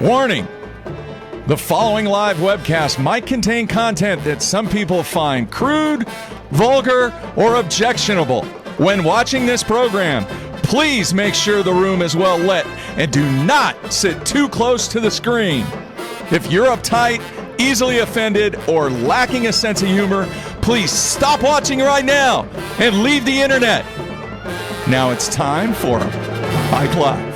Warning! The following live webcast might contain content that some people find crude, vulgar, or objectionable. When watching this program, please make sure the room is well lit and do not sit too close to the screen. If you're uptight, easily offended, or lacking a sense of humor, please stop watching right now and leave the internet. Now it's time for Ike Live.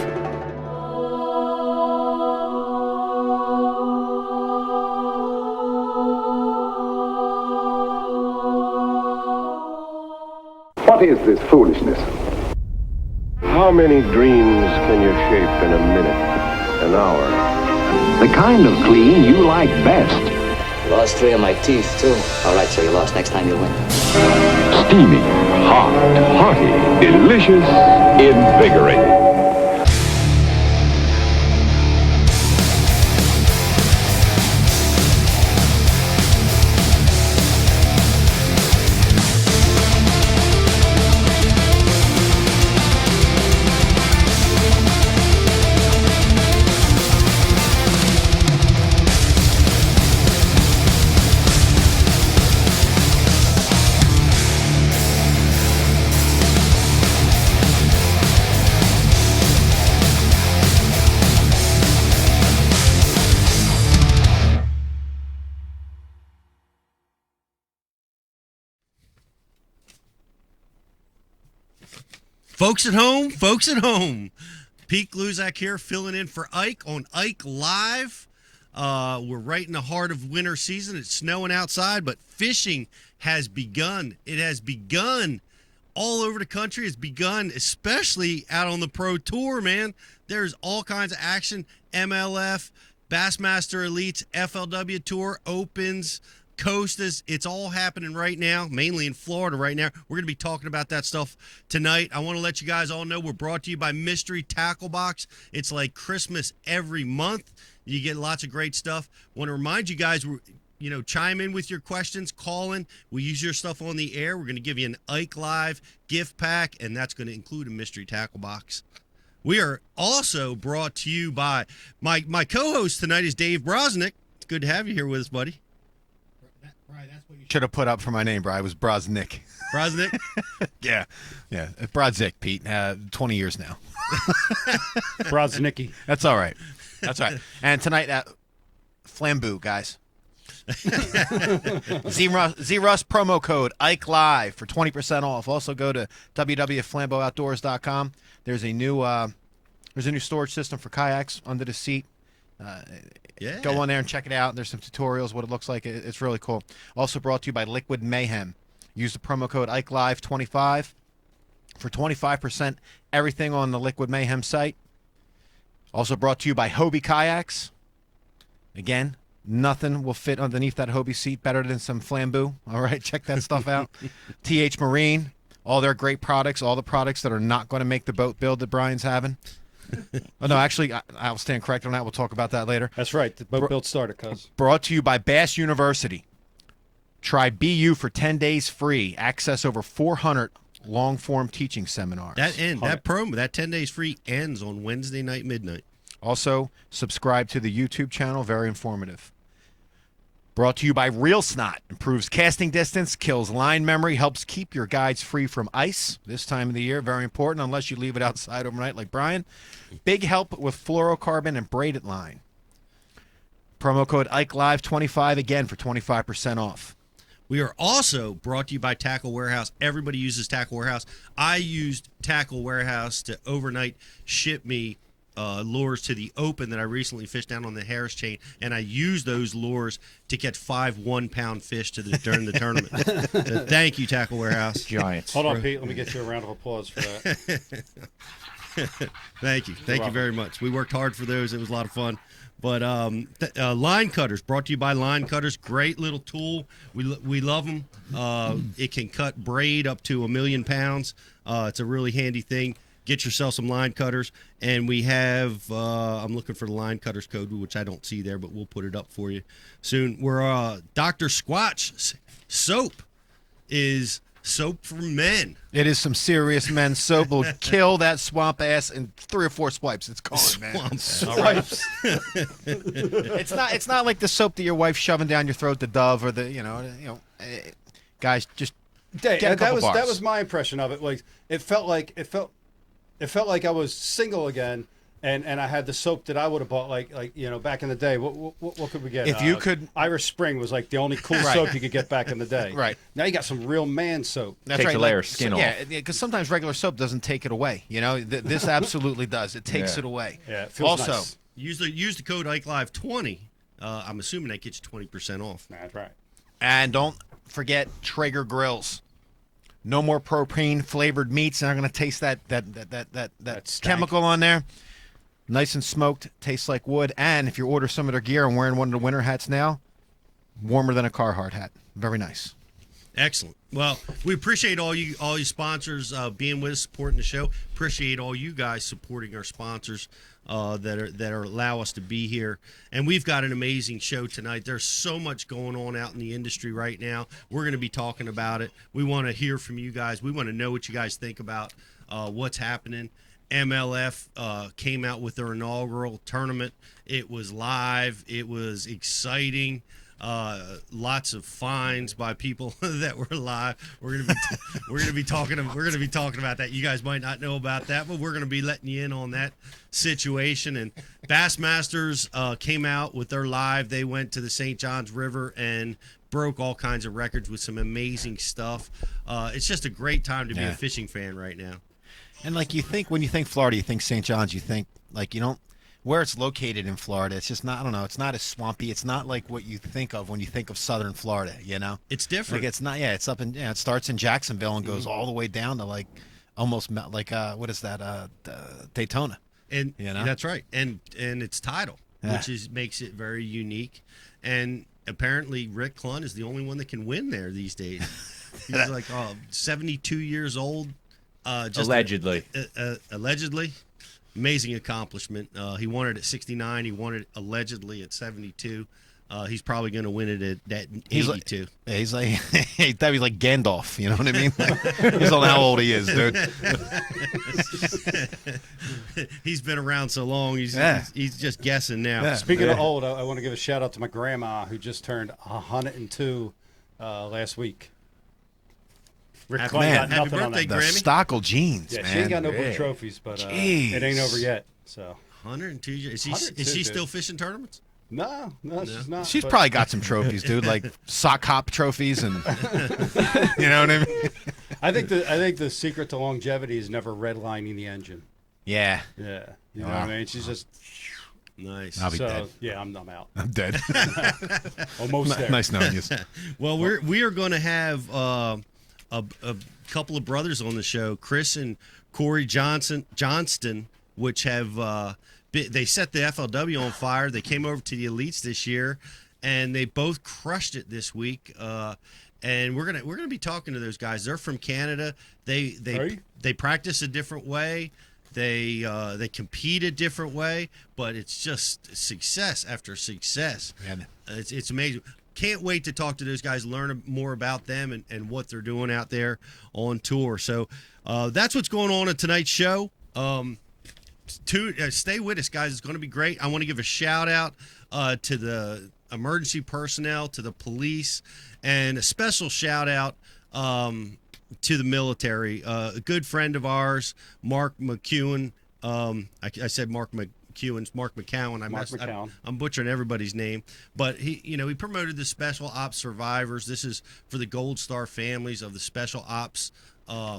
What is this foolishness? How many dreams can you shape in a minute, an hour? The kind of clean you like best. Lost 3 of my teeth, too. All right, so you lost. Next time you win. Steamy, hot, hearty, delicious, invigorating. Folks at home. Pete Gluzak here, filling in for Ike on Ike Live. We're right in the heart of winter season. It's snowing outside, but fishing has begun. It has begun all over the country. It's begun, especially out on the Pro Tour, man. There's all kinds of action. MLF, Bassmaster Elites, FLW Tour, Opens, Costas, it's all happening right now, mainly in Florida right now. We're going to be talking about that stuff tonight. I want to let you guys all know we're brought to you by Mystery Tackle Box. It's like Christmas every month. You get lots of great stuff. Want to remind you guys, chime in with your questions, call in. We use your stuff on the air. We're going to give you an Ike Live gift pack, and that's going to include a Mystery Tackle Box. We are also brought to you by my co-host tonight is Dave Brosnick. It's good to have you here with us, buddy. Right, that's what you should have put up for my name, bro. I was Brosnick. Brosnick? Yeah. Brodzik, Pete. 20 years now. Brosnicky. That's all right. And tonight, Flambeau, guys. Z-Russ promo code Ike Live for 20% off. Also go to www.flambeauoutdoors.com. There's a new storage system for kayaks under the seat. Yeah. Go on there and check it out. There's some tutorials, what it looks like. It's really cool. Also brought to you by Liquid Mayhem. Use the promo code IkeLive25 for 25% everything on the Liquid Mayhem site. Also brought to you by Hobie Kayaks. Again, nothing will fit underneath that Hobie seat better than some Flambeau. All right, check that stuff out. TH Marine, all their great products, all the products that are not going to make the boat build that Brian's having. Oh, no, actually, I'll stand corrected on that. We'll talk about that later. That's right. The boat build started, cuz. Brought to you by Bass University. Try BU for 10 days free. Access over 400 long-form teaching seminars. That 10 days free ends on Wednesday night midnight. Also, subscribe to the YouTube channel. Very informative. Brought to you by Real Snot. Improves casting distance, kills line memory, helps keep your guides free from ice this time of the year. Very important, unless you leave it outside overnight like Brian. Big help with fluorocarbon and braided line. Promo code IkeLive25 again for 25% off. We are also brought to you by Tackle Warehouse. Everybody uses Tackle Warehouse. I used Tackle Warehouse to overnight ship me lures to the Open that I recently fished down on the Harris chain, and I used those lures to catch 5 1-pound fish during the tournament. So thank you, Tackle Warehouse. Giants. Hold on, Pete. Let me get you a round of applause for that. Thank you. Thank you very much. We worked hard for those. It was a lot of fun. But line cutters, brought to you by Line Cutters. Great little tool. We love them. It can cut braid up to 1 million pounds. It's a really handy thing. Get yourself some line cutters. And we have, I'm looking for the line cutters code, which I don't see there, but we'll put it up for you soon. We're Dr. Squatch soap is soap for men. It is some serious men's soap. Will kill that swamp ass in 3 or 4 swipes. It's gone, man. Swamp. All right. It's not like the soap that your wife's shoving down your throat, the Dove or the guys just Dave, get a couple that bars. was my impression of it. Like it felt like I was single again, and I had the soap that I would have bought like back in the day. What could we get? If you could- Irish Spring was like the only cool Right. soap you could get back in the day. Right. Now you got some real man soap. That's Takes a layer of skin off. Yeah, because sometimes regular soap doesn't take it away. This absolutely does. It takes Yeah. it away. Yeah, it feels also, nice. Use the code IkeLive20. I'm assuming that gets you 20% off. That's right. and don't forget Traeger grills. No more propane flavored meats. They're not going to taste that stank. chemical on there. Nice and smoked, tastes like wood. And if you order some of their gear, I'm wearing one of the winter hats now. Warmer than a Carhartt hat. Very nice. Excellent. Well, we appreciate all you sponsors being with us, supporting the show. Appreciate all you guys supporting our sponsors that are allow us to be here. And we've got an amazing show tonight. There's so much going on out in the industry right now. We're going to be talking about it. We want to hear from you guys. We want to know what you guys think about what's happening. MLF came out with their inaugural tournament. It was live. It was exciting. Lots of fines by people that were live. We're gonna be talking about that. You guys might not know about that, but we're gonna be letting you in on that situation. And Bassmasters came out with their live. They went to the St. Johns River and broke all kinds of records with some amazing stuff. It's just a great time to be a fishing fan right now. And like when you think Florida, you think St. John's, you think where it's located in Florida, it's just not, I don't know, it's not as swampy. It's not like what you think of when you think of southern Florida, It's different. Like it's not, it's up in, it starts in Jacksonville and goes all the way down to like almost like, what is that, Daytona. And that's right. And it's tidal, which makes it very unique. And apparently Rick Clunn is the only one that can win there these days. He's like 72 years old. Allegedly. Allegedly. Amazing accomplishment. He won it at 69. He won it allegedly at 72. He's probably going to win it at 82. He's like he thought he was like Gandalf, you know what I mean? He's on how old he is, dude. He's been around so long. He's just guessing now. Yeah. Speaking of old, I want to give a shout out to my grandma who just turned 102 last week. Rick Happy, Klein man. got happy nothing on birthday, that. The Grammy. Stockel jeans, Yeah, man. she ain't got no Yeah. big trophies, but Jeez. it ain't over yet. So 102 years. Is 102, she dude. still fishing tournaments? no, she's not. She's but- probably got some trophies, dude, like sock hop trophies, and you know what I mean? I think the secret to longevity is never redlining the engine. Yeah, Yeah, you know Wow. what I mean. She's just Nice. I'll be so dead. yeah. I'm out. I'm dead. Almost there. Nice knowing you. Well, we are going to have a couple of brothers on the show, Chris and Corey Johnston, which have they set the FLW on fire. They came over to the elites this year, and they both crushed it this week. And we're gonna be talking to those guys. They're from Canada. They practice a different way. They compete a different way, but it's just success after success. Man. It's amazing. Can't wait to talk to those guys, learn more about them and what they're doing out there on tour. So that's what's going on in tonight's show. Stay with us, guys. It's going to be great. I want to give a shout out to the emergency personnel, to the police, and a special shout out to the military. A good friend of ours, Mark McEwen. I said Mark McEwen's Mark McCowan. McCowan. I'm butchering everybody's name, but he promoted the Special Ops survivors. This is for the Gold Star families of the Special Ops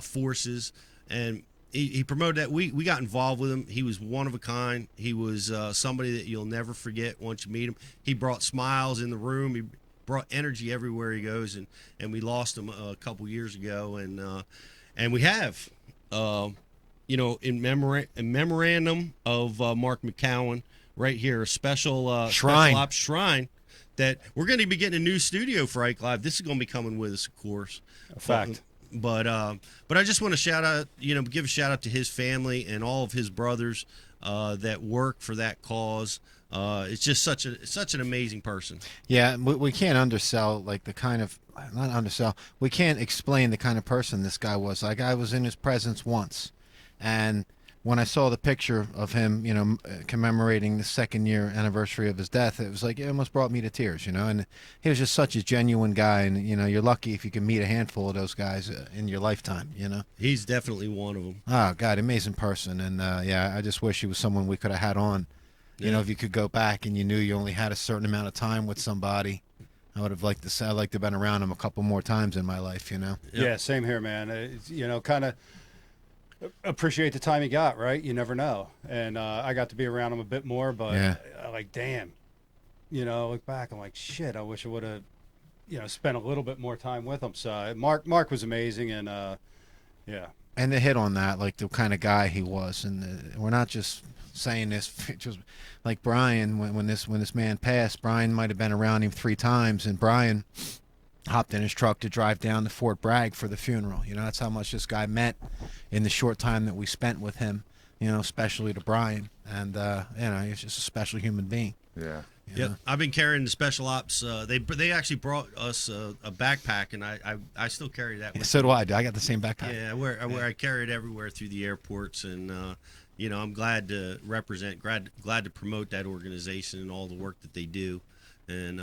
forces, and he promoted that. We got involved with him. He was one of a kind. He was somebody that you'll never forget once you meet him. He brought smiles in the room. He brought energy everywhere he goes, and we lost him a couple years ago, and we have. In memorandum of Mark McCowan, right here, a special Shrine. Special Ops shrine that we're going to be getting a new studio for Ike Live. This is going to be coming with us, of course. A fact. But I just want to shout out, give a shout out to his family and all of his brothers that work for that cause. It's just such an amazing person. Yeah, we can't undersell not undersell. We can't explain the kind of person this guy was. Like, I was in his presence once, and when I saw the picture of him, commemorating the 2nd year anniversary of his death, it was like it almost brought me to tears, And he was just such a genuine guy, and you're lucky if you can meet a handful of those guys in your lifetime, He's definitely one of them. Oh God, amazing person, and I just wish he was someone we could have had on. If you could go back and you knew you only had a certain amount of time with somebody, I would have liked to say I'd like to have been around him a couple more times in my life, Yeah, same here, man. Kind of appreciate the time he got, right? You never know. And I got to be around him a bit more, but damn, look back, I'm like, shit, I wish I would have, spent a little bit more time with him. So Mark was amazing, and yeah. And to hit on that, like the kind of guy he was, and we're not just saying this, just like Brian, when this man passed, Brian might have been around him 3 times, and Brian hopped in his truck to drive down to Fort Bragg for the funeral. That's how much this guy meant in the short time that we spent with him, especially to Brian. And, he's just a special human being. Yeah. Yeah, I've been carrying the special ops. They actually brought us a backpack, and I still carry that. So do I. I got the same backpack. Yeah, I carry it everywhere through the airports, and I'm glad to represent, glad to promote that organization and all the work that they do. And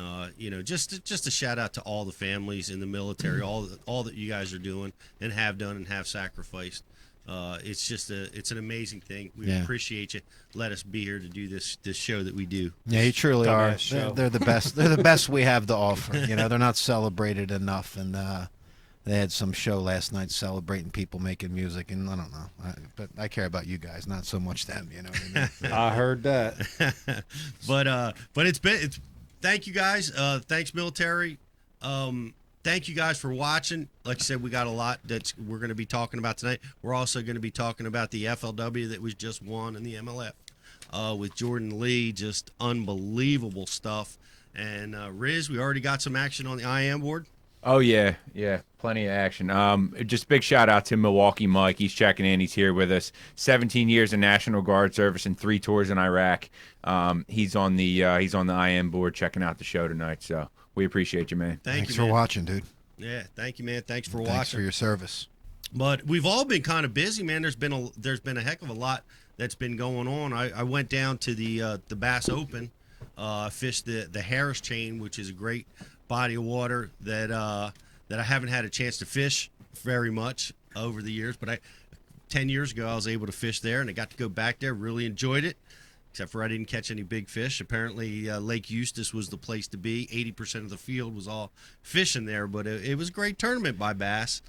just a shout out to all the families in the military, all that you guys are doing and have done and have sacrificed. It's an amazing thing. We appreciate you. Let us be here to do this show that we do. Yeah, you truly are. Dumbass They're the best. They're the best we have to offer. They're not celebrated enough, and they had some show last night celebrating people making music, and I don't know. But I care about you guys, not so much them. You know what I mean? I heard that. But it's thank you guys. Thanks, military. Thank you guys for watching. Like I said, we got a lot that we're going to be talking about tonight. We're also going to be talking about the FLW that was just won in the MLF with Jordan Lee. Just unbelievable stuff. And Riz, we already got some action on the IM board. Oh, yeah, plenty of action. Just big shout out to Milwaukee Mike. He's checking in. He's here with us. 17 years in National Guard service and 3 tours in Iraq. He's on the IM board checking out the show tonight. So we appreciate you, man. Thanks for watching, dude. Yeah, thank you, man. Thanks for watching. Thanks for your service. But we've all been kind of busy, man. There's been a heck of a lot that's been going on. I went down to the Bass Open, fished the Harris chain, which is a great body of water that I haven't had a chance to fish very much over the years, but 10 years ago I was able to fish there, and I got to go back there. Really enjoyed it, except for I didn't catch any big fish. Apparently Lake Eustis was the place to be. 80% of the field was all fishing there, but it was a great tournament by bass.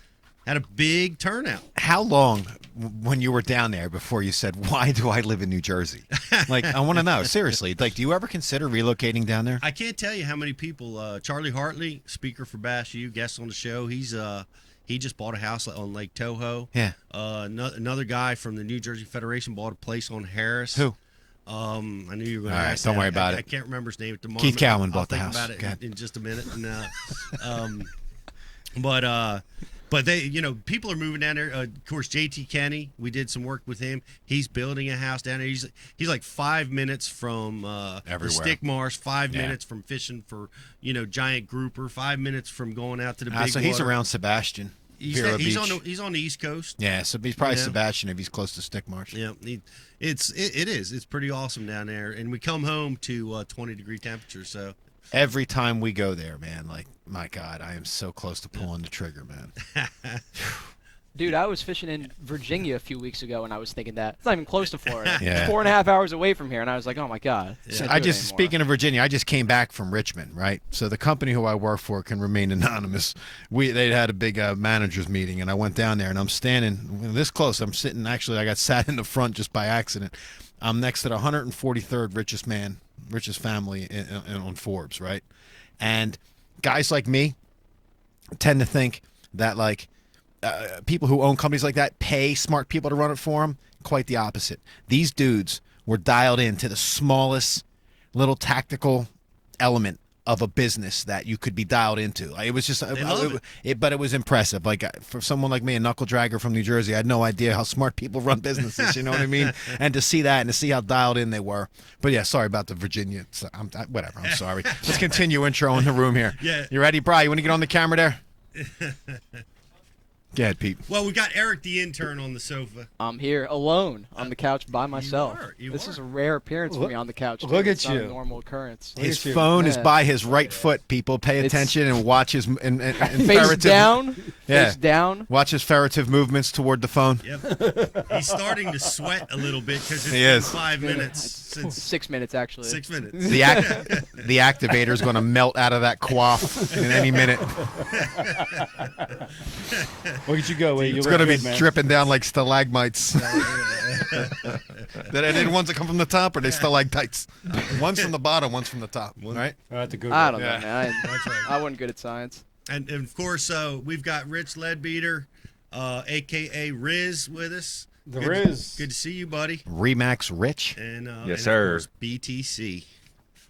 Had a big turnout. How long, when you were down there, before you said, "Why do I live in New Jersey?" Like, I want to know, seriously. Like, do you ever consider relocating down there? I can't tell you how many people. Charlie Hartley, speaker for Bass U, guest on the show. He just bought a house on Lake Toho. Yeah. Another guy from the New Jersey Federation bought a place on Harris. Who? I knew you were going to All right, ask don't that. worry about it. I can't remember his name at the moment. Keith Cowan bought I'll the think house. about it in just a minute. And, but they, people are moving down there. Of course, JT Kenny, we did some work with him. He's building a house down there. He's like 5 minutes from the stick marsh, 5 minutes from fishing for giant grouper, 5 minutes from going out to the big so he's around Sebastian. He's on the East Coast. Yeah, so he's probably Sebastian if he's close to Stick Marsh. Yeah, it's pretty awesome down there, and we come home to 20-degree temperatures. So every time we go there, man, like, my God, I am so close to pulling the trigger, man. Dude, I was fishing in Virginia a few weeks ago, and I was thinking that it's not even close to Florida. Yeah. It's 4.5 hours away from here, and I was like, oh my God. Speaking of Virginia, I just came back from Richmond, right? So the company who I work for can remain anonymous. They had a big managers meeting, and I went down there, and I'm standing this close. I'm sitting, actually, I got sat in the front just by accident. I'm next to the 143rd richest family on Forbes, right? And guys like me tend to think that, like, people who own companies like that pay smart people to run it for them. Quite the opposite. These dudes were dialed in to the smallest little tactical element of a business that you could be dialed into. Like, it was just, love but it was impressive. Like for someone like me, a knuckle dragger from New Jersey, I had no idea how smart people run businesses. You know what I mean? And to see that and to see how dialed in they were. But yeah, sorry about the Virginia. Whatever. I'm sorry. Let's continue intro in the room here. Yeah. You ready, Bri? You want to get on the camera there? Go ahead, Pete. Well, we got Eric the intern on the sofa. I'm here alone on the couch by myself. This is a rare appearance for me on the couch. Look at it's not you. a normal occurrence. His phone is by his right foot, people. Pay attention and watch his face down. Face down. Watch his ferretive movements toward the phone. Yep. He's starting to sweat a little bit because it's been 5 minutes since 6 minutes actually. 6 minutes. The activator is going to melt out of that quaff in any minute. Look at you go. It's going to be dripping down like stalagmites. Then ones that come from the top, or they stalactites? One's from the bottom, one's from the top. Right? I don't know, man. I wasn't good at science. And of course, we've got Rich Leadbeater, a.k.a. Riz, with us. Riz. Good to see you, buddy. Remax Rich. And, yes, sir. Of course, BTC,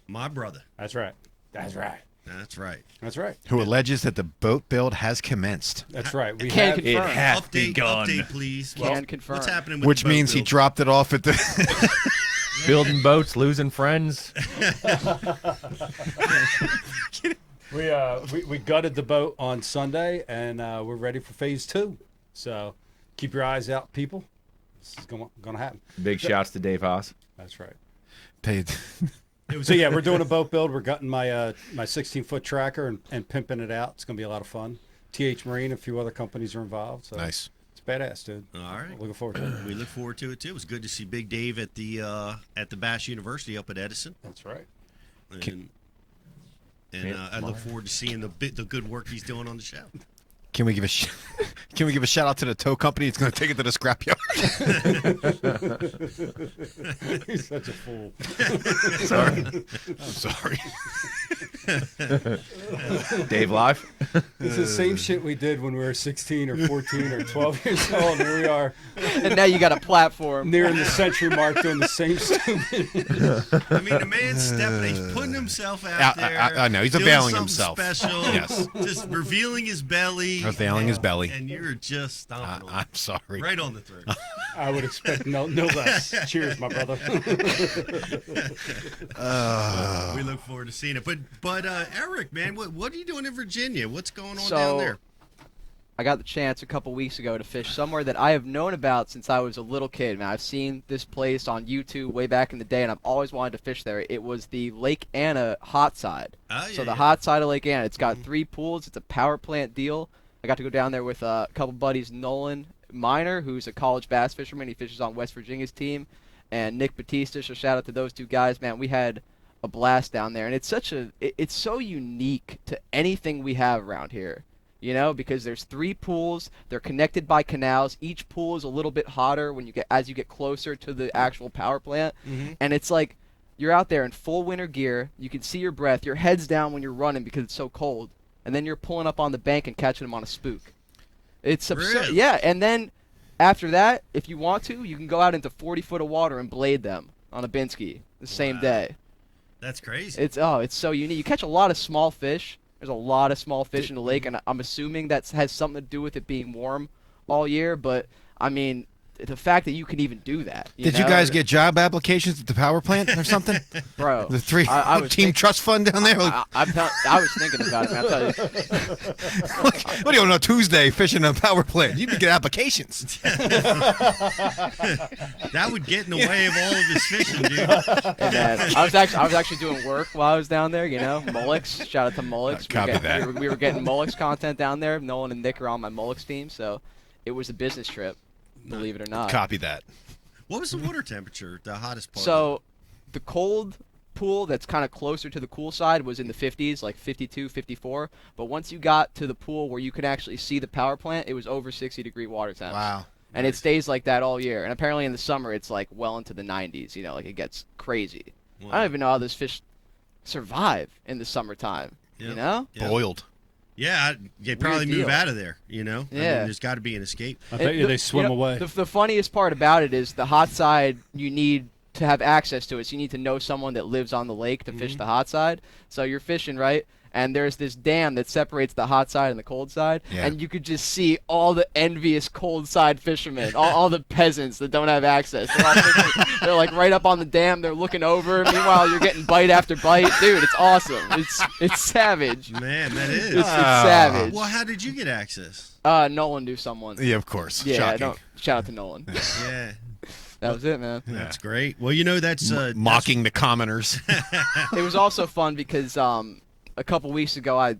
my brother. That's right. That's right. That's right. That's right. Who alleges that the boat build has commenced. That's right. We can have confirm. It has Update, begun. update, please. Can confirm. What's happening with Which the boat means he build? dropped it off at the... Building boats, losing friends. We gutted the boat on Sunday, and we're ready for phase 2. So keep your eyes out, people. This is going to happen. Big shouts to Dave Haas. That's right. Paid. So yeah, we're doing a boat build. We're gutting my 16-foot tracker and pimping it out. It's going to be a lot of fun. TH Marine, a few other companies are involved. So Nice. It's badass, dude. All right. Looking forward to it. We look forward to it too. It was good to see Big Dave at the Bass University up at Edison. That's right. And I look forward to seeing the good work he's doing on the show. Can we give a shout out to the tow company? It's going to take it to the scrapyard. He's such a fool. I'm sorry. Dave live. It's the same shit we did when we were 16 or 14 or 12 years old. And here we are. And now you got a platform. Nearing the century mark doing the same stupid. I mean, the man's stepping. He's putting himself out there. I know. He's doing availing something himself. Special. Yes. Just revealing his belly. Availing his belly. And you're just stomping I'm sorry. right on the throat. I would expect no less. Cheers, my brother. We look forward to seeing it. But Eric, man, what are you doing in Virginia? What's going on down there? I got the chance a couple weeks ago to fish somewhere that I have known about since I was a little kid. Man, I've seen this place on YouTube way back in the day, and I've always wanted to fish there. It was the Lake Anna hot side. Hot side of Lake Anna. It's got 3 pools. It's a power plant deal. I got to go down there with a couple buddies, Nolan Miner, who's a college bass fisherman. He fishes on West Virginia's team, and Nick Batista. So shout out to those 2 guys. Man, we had a blast down there, and it's so unique to anything we have around here. You know, because there's 3 pools. They're connected by canals. Each pool is a little bit hotter as you get closer to the actual power plant, and it's like you're out there in full winter gear. You can see your breath. Your head's down when you're running because it's so cold. And then you're pulling up on the bank and catching them on a spook. It's absurd. Really? Yeah, and then after that, if you want to, you can go out into 40 foot of water and blade them on a Binsky the same day. That's crazy. It's so unique. You catch a lot of small fish. There's a lot of small fish in the lake, and I'm assuming that has something to do with it being warm all year. But, I mean, the fact that you can even do that. Did you guys get job applications at the power plant or something? Bro. The 3 I was team trust fund down there? I was thinking about it, man. I'll tell you. What do you know, Tuesday fishing a power plant? You could get applications. That would get in the way of all of his fishing, dude. And I was actually doing work while I was down there, you know. Mullix. Shout out to Mullix. We were getting Mullix content down there. Nolan and Nick are on my Mullix team, so it was a business trip. Believe it or not. Copy that. What was the water temperature, the hottest part? So, the cold pool that's kind of closer to the cool side was in the 50s, like 52, 54. But once you got to the pool where you can actually see the power plant, it was over 60-degree water temps. Wow. And it stays like that all year. And apparently in the summer, it's like well into the 90s. You know, like it gets crazy. Wow. I don't even know how this fish survive in the summertime. Yep. You know? Yep. Boiled. Yeah, they probably move out of there, you know? Yeah. I mean, there's got to be an escape. I bet you they swim away. The funniest part about it is the hot side, you need to have access to it, so you need to know someone that lives on the lake to fish the hot side. So you're fishing, right? And there's this dam that separates the hot side and the cold side, and you could just see all the envious cold side fishermen, all the peasants that don't have access. They're all fishing, they're like right up on the dam. They're looking over. Meanwhile, you're getting bite after bite, dude. It's awesome. It's savage. Man, that is. It's savage. Well, how did you get access? Nolan knew someone. Yeah, of course. Yeah, Shocking. shout out to Nolan. Yeah. That was it, man. That's great. Well, that's mocking the commoners. It was also fun because a couple weeks ago I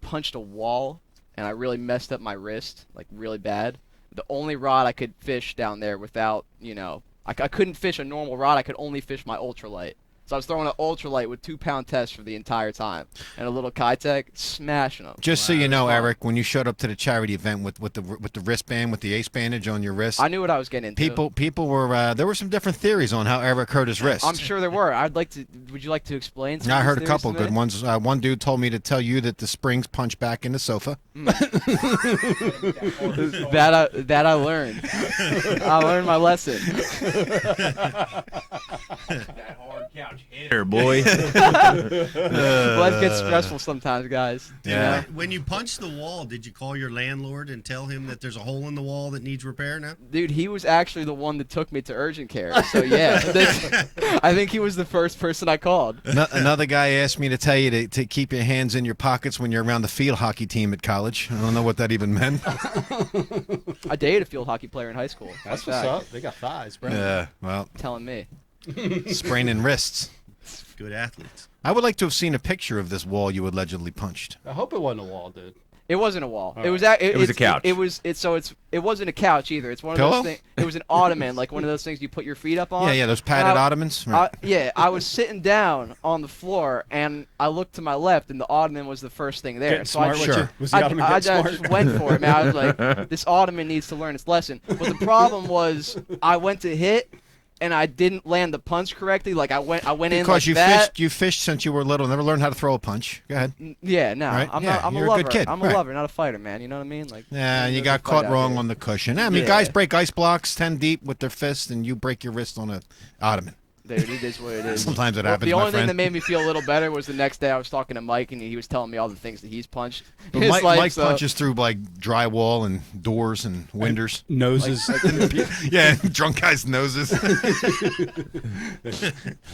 punched a wall and I really messed up my wrist, like really bad. The only rod I could fish down there without, I couldn't fish a normal rod. I could only fish my ultralight. So I was throwing an ultralight with 2-pound test for the entire time, and a little Kitech, smashing them. Just so you know, Eric, when you showed up to the charity event with the wristband, with the ace bandage on your wrist, I knew what I was getting into. People were there were some different theories on how Eric hurt his wrist. I'm sure there were. Would you like to explain? Some I of heard these a couple theories good ones. One dude told me to tell you that the springs punch back in the sofa. That I learned. I learned my lesson. That hard couch hitter, boy. Life gets stressful sometimes, guys. Yeah. When you punched the wall, did you call your landlord and tell him that there's a hole in the wall that needs repair now? Dude, he was actually the one that took me to urgent care. So yeah, I think he was the first person I called. Another guy asked me to tell you to keep your hands in your pockets when you're around the field hockey team at college. I don't know what that even meant. I dated a field hockey player in high school. That's what's up. They got thighs, bro. Yeah, well, Telling me. spraining wrists. Good athletes. I would like to have seen a picture of this wall you allegedly punched. I hope it wasn't a wall, dude. It wasn't a wall. All It was. right. It was a couch. It wasn't a couch either. It's one of Pillow? those things. It was an ottoman, like one of those things you put your feet up on. Yeah, those padded And ottomans. Right. I was sitting down on the floor, and I looked to my left, and the ottoman was the first thing there. Getting So smart I with Sure. you? Was the I ottoman getting smart? just went for it, man. I was like, this ottoman needs to learn its lesson. But the problem was, I went to hit, and I didn't land the punch correctly. Like I went in Because like you fished since you were little, never learned how to throw a punch. Go ahead. Yeah, no, Right? I'm Yeah, not. I'm you're a a lover. good kid. I'm a Right. lover, not a fighter, man. You know what I mean? Like. Yeah, you there's got a fight caught out wrong here. on the cushion. I mean, Yeah. guys break ice blocks 10 deep with their fist, and you break your wrist on a ottoman. Dude, it is what it is. Sometimes it happens, The my only thing friend. that made me feel a little better was the next day I was talking to Mike, and he was telling me all the things that he's punched. But in his life, Mike so- punches through like drywall and doors and windows. Noses. Yeah, drunk guys' noses.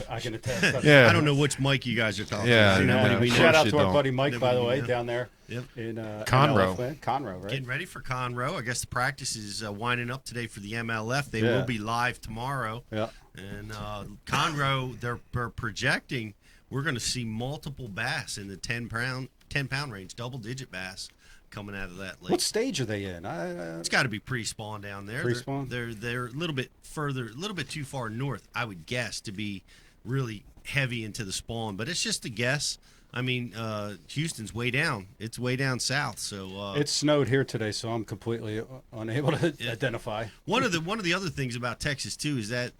I can attest. Yeah. I don't know which Mike you guys are talking Yeah, about. I know. Nobody we know. Shout out Shit to our don't. buddy Mike, by the Nobody way, we know. down there Yep. in Conroe. Conroe, right? Getting ready for Conroe. I guess the practice is winding up today for the MLF. They Yeah. will be live tomorrow. Yeah. And Conroe, they're projecting we're going to see multiple bass in the 10-pound range, double-digit bass coming out of that lake. What stage are they in? It's got to be pre-spawn down there. Pre-spawn? They're a little bit further, a little bit too far north, I would guess, to be really heavy into the spawn. But it's just a guess. I mean, Houston's way down. It's way down south. So it snowed here today, so I'm completely unable to identify. one of the other things about Texas too is that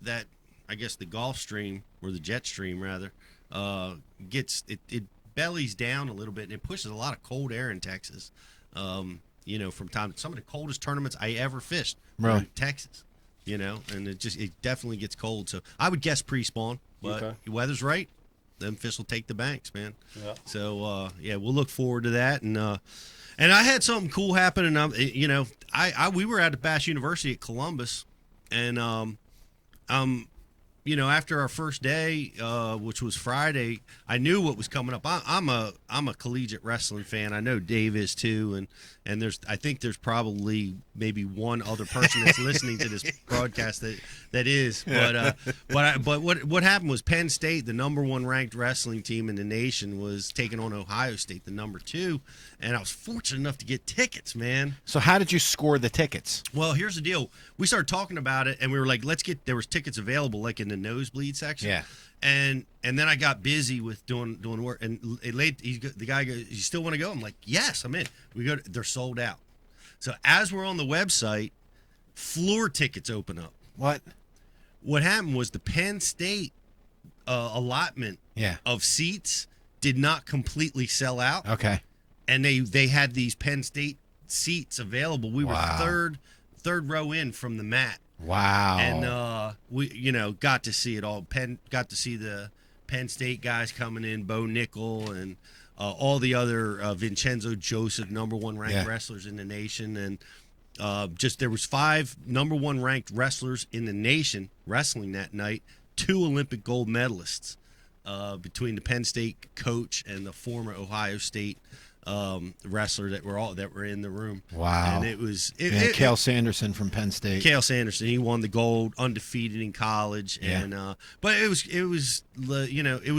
I guess the Gulf Stream, or the jet stream rather, gets it bellies down a little bit, and it pushes a lot of cold air in Texas. From some of the coldest tournaments I ever fished were Really? in Texas. And it definitely gets cold. So I would guess pre-spawn, but Okay. the weather's right. Them fish will take the banks, man. Yeah. So we'll look forward to that. And I had something cool happen. And we were at Bass University at Columbus, and after our first day, which was Friday, I knew what was coming up. I'm a collegiate wrestling fan. I know Dave is too, and I think there's probably maybe one other person that's listening to this broadcast that is. But what happened was Penn State, the number 1 ranked wrestling team in the nation, was taking on Ohio State, the number 2, and I was fortunate enough to get tickets, man. So how did you score the tickets? Well, here's the deal. We started talking about it, and we were like, there was tickets available, like in the nosebleed section. Yeah. And then I got busy with doing work, and the guy goes, "You still want to go?" I'm like, "Yes, I'm in." They're sold out. So as we're on the website, floor tickets open up. What happened was the Penn State allotment of seats did not completely sell out. Okay. And they had these Penn State seats available. We Wow. were third row in from the mat Wow. And we, got to see it all. Got to see the Penn State guys coming in, Bo Nickel, and all the other Vincenzo Joseph, #1 ranked wrestlers in the nation, and there was 5 #1 ranked wrestlers in the nation wrestling that night. 2 Olympic gold medalists between the Penn State coach and the former Ohio State wrestler that were in the room. Wow. And it was Cale Sanderson from Penn State. Cale Sanderson, he won the gold, undefeated in college, and but it was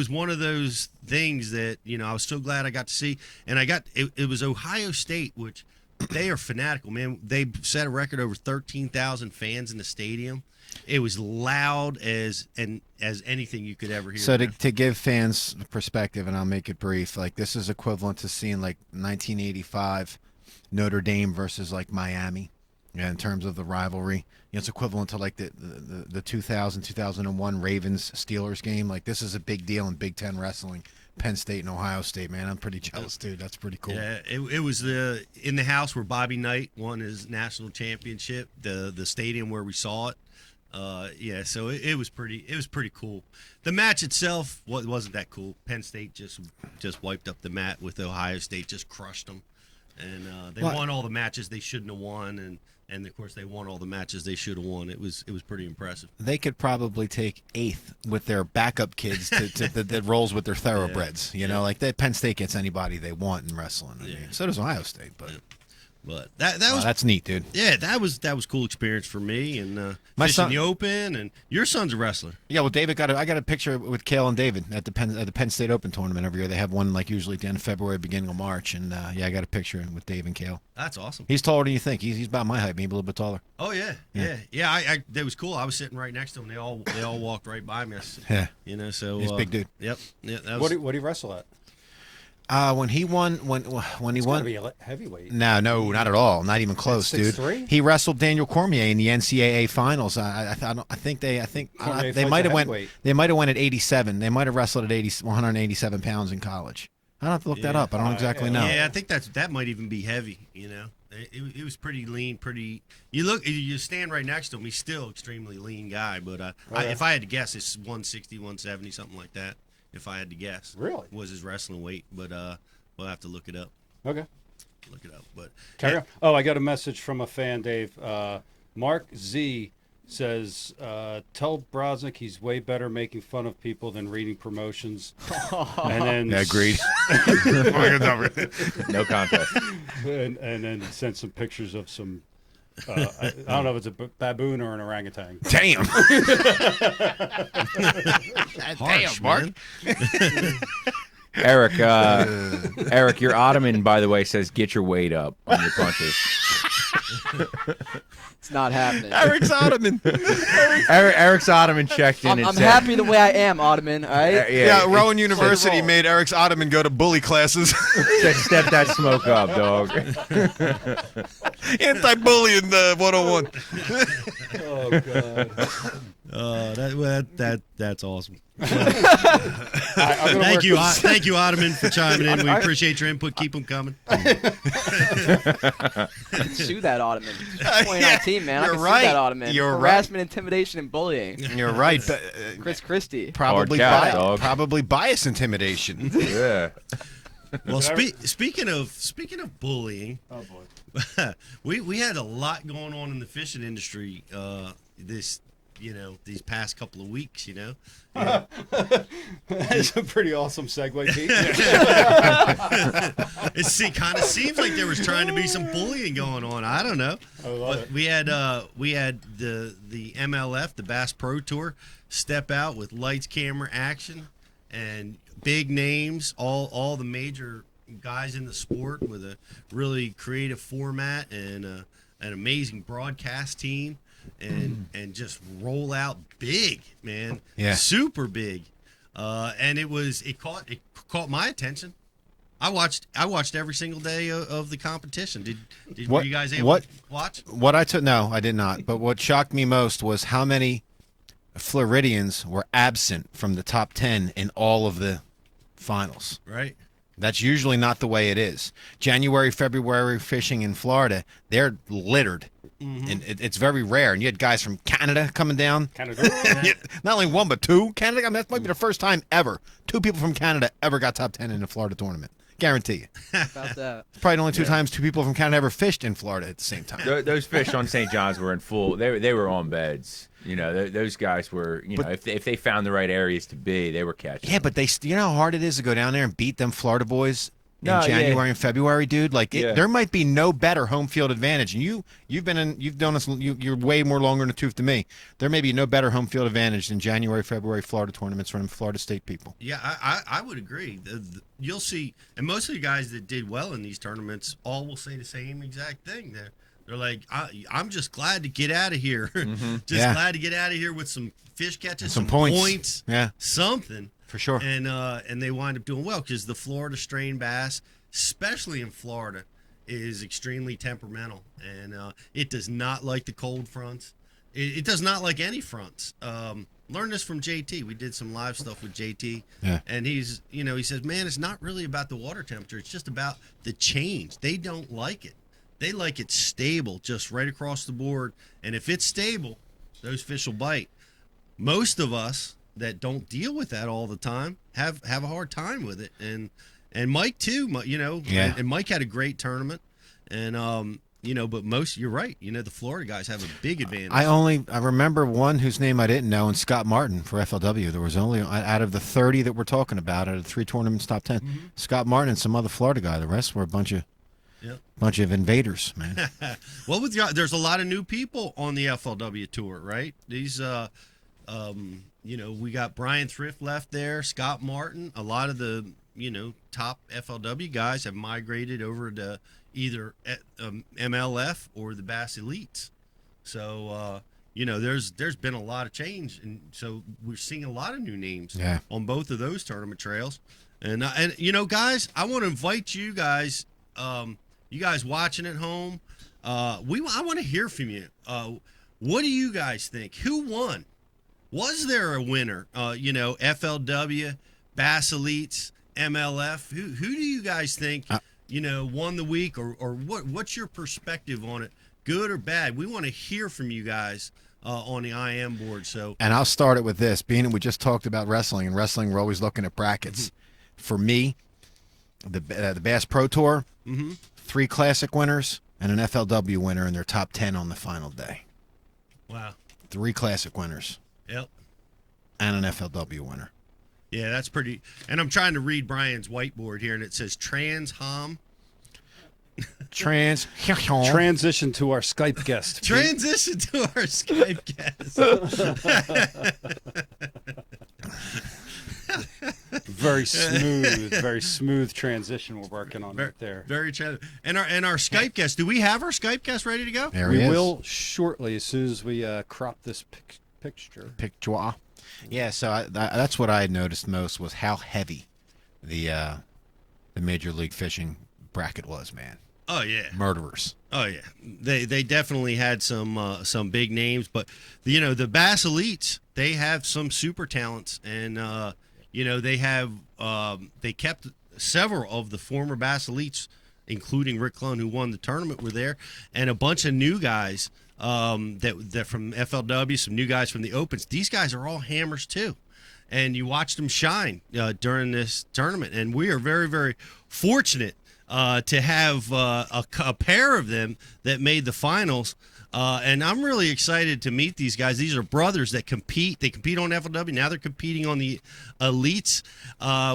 one of those things that I was so glad I got to see, and it was Ohio State, which they are fanatical, man. They set a record over 13,000 fans in the stadium. It was loud as anything you could ever hear. So to give fans perspective, and I'll make it brief, like this is equivalent to seeing like 1985 Notre Dame versus like Miami, in terms of the rivalry. It's equivalent to like the 2001 Ravens Steelers game. Like this is a big deal in Big Ten wrestling. Penn State and Ohio State, man. I'm pretty jealous, dude. That's pretty cool. Yeah, it was in the house where Bobby Knight won his national championship, the stadium where we saw it. So it was pretty cool. The match itself wasn't that cool. Penn State just wiped up the mat with Ohio State, just crushed them, and they won all the matches they shouldn't have won, and of course they won all the matches they should have won. It was pretty impressive. They could probably take 8th with their backup kids that rolls with their thoroughbreds. Like that Penn State gets anybody they want in wrestling. I mean, so does Ohio State, but. But that's neat, dude. Yeah, that was cool experience for me, and fishing the Open. And your son's a wrestler. Yeah, well, David I got a picture with Cale and David at the Penn State Open tournament every year. They have one like usually at the end of February, beginning of March, and I got a picture with Dave and Cale. That's awesome. He's taller than you think. He's about my height, maybe a little bit taller. Oh yeah. That was cool. I was sitting right next to him. They all walked right by me. So he's a big dude. Yep. Yeah. What do you wrestle at? When he won, when he won, be a heavyweight. No, not at all. Not even close, dude. 6'3"? He wrestled Daniel Cormier in the NCAA finals. I think they might have went at 87. They might have wrestled at 187 pounds in college. I don't have to look that up. I don't exactly know. Yeah, I think that might even be heavy. It was pretty lean, pretty. You stand right next to him. He's still extremely lean guy, but if I had to guess, it's 160, 170, something like that. If I had to guess, really was his wrestling weight, but we'll have to look it up. Okay, look it up. But carry on. Oh, I got a message from a fan, Dave. Mark Z says, "Tell Brosnick he's way better making fun of people than reading promotions." And then agreed. No contest. And then sent some pictures of some. I don't know if it's a baboon or an orangutan. Damn. Harsh, Mark. Eric, your ottoman, by the way, says get your weight up on your punches. It's not happening. Eric's ottoman. Eric's ottoman checked in. I'm happy the way I am, ottoman. All right. Yeah, Rowan University made Eric's ottoman go to bully classes. Step that smoke up, dog. Anti-bullying 101. Oh God. That's awesome. Thank you, Ottoman, for chiming in. We appreciate your input. Keep them coming. Sue that ottoman. 2019, man. You're I can right. Sue that ottoman. You're Harassment, intimidation, and bullying. You're right. Chris Christie. Probably bias intimidation. Yeah. Well, speaking of bullying, oh boy, we had a lot going on in the fishing industry these past couple of weeks. That's a pretty awesome segue, Pete. It kind of seems like there was trying to be some bullying going on. I don't know. I love it. We had the MLF, the Bass Pro Tour, step out with lights, camera, action, and big names. All the major guys in the sport with a really creative format and an amazing broadcast team. And just roll out big, man. Yeah. Super big. And it caught my attention. I watched every single day of the competition. Were you guys able to watch? No, I did not. But what shocked me most was how many Floridians were absent from the top 10 in all of the finals. Right. That's usually not the way it is. January, February fishing in Florida, they're littered. And it's very rare. And you had guys from Canada coming down. Canada. Not only one, but two. Canada, I mean, that might be the first time ever 2 people from Canada ever got top 10 in a Florida tournament. Guarantee you. About that. It's probably the only 2 times 2 people from Canada ever fished in Florida at the same time. Those fish on St. John's were in full. They were on beds. You know, those guys were. You know, if they found the right areas to be, they were catching. Yeah, but you know how hard it is to go down there and beat them Florida boys in January and February, dude. Like there might be no better home field advantage. And you've done this. You're way more longer in the tooth than me. There may be no better home field advantage than January, February Florida tournaments from Florida State people. Yeah, I would agree. You'll see, and most of the guys that did well in these tournaments all will say the same exact thing. They're like, I'm just glad to get out of here. Glad to get out of here with some fish catches, some points, something. For sure. And they wind up doing well because the Florida strain bass, especially in Florida, is extremely temperamental. And it does not like the cold fronts. It does not like any fronts. Learned this from JT. We did some live stuff with JT. Yeah. And he says, man, it's not really about the water temperature. It's just about the change. They don't like it. They like it stable, just right across the board. And if it's stable, those fish will bite. Most of us that don't deal with that all the time have a hard time with it, and Mike too. And Mike had a great tournament, and but you're right. The Florida guys have a big advantage. I remember one whose name I didn't know, and Scott Martin for FLW. There was only out of the 30 that we're talking about, out of the 3 tournaments top 10, Scott Martin and some other Florida guy. The rest were a bunch of invaders, man. Well, there's a lot of new people on the FLW tour, right? These we got Brian Thrift left there, Scott Martin. A lot of the, top FLW guys have migrated over to either MLF or the Bass Elites. So, there's been a lot of change. And so we're seeing a lot of new names on both of those tournament trails. And guys, I want to invite you guys, watching at home. I want to hear from you. What do you guys think? Who won? Was there a winner? FLW, Bass Elites, MLF. Who do you guys think won the week, or what's your perspective on it? Good or bad? We want to hear from you guys on the IM board. So, and I'll start it with this. Being that we just talked about wrestling, and wrestling, we're always looking at brackets. For me, the Bass Pro Tour, 3 Classic winners and an FLW winner in their top 10 on the final day. Wow. 3 Classic winners. Yep. And an FLW winner. Yeah, that's pretty. And I'm trying to read Brian's whiteboard here, and it says Transition to our Skype guest. Transition to our Skype guest. Very smooth transition we're working on right there. Very and our Skype guest. Do we have our Skype guest ready to go? There he is. We will shortly, as soon as we crop this picture. Yeah, so that's what I had noticed most was how heavy the Major League Fishing bracket was, man. Oh yeah, murderers. Oh yeah, they definitely had some big names, but the Bass Elites, they have some super talents, and they kept several of the former Bass Elites, including Rick Clun, who won the tournament, were there, and a bunch of new guys that from FLW, some new guys from the Opens. These guys are all hammers too, and you watched them shine during this tournament, and we are very, very fortunate to have a pair of them that made the finals. And I'm really excited to meet these guys. These are brothers that compete. They compete on FLW. Now they're competing on the Elites.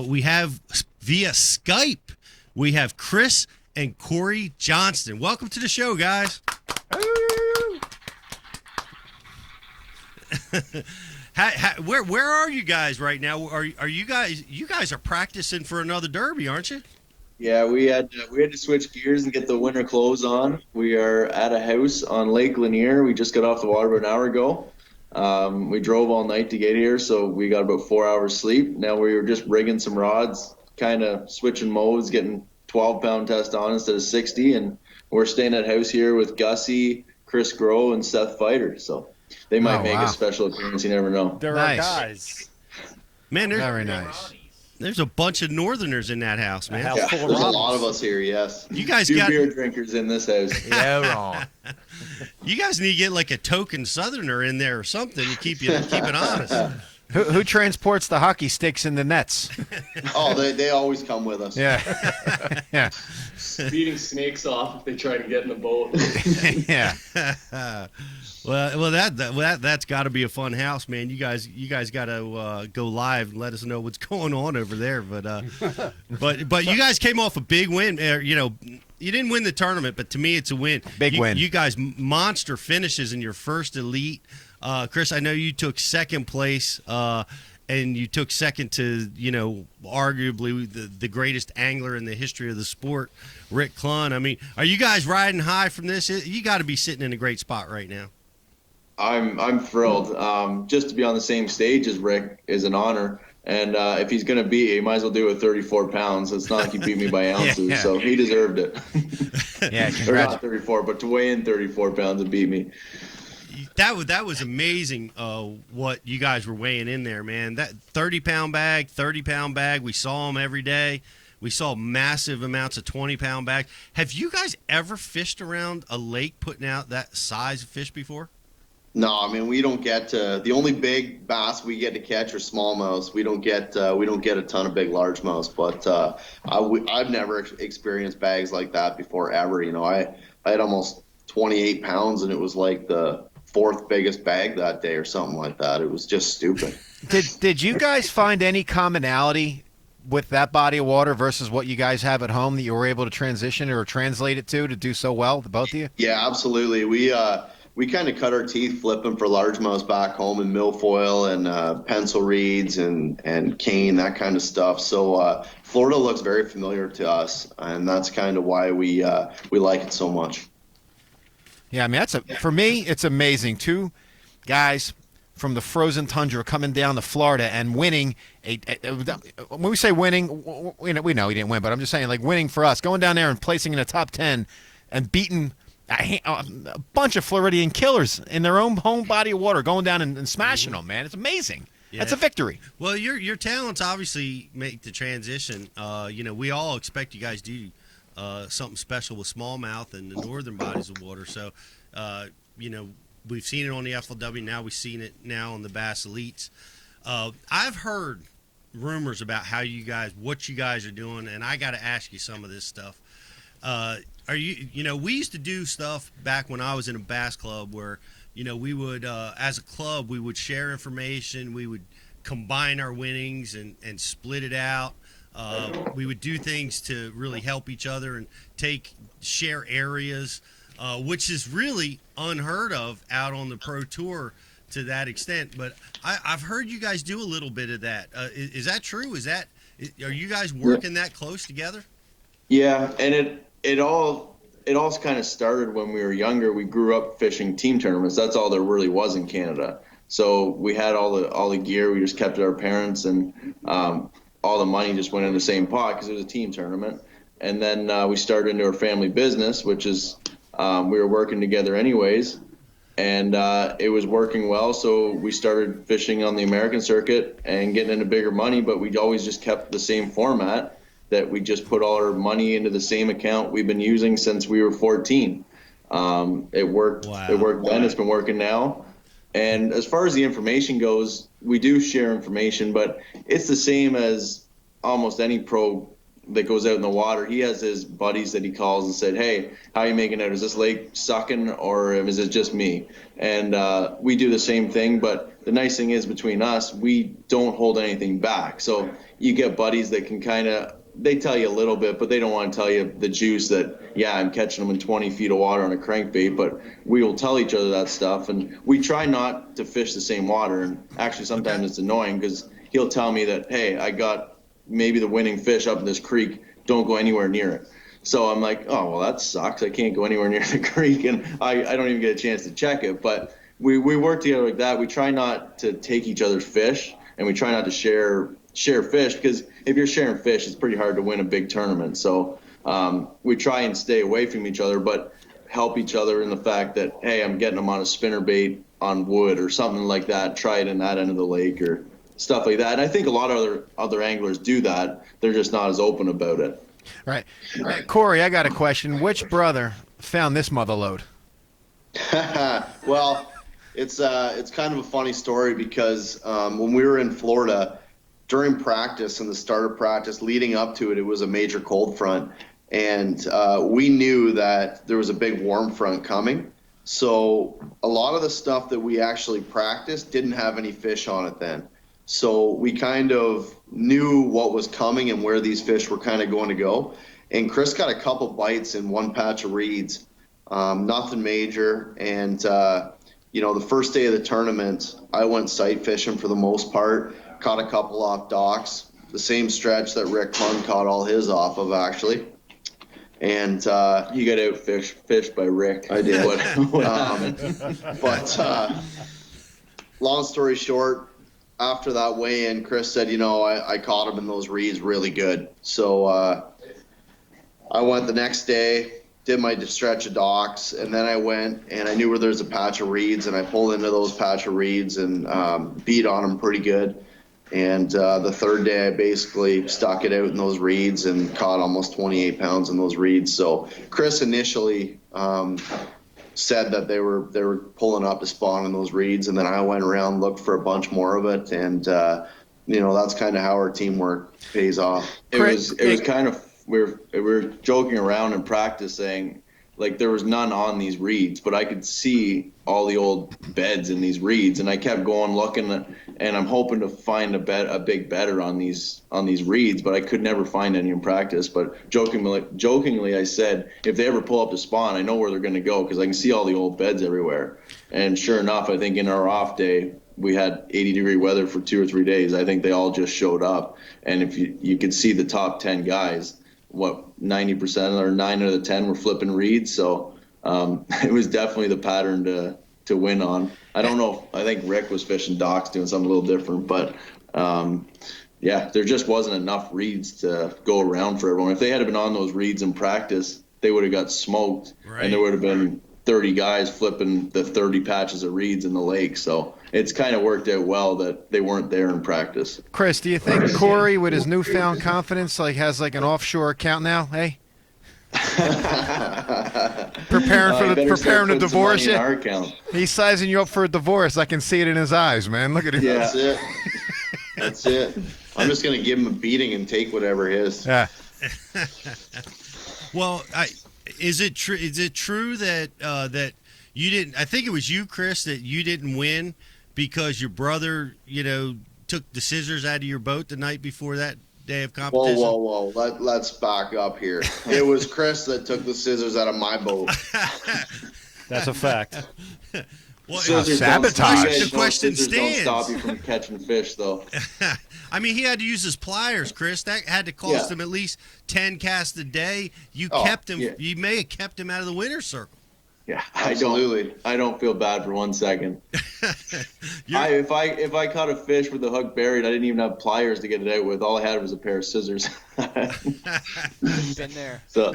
We have via Skype, we have Chris and Corey Johnston. Welcome to the show, guys. Where are you guys right now? Are you guys are practicing for another derby, aren't you? Yeah, we had to switch gears and get the winter clothes on. We are at a house on Lake Lanier. We just got off the water about an hour ago. We drove all night to get here, so we got about 4 hours sleep. Now we were just rigging some rods, kind of switching modes, getting 12-pound test on instead of 60, and we're staying at house here with Gussie, Chris Groh, and Seth Fighter. So they might make a special appearance. You never know. They're our guys. Man, very nice. There's a bunch of Northerners in that house, man. Yeah, there's a lot of us here. Yes, You guys Few got beer drinkers in this house. Yeah, wrong. You guys need to get like a token Southerner in there or something to keep it honest. Who transports the hockey sticks in the nets? Oh, they always come with us. Yeah. Yeah. Beating snakes off if they try to get in the boat. Yeah. Well, that's got to be a fun house, man. You guys got to go live and let us know what's going on over there. But you guys came off a big win. You didn't win the tournament, but to me, it's a win. Big win. You guys monster finishes in your first elite. Chris, I know you took second place, and you took second to, arguably the greatest angler in the history of the sport, Rick Clunn. I mean, are you guys riding high from this? You got to be sitting in a great spot right now. I'm thrilled. Just to be on the same stage as Rick is an honor. And if he's going to beat you, he might as well do it with 34 pounds. It's not like he beat me by ounces, Yeah. so he deserved it. Yeah, Or not 34, but to weigh in 34 pounds and beat me. That was amazing what you guys were weighing in there, man. That 30-pound bag, we saw them every day. We saw massive amounts of 20-pound bags. Have you guys ever fished around a lake putting out that size of fish before? No, I mean we don't get the only big bass we get to catch are smallmouths. We don't get a ton of big largemouths, but I've never experienced bags like that before ever. I had almost 28 pounds, and it was like the fourth biggest bag that day or something like that. It was just stupid. Did you guys find any commonality with that body of water versus what you guys have at home that you were able to transition or translate it to do so well, the both of you? Yeah, absolutely. We kind of cut our teeth flipping for largemouths back home in milfoil and pencil reeds and cane, that kind of stuff. So Florida looks very familiar to us, and that's kind of why we like it so much. Yeah, I mean, for me, it's amazing. Two guys from the frozen tundra coming down to Florida and winning. When we say winning, we know he didn't win, but I'm just saying, like, winning for us, going down there and placing in the top 10 and beating a bunch of Floridian killers in their own home body of water, going down and smashing them, man. It's amazing. Yeah. That's a victory. Well, your talents obviously make the transition. We all expect you guys to do something special with smallmouth and the northern bodies of water. So, we've seen it on the FLW. Now we've seen it now on the Bass Elites. I've heard rumors about what you guys are doing, and I got to ask you some of this stuff. We used to do stuff back when I was in a bass club where, we would, as a club, we would share information. We would combine our winnings and split it out. We would do things to really help each other and share areas, which is really unheard of out on the pro tour to that extent. But I've heard you guys do a little bit of that. Is that true? Are you guys working that close together? Yeah, and it all kind of started when we were younger. We grew up fishing team tournaments. That's all there really was in Canada. So we had all the gear. We just kept it our parents, and all the money just went in the same pot because it was a team tournament. And then we started into our family business, which is we were working together anyways, and it was working well. So we started fishing on the American circuit and getting into bigger money, but we always just kept the same format, that we just put all our money into the same account we've been using since we were 14. It worked. Wow. It worked then. It's been working now. And as far as the information goes, we do share information, but it's the same as almost any pro that goes out in the water. He has his buddies that he calls and said, "Hey, how are you making out? Is this lake sucking, or is it just me?" And we do the same thing, but the nice thing is between us, we don't hold anything back. So you get buddies that can they tell you a little bit, but they don't want to tell you the juice that, yeah, I'm catching them in 20 feet of water on a crankbait, but we will tell each other that stuff. And we try not to fish the same water. And actually sometimes it's annoying because he'll tell me that, "Hey, I got maybe the winning fish up in this creek. Don't go anywhere near it." So I'm like, "Oh, well, that sucks. I can't go anywhere near the creek." And I don't even get a chance to check it. But we work together like that. We try not to take each other's fish, and we try not to share fish, because if you're sharing fish, it's pretty hard to win a big tournament. So we try and stay away from each other, but help each other in the fact that, hey, I'm getting them on a spinnerbait on wood or something like that. Try it in that end of the lake, or stuff like that. And I think a lot of other anglers do that. They're just not as open about it. Right. Corey, I got a question. Which brother found this mother load? Well, it's kind of a funny story because when we were in Florida during practice and the start of practice leading up to it, it was a major cold front. And we knew that there was a big warm front coming. So a lot of the stuff that we actually practiced didn't have any fish on it then. So we kind of knew what was coming and where these fish were kind of going to go. And Chris got a couple bites in one patch of reeds, nothing major. And, the first day of the tournament, I went sight fishing for the most part, caught a couple off docks, the same stretch that Rick Munn caught all his off of, actually. And you got out fished by Rick. I did. But long story short, after that weigh-in, Chris said, I caught him in those reeds really good. So I went the next day, did my stretch of docks, and then I went and I knew where there's a patch of reeds, and I pulled into those patch of reeds and beat on them pretty good. And the third day, I basically stuck it out in those reeds and caught almost 28 pounds in those reeds. So Chris initially said that they were pulling up to spawn in those reeds, and then I went around, looked for a bunch more of it, and that's kind of how our teamwork pays off. It was kind of we were joking around in practice saying, like, there was none on these reeds, but I could see all the old beds in these reeds, and I kept going looking, and I'm hoping to find a big better on these reeds, but I could never find any in practice. But jokingly, I said, if they ever pull up to spawn, I know where they're going to go because I can see all the old beds everywhere. And sure enough, I think in our off day, we had 80-degree weather for 2 or 3 days. I think they all just showed up, and if you could see the top 10 guys, 90% or 9 out of the 10 were flipping reeds. So it was definitely the pattern to win on. I don't know. I think Rick was fishing docks doing something a little different, but there just wasn't enough reeds to go around for everyone. If they had been on those reeds in practice, they would have got smoked, and there would have been 30 guys flipping the 30 patches of reeds in the lake. So it's kind of worked out well that they weren't there in practice. Chris, do you think Corey, with his newfound confidence, has an offshore account now? Hey, preparing to divorce you. He's sizing you up for a divorce. I can see it in his eyes, man. Look at him. Yeah. That's it. That's it. I'm just gonna give him a beating and take whatever his. Yeah. Well, is it true? Is it true that that you didn't? I think it was you, Chris, that you didn't win because your brother, took the scissors out of your boat the night before that day of competition. Whoa! Let's back up here. It was Chris that took the scissors out of my boat. That's a fact. Well, sabotage. The question stands. Don't stop you from catching fish, though. I mean, he had to use his pliers, Chris. That had to cost him at least 10 casts a day. You kept him. Yeah. You may have kept him out of the winner's circle. Yeah, absolutely. I don't feel bad for 1 second. If I caught a fish with the hook buried, I didn't even have pliers to get it out with. All I had was a pair of scissors. Been there. So.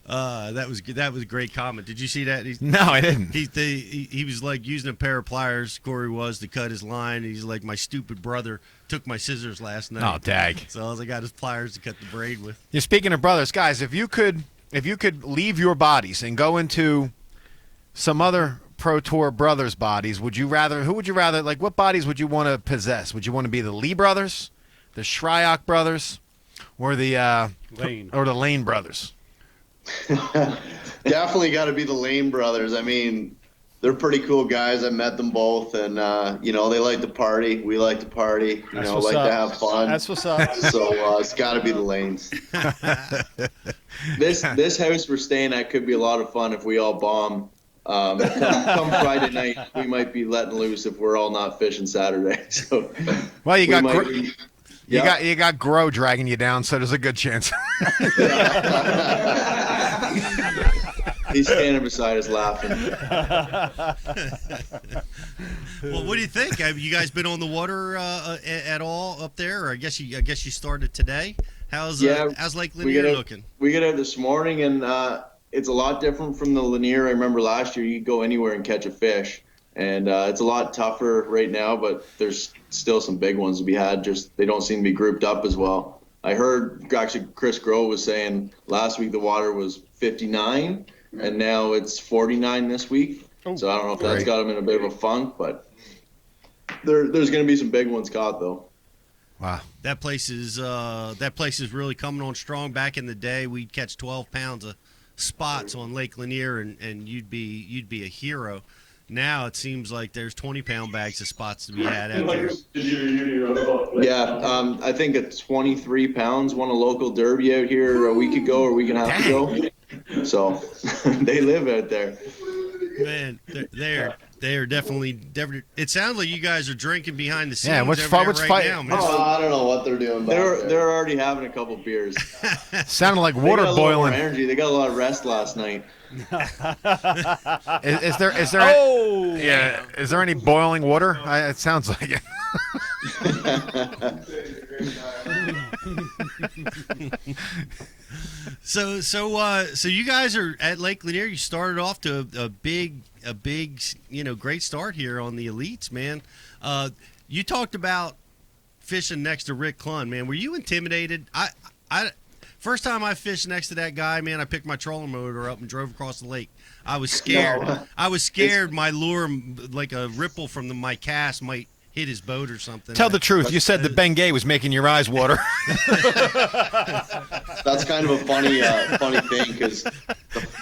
That was a great comment. Did you see that? No, I didn't. He was like using a pair of pliers. Corey was to cut his line. He's like, my stupid brother took my scissors last night. Oh, dag! So I got his pliers to cut the braid with. You're speaking of brothers, guys. If you could leave your bodies and go into some other Pro Tour brothers' bodies, who would you rather? Like, what bodies would you want to possess? Would you want to be the Lee brothers, the Shryock brothers, or the Lane brothers? Definitely got to be the Lane brothers. I mean, they're pretty cool guys. I met them both, and they like to party. We like to party. To have fun. That's what's up. So it's got to be the Lanes. This house we're staying at could be a lot of fun if we all bomb. Come Friday night, we might be letting loose if we're all not fishing Saturday. So, well, you got Grow dragging you down, so there's a good chance. He's standing beside us laughing. Well, what do you think? Have you guys been on the water at all up there? Or I guess you started today. How's Lake Lanier looking? We got out this morning, and it's a lot different from the Lanier I remember last year. You could go anywhere and catch a fish. and it's a lot tougher right now. But there's still some big ones to be had. Just they don't seem to be grouped up as well. I heard actually Chris Grove was saying last week the water was 59, and now it's 49 this week. So I don't know if that's got them in a bit of a funk, but there's going to be some big ones caught though. Wow. That place is really coming on strong. Back in the day, we'd catch 12 pounds of spots on Lake Lanier, and you'd be a hero. Now it seems like there's 20-pound bags of spots to be had out there. Yeah, I think it's 23 pounds won a local derby out here a week ago or a week and a half ago. So they live out there. Man, they are definitely. It sounds like you guys are drinking behind the scenes. Yeah, what's right fight? now, man. I don't know what they're doing. They're already having a couple beers. Sounded like water they got boiling. A little more energy. They got a lot of rest last night. Is there? Is there any boiling water? It sounds like it. So you guys are at Lake Lanier. You started off to a big, great start here on the elites, man. You talked about fishing next to Rick Clunn, man. Were you intimidated? I first time I fished next to that guy, man, I picked my trolling motor up and drove across the lake. I was scared. No. I was scared my lure, like a ripple from my cast, might hit his boat or something. Tell the truth. You said that Ben Gay was making your eyes water. That's kind of a funny thing because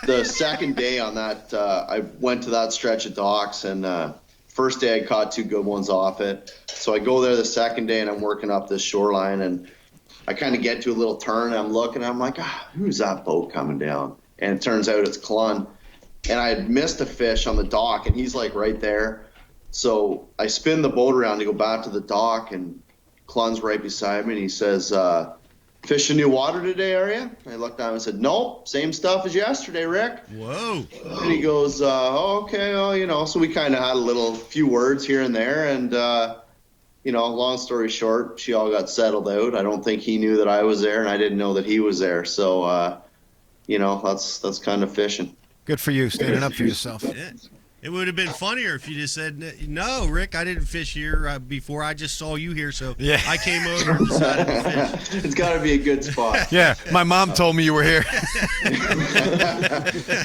the second day on that, I went to that stretch of docks, and first day I caught 2 good ones off it. So I go there the second day, and I'm working up this shoreline, and I kind of get to a little turn, and I'm looking, and I'm like, who's that boat coming down? And it turns out it's Clunn. And I had missed a fish on the dock, and he's like right there. So I spin the boat around to go back to the dock, and Clunn's right beside me, and he says, fishing new water today, are you? I looked down and said, nope, same stuff as yesterday, Rick. Whoa. And he goes, okay, well, so we kind of had a few words here and there, and, long story short, she all got settled out. I don't think he knew that I was there, and I didn't know that he was there. So, that's kind of fishing. Good for you, standing up for yourself. Yeah. It would have been funnier if you just said, no, Rick, I didn't fish here before. I just saw you here, so I came over and decided to fish. It's got to be a good spot. Yeah, my mom told me you were here.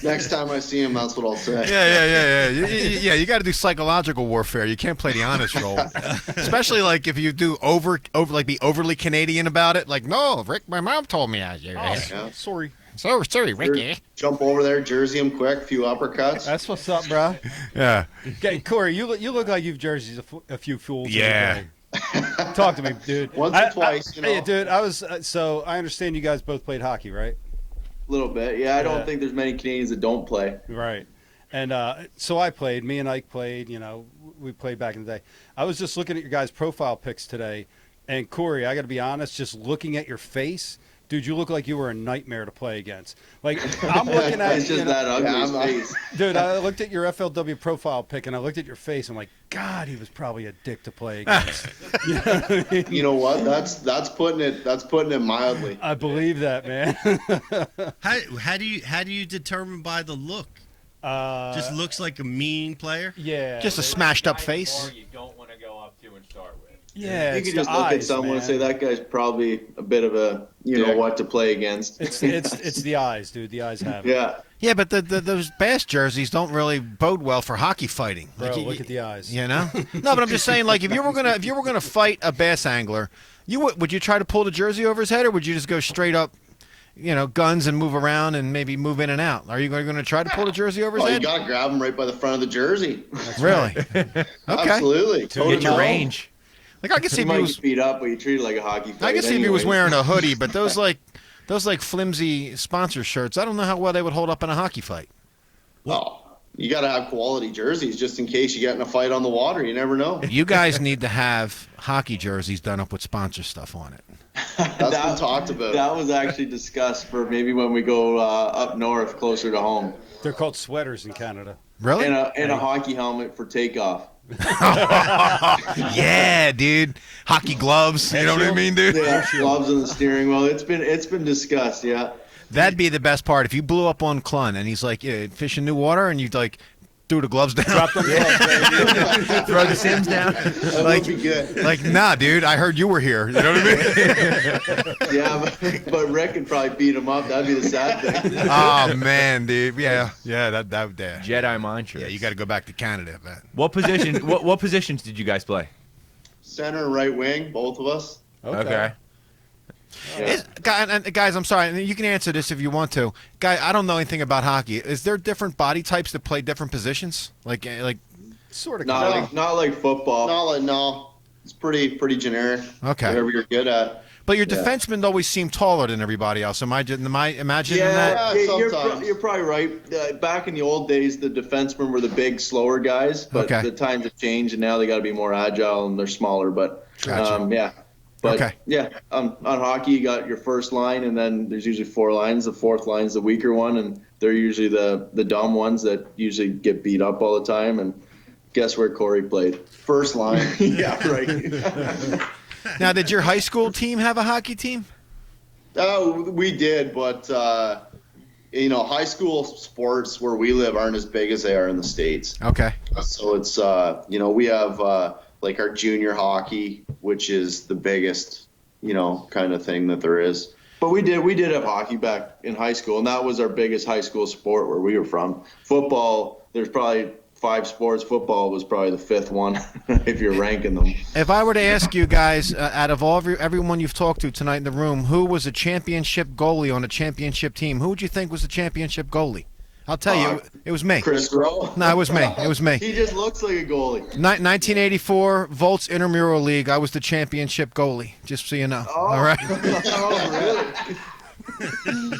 Next time I see him, that's what I'll say. Yeah. You got to do psychological warfare. You can't play the honest role, especially like if you do be overly Canadian about it. Like, no, Rick, my mom told me I was here. Yeah. Sorry, Ricky. Jump over there, jersey him quick, few uppercuts. That's what's up, bro. Yeah. Okay, Corey, you look like you've jerseys a few fools. Yeah. Talk to me, dude. Once or twice, Hey, dude, I was so I understand you guys both played hockey, right? A little bit. Yeah, I don't think there's many Canadians that don't play. Right. And so I played. Me and Ike played. We played back in the day. I was just looking at your guys' profile pics today, and Corey, I got to be honest, just looking at your face. Dude, you look like you were a nightmare to play against. Like, I'm looking at it's just that ugly face. Dude, I looked at your FLW profile pic, and I looked at your face. I'm like, God, he was probably a dick to play against. You know what I mean? You know what? That's putting it mildly. I believe that, man. How do you determine by the look? Just looks like a mean player? Yeah. Just a smashed up face. You don't want to go up to and start with. Yeah, you can just look at someone and say that guy's probably a bit of a know what to play against. It's the eyes, dude. The eyes have it. Yeah. Yeah, but those bass jerseys don't really bode well for hockey fighting. Bro, look at the eyes. You know? No, but I'm just saying, like, if you were gonna fight a bass angler, would you try to pull the jersey over his head, or would you just go straight up, guns and move around and maybe move in and out? Are you going to try to pull the jersey over his head? You got to grab him right by the front of the jersey. Really? Okay. Absolutely. Get your range. Like, I can see if he was beat up, but you treat it like a hockey fight. I can see if he was wearing a hoodie, but those flimsy sponsor shirts, I don't know how well they would hold up in a hockey fight. Well, you got to have quality jerseys just in case you get in a fight on the water. You never know. You guys need to have hockey jerseys done up with sponsor stuff on it. That's been talked about. That was actually discussed for maybe when we go up north, closer to home. They're called sweaters in Canada. Really? And a hockey helmet for takeoff. Yeah, dude. Hockey gloves. You know what I mean, dude? Yeah, gloves on the steering wheel. It's been discussed, yeah. That'd be the best part. If you blew up on Clunn and he's like, fishing new water, and you'd like threw the gloves down. Drop them gloves, Throw the Sims down. That Like- would be good. Like, nah, dude, I heard you were here. You know what I mean? Yeah, but Rick could probably beat him up. That'd be the sad thing. Oh man, dude. Yeah, that Jedi mind tricks. Yeah, you got to go back to Canada, man. What position? what positions did you guys play? Center and right wing, both of us. Okay. Yeah. Guys, I'm sorry. and You can answer this if you want to. Guy, I don't know anything about hockey. Is there different body types that play different positions? Like, sort of. Not like football. No. It's pretty generic. Okay. Whatever you're good at. but your defensemen always seem taller than everybody else. Am I imagining that? You're probably right. Back in the old days, the defensemen were the big, slower guys, but Okay. the times have changed, and now they got to be more agile and they're smaller. But Gotcha. yeah. But Okay. yeah, on hockey, you got your first line, and then there's usually 4 lines. The fourth line's the weaker one, and they're usually the dumb ones that usually get beat up all the time. And guess where Corey played? First line. Yeah, right. Now, did your high school team have a hockey team? Oh, we did, but high school sports where we live aren't as big as they are in the States. Okay. So it's we have like our junior hockey, which is the biggest kind of thing that there is. But we did have hockey back in high school, and that was our biggest high school sport where we were from. Football, there's probably 5 sports. Football was probably the 5th one if you're ranking them. If I were to ask you guys, out of everyone you've talked to tonight in the room, who was a championship goalie on a championship team? Who would you think was the championship goalie? I'll tell you, it was me. Chris Rowe? No, it was me. It was me. He just looks like a goalie. 1984 Volts Intramural League. I was the championship goalie, just so you know. All right. Oh, really?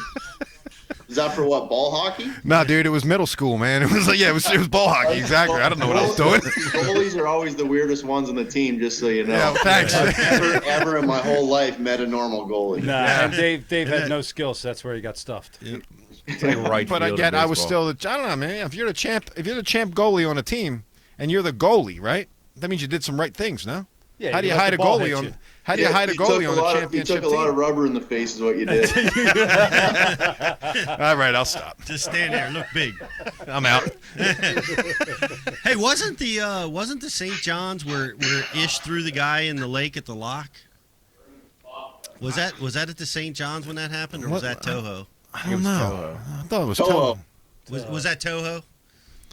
Is that for what, ball hockey? No, dude, it was middle school, man. It was it was ball hockey, exactly. I don't know what I was doing. Goalies are always the weirdest ones on the team, just so you know. Yeah, thanks. I've never in my whole life met a normal goalie. Nah, and Dave had no skills, so that's where he got stuffed. It's like right But field of again, I was baseball. still I don't know, man. If you're the champ goalie on a team, and you're the goalie, right? That means you did some right things, no? Yeah, How do you let hide the a ball goalie hit on? you. How do you hide a goalie on a You championship took a lot of team? rubber in the face is what you did. All right, I'll stop. Just stand there, look big. I'm out. Hey, wasn't the St. John's where Ish threw the guy in the lake at the lock? Was that at the St. John's when that happened, or was that Toho? I don't know. I thought it was Toho. Was that Toho?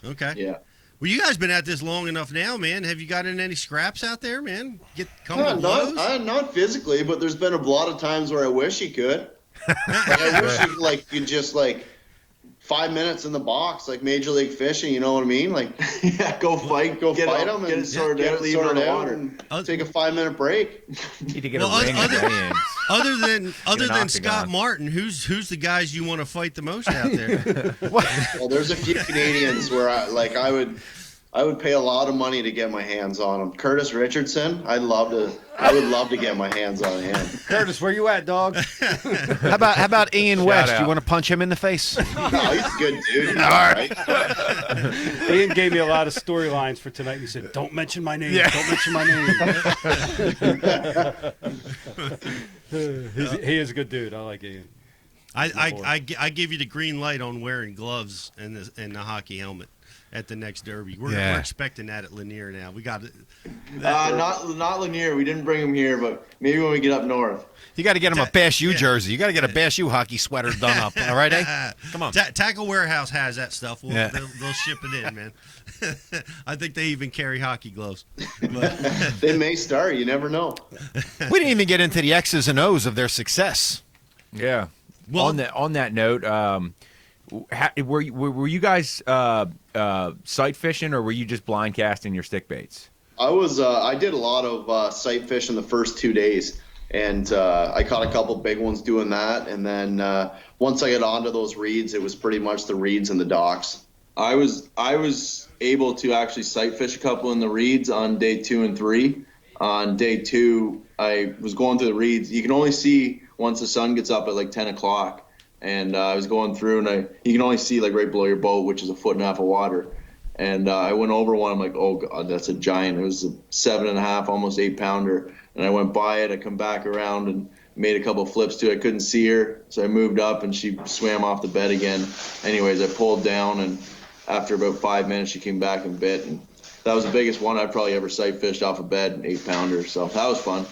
Okay. Yeah. Well, you guys been at this long enough now, man. Have you gotten any scraps out there, man? Come to blows? Not physically, but there's been a lot of times where I wish he could. I wish he could just 5 minutes in the box, like Major League Fishing. You know what I mean? Yeah, go fight him, get it sorted out, leave it in the water, and take a 5-minute break. Need to get a ring of weigh-ins. Other than octagon. Scott Martin, who's the guys you want to fight the most out there? Well, there's a few Canadians where I would pay a lot of money to get my hands on him. Curtis Richardson, I would love to get my hands on him. Curtis, where you at, dog? How about Ian West? out. You want to punch him in the face? No, he's a good dude. All right. Ian gave me a lot of storylines for tonight. He said, "Don't mention my name. Yeah. Don't mention my name." He is a good dude. I like Ian. I give you the green light on wearing gloves and the hockey helmet at the next derby. We're expecting that at Lanier now. We got it. Not Lanier. We didn't bring him here, but maybe when we get up north. You got to get him a Bash U jersey. You got to get a Bash U hockey sweater done up. All right, eh? Come on. Tackle Warehouse has that stuff. Yeah. They'll ship it in, man. I think they even carry hockey gloves. They may start. You never know. We didn't even get into the X's and O's of their success. Yeah. Well, on that note, were you guys sight fishing, or were you just blind casting your stick baits? I did a lot of sight fishing the first 2 days, and I caught a couple big ones doing that. And then once I got onto those reeds, it was pretty much the reeds and the docks. I was able to actually sight fish a couple in the reeds on day 2 and 3. On day 2, I was going through the reeds. You can only see once the sun gets up at 10 o'clock. And I was going through, and you can only see right below your boat, which is a 1.5 foot of water. And I went over one. I'm like, oh God, that's a giant. It was a 7.5, almost 8 pounder. And I went by it. I come back around and made a couple flips to it. I couldn't see her, so I moved up, and she swam off the bed again. Anyways, I pulled down, and after about 5 minutes, she came back and bit. And that was the biggest one I've probably ever sight fished off a bed, an 8-pounder. So that was fun.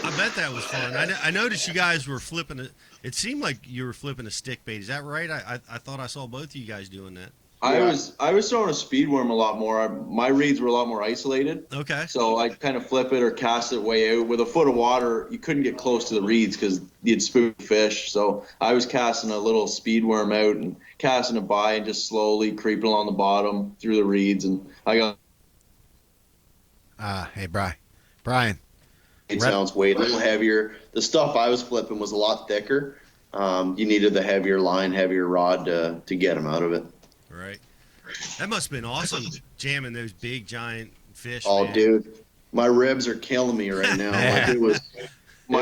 I bet that was fun. I noticed you guys were flipping it. It seemed like you were flipping a stick bait. Is that right? I thought I saw both of you guys doing that. I was throwing a speed worm a lot more. My reeds were a lot more isolated. Okay. So I kind of flip it or cast it way out. With a foot of water, you couldn't get close to the reeds because you'd spook fish. So I was casting a little speed worm out and casting it by and just slowly creeping along the bottom through the reeds. And I got. Hey, Brian. 8 ounce weight, a little heavier. The stuff I was flipping was a lot thicker. You needed the heavier line, heavier rod to get them out of it. Right. That must have been awesome, jamming those big, giant fish. Oh, man. dude, my ribs are killing me right now. Like it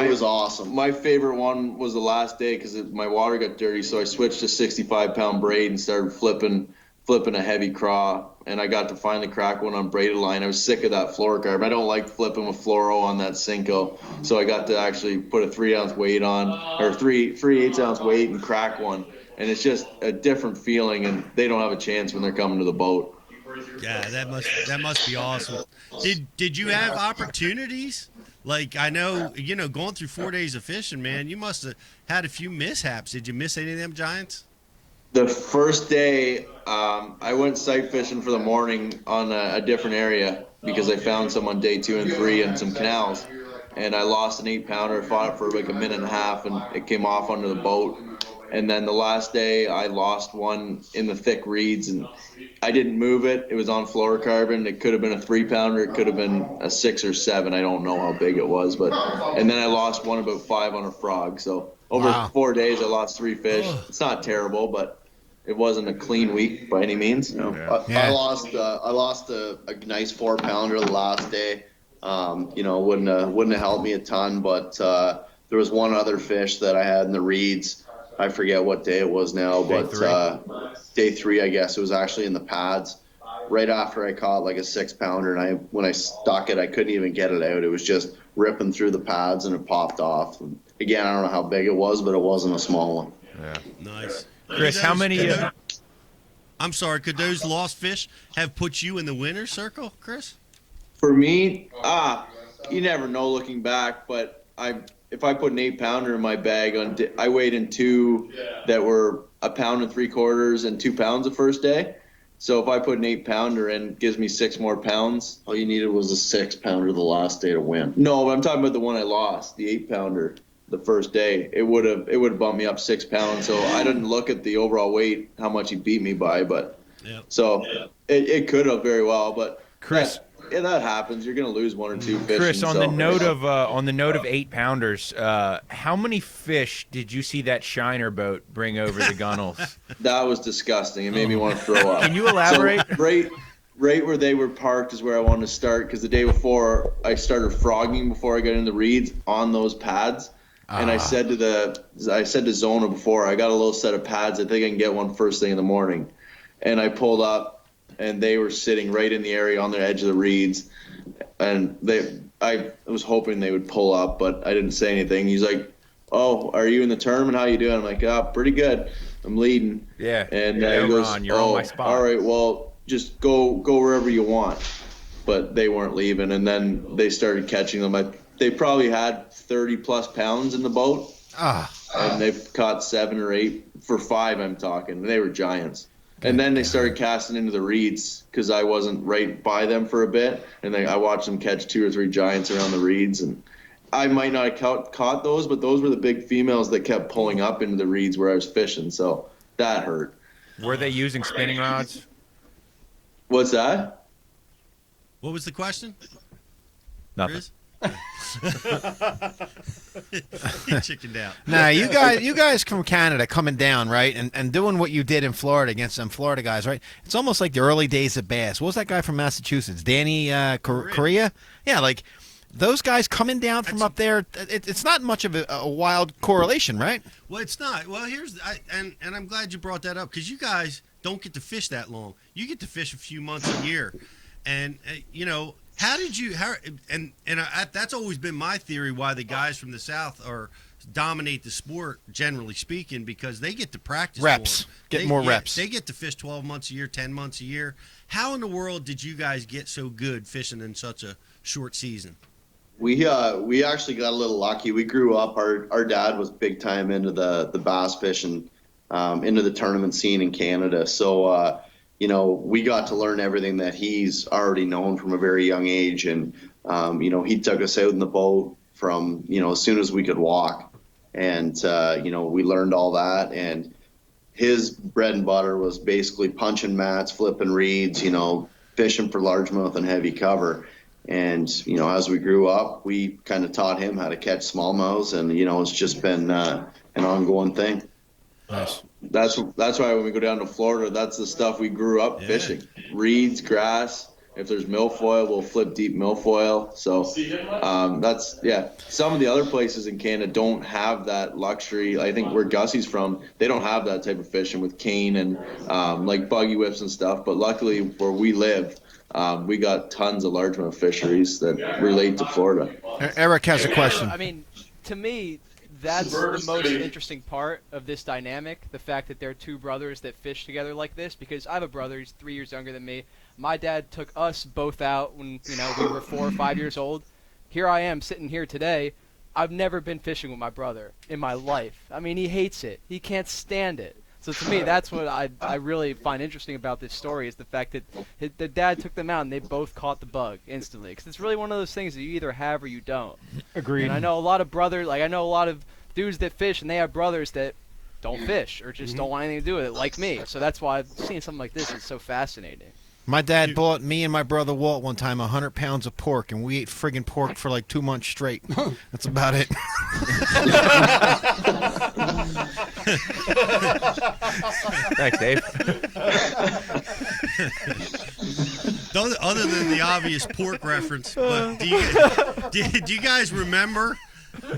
was awesome. My favorite one was the last day because my water got dirty, so I switched to 65-pound braid and started flipping a heavy craw, and I got to finally crack one on braided line. I was sick of that fluorocarbon. I don't like flipping with fluoro on that Cinco, so I got to actually put a 3-ounce weight on, or 3 8-ounce weight and crack one. And it's just a different feeling, and they don't have a chance when they're coming to the boat. Yeah, that must be awesome. Did you have opportunities? Like, I know, going through 4 days of fishing, man, you must have had a few mishaps. Did you miss any of them giants? The first day, I went sight fishing for the morning on a different area because I found some on day 2 and 3 in some canals. And I lost an 8-pounder, fought it for like a minute and a half, and it came off under the boat. And then the last day, I lost one in the thick reeds, and I didn't move it. It was on fluorocarbon. It could have been a 3-pounder. It could have been a 6 or 7. I don't know how big it was, and then I lost one about 5 on a frog. So over 4 days, I lost 3 fish. It's not terrible, but it wasn't a clean week by any means. I lost a nice 4-pounder the last day. Wouldn't have helped me a ton, but there was one other fish that I had in the reeds. I forget what day it was now, but day 3, I guess. It was actually in the pads right after I caught like a 6-pounder, and when I stuck it, I couldn't even get it out. It was just ripping through the pads, and it popped off. And again, I don't know how big it was, but it wasn't a small one. Yeah. Nice. Chris, how many? I'm sorry. Could those lost fish have put you in the winner's circle, Chris? For me, you never know looking back, but if I put an 8-pounder in my bag, I weighed in 2 that were 1 3/4 pounds and 2 pounds the first day. So if I put an 8-pounder in, it gives me 6 more pounds. All you needed was a 6-pounder the last day to win. No, but I'm talking about the one I lost, the 8-pounder, the first day. It would have bumped me up 6 pounds. So I didn't look at the overall weight, how much he beat me by, but it could have very well. But Chris. That happens. You're going to lose 1 or 2 fish. Chris, on the note of 8-pounders, how many fish did you see that Shiner boat bring over the gunnels? That was disgusting. It made me want to throw up. Can you elaborate? So, right where they were parked is where I wanted to start, because the day before I started frogging before I got in the reeds on those pads. And I said to Zona before, I got a little set of pads. I think I can get one first thing in the morning. And I pulled up, and they were sitting right in the area on the edge of the reeds, and I was hoping they would pull up, but I didn't say anything. He's like, "Oh, are you in the tournament? How you doing?" I'm like, "Pretty good. I'm leading." Yeah. And he goes, Ron, you're on my spot. All right, well, just go wherever you want. But they weren't leaving, and then they started catching them. They probably had 30+ pounds in the boat, and they've caught 7 or 8 for 5. I'm talking. They were giants. And then they started casting into the reeds because I wasn't right by them for a bit. And I watched them catch 2 or 3 giants around the reeds. And I might not have caught those, but those were the big females that kept pulling up into the reeds where I was fishing. So that hurt. Were they using spinning rods? What's that? What was the question? Nothing. Chris? He chickened out. Nah, you guys from Canada coming down, right, and doing what you did in Florida against some Florida guys, right? It's almost like the early days of bass. What was that guy from Massachusetts, Danny Correa? Yeah, like those guys coming down from up there. It's not much of a wild correlation, right? Well, it's not. Well, and I'm glad you brought that up, because you guys don't get to fish that long. You get to fish a few months a year, and How did you? That's always been my theory why the guys from the South dominate the sport, generally speaking, because they get to practice reps, more reps. They get to fish 12 months a year, 10 months a year. How in the world did you guys get so good fishing in such a short season? We actually got a little lucky. We grew up. Our dad was big time into the bass fishing, into the tournament scene in Canada. So we got to learn everything that he's already known from a very young age. And he took us out in the boat from as soon as we could walk, and we learned all that. And his bread and butter was basically punching mats, flipping reeds, fishing for largemouth and heavy cover. And, as we grew up, we kind of taught him how to catch smallmouths, and, it's just been an ongoing thing. Nice. That's why when we go down to Florida, that's the stuff we grew up fishing. Reeds, grass. If there's milfoil, we'll flip deep milfoil. So some of the other places in Canada don't have that luxury. I think where Gussie's from, they don't have that type of fishing with cane and like buggy whips and stuff. But luckily where we live, we got tons of largemouth fisheries that relate to Florida. Eric has a question. I mean, to me, that's the most interesting part of this dynamic, the fact that they're two brothers that fish together like this, because I have a brother, he's 3 years younger than me. My dad took us both out when we were 4 or 5 years old. Here I am sitting here today. I've never been fishing with my brother in my life. I mean, he hates it. He can't stand it. So to me, that's what I really find interesting about this story, is the fact that the dad took them out and they both caught the bug instantly. Because it's really one of those things that you either have or you don't. Agreed. And I know a lot of brothers, I know a lot of dudes that fish, and they have brothers that don't fish or just don't want anything to do with it, like me. So that's why seeing something like this is so fascinating. My dad bought me and my brother Walt one time 100 pounds of pork, and we ate friggin' pork for like 2 months straight. That's about it. Thanks, Dave. Other than the obvious pork reference, but do you guys remember?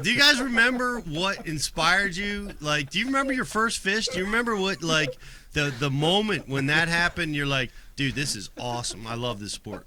Do you guys remember what inspired you? Like, do you remember your first fish? Do you remember what, like, the moment when that happened? You're like, dude, this is awesome. I love this sport.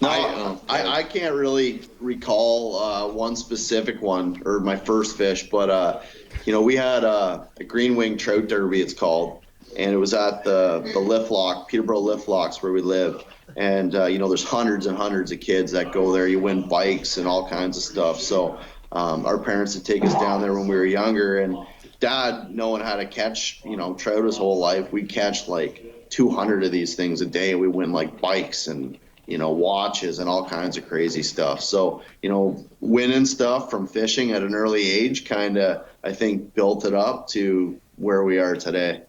No, I can't really recall one specific one or my first fish, but we had a green wing trout derby, it's called, and it was at the lift lock, Peterborough lift locks where we live. And there's hundreds and hundreds of kids that go there. You win bikes and all kinds of stuff. So our parents would take us down there when we were younger, and Dad, knowing how to catch trout his whole life, we'd catch like 200 of these things a day. We win like bikes and watches and all kinds of crazy stuff. So winning stuff from fishing at an early age kind of, I think, built it up to where we are today.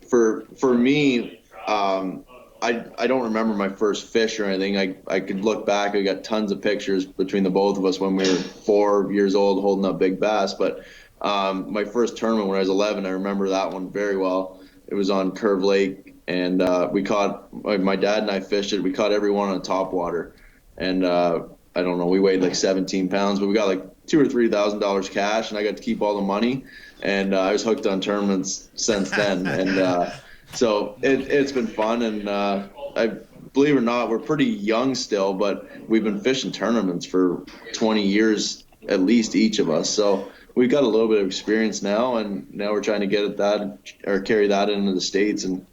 For me, I don't remember my first fish or anything. I could look back. I got tons of pictures between the both of us when we were 4 years old holding up big bass. But my first tournament when I was 11, I remember that one very well. It was on Curve Lake, and we caught, my dad and I fished it. We caught every one on topwater. And I don't know, we weighed like 17 pounds, but we got like $2,000 or $3,000 cash, and I got to keep all the money. And I was hooked on tournaments since then. And so it's been fun. And I believe it or not, we're pretty young still, but we've been fishing tournaments for 20 years at least, each of us. So we've got a little bit of experience now, and now we're trying to get at that or carry that into the States and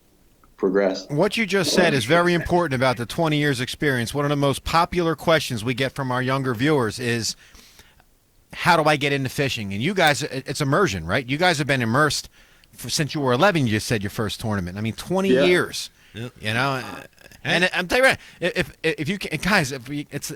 progress. What you just said is very important about the 20 years experience. One of the most popular questions we get from our younger viewers is, how do I get into fishing? And you guys, it's immersion, right? You guys have been immersed since you were 11. You just said your first tournament. I mean, 20 years. Yep. And I'm telling you, right, if you can, guys,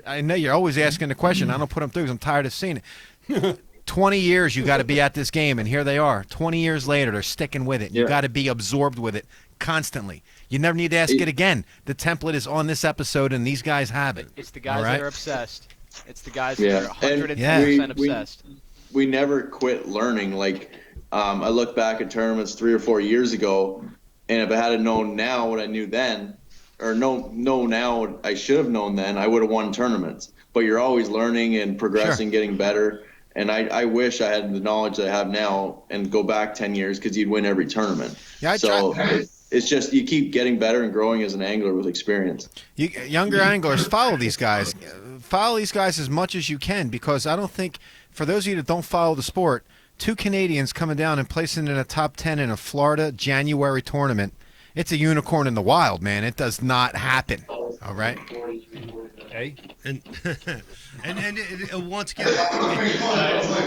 I know you're always asking the question. I don't put them through because I'm tired of seeing it. 20 years you got to be at this game, and here they are. 20 years later, they're sticking with it. You got to be absorbed with it constantly. You never need to ask it again. The template is on this episode, and these guys have it. It's the guys that are obsessed. It's the guys that are 110% obsessed. We never quit learning. Like, I look back at tournaments 3 or 4 years ago, and if I had known now what I knew then, or know now what I should have known then, I would have won tournaments. But you're always learning and progressing, getting better. And I wish I had the knowledge that I have now and go back 10 years, because you'd win every tournament. Yeah, it's just you keep getting better and growing as an angler with experience. Younger anglers, follow these guys. Follow these guys as much as you can, because I don't think, for those of you that don't follow the sport, 2 Canadians coming down and placing in a top 10 in a Florida January tournament, it's a unicorn in the wild, man. It does not happen. All right? Hey. And once again,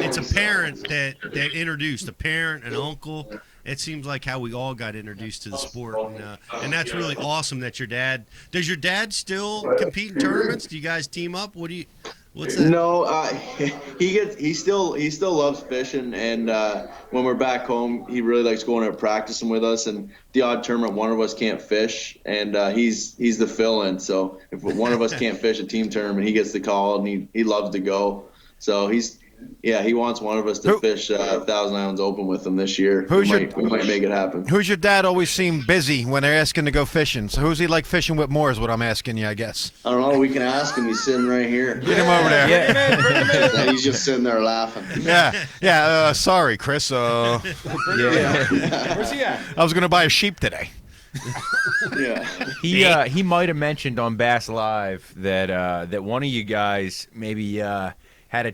it's a parent that introduced, a parent, an uncle. It seems like how we all got introduced to the sport, and that's really awesome that your dad. Does your dad still compete in tournaments? Do you guys team up? What's that? No, he still loves fishing, and when we're back home, he really likes going out practicing with us. And the odd tournament, one of us can't fish, and he's the fill-in. So if one of us can't fish a team tournament, he gets the call, and he loves to go. So he wants one of us to fish Thousand Islands Open with him this year. We might make it happen. Who's your dad always seem busy when they're asking to go fishing? So who's he like fishing with more is what I'm asking you, I guess. I don't know. We can ask him. He's sitting right here. Get him over there. And he's just sitting there laughing. Yeah. Sorry, Chris. Where's he at? I was going to buy a sheep today. He might have mentioned on Bass Live that one of you guys maybe had a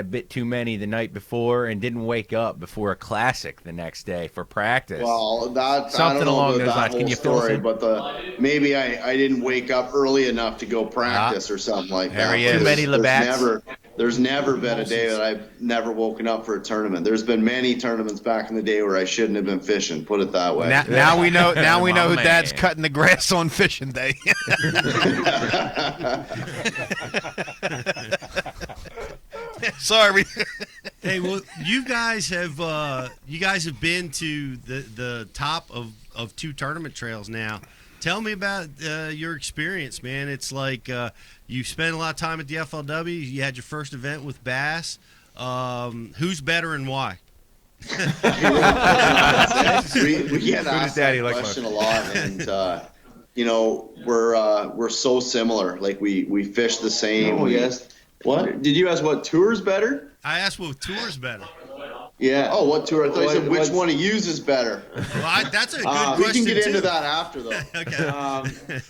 bit too many the night before and didn't wake up before a classic the next day for practice. Well, something I don't know along about those lines. that Can you whole fill us story, in? but maybe I didn't wake up early enough to go practice or something like that. There he is. Too many Labats. There's never been a day that I've never woken up for a tournament. There's been many tournaments back in the day where I shouldn't have been fishing. Put it that way. Now we know. Now we know who Dad's cutting the grass on fishing day. Sorry. Hey, well, you guys have been to the top of 2 tournament trails now. Tell me about your experience, man. It's like you spent a lot of time at the FLW. You had your first event with Bass. Who's better and why? We get asked that question a lot, and we're so similar. Like we fish the same. Oh, yes. What? Did you ask what tour's better? I asked what tour's better. Yeah. Oh, what tour? I thought you said which one to use is better. Well, that's a good question. We can get too. into that after, though. Okay.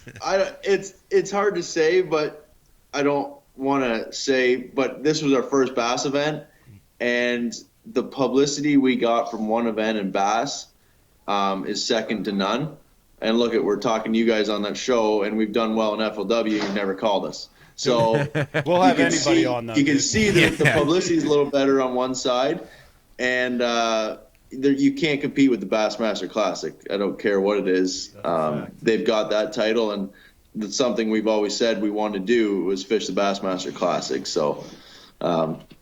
It's hard to say, but I don't want to say. But this was our first Bass event, and the publicity we got from one event in Bass is second to none. And look, we're talking to you guys on that show, and we've done well in FLW. You've never called us. So we'll have anybody on that. You can see that the publicity is a little better on one side, and you can't compete with the Bassmaster Classic. I don't care what it is. They've got that title, and that's something we've always said we wanted to do was fish the Bassmaster Classic. So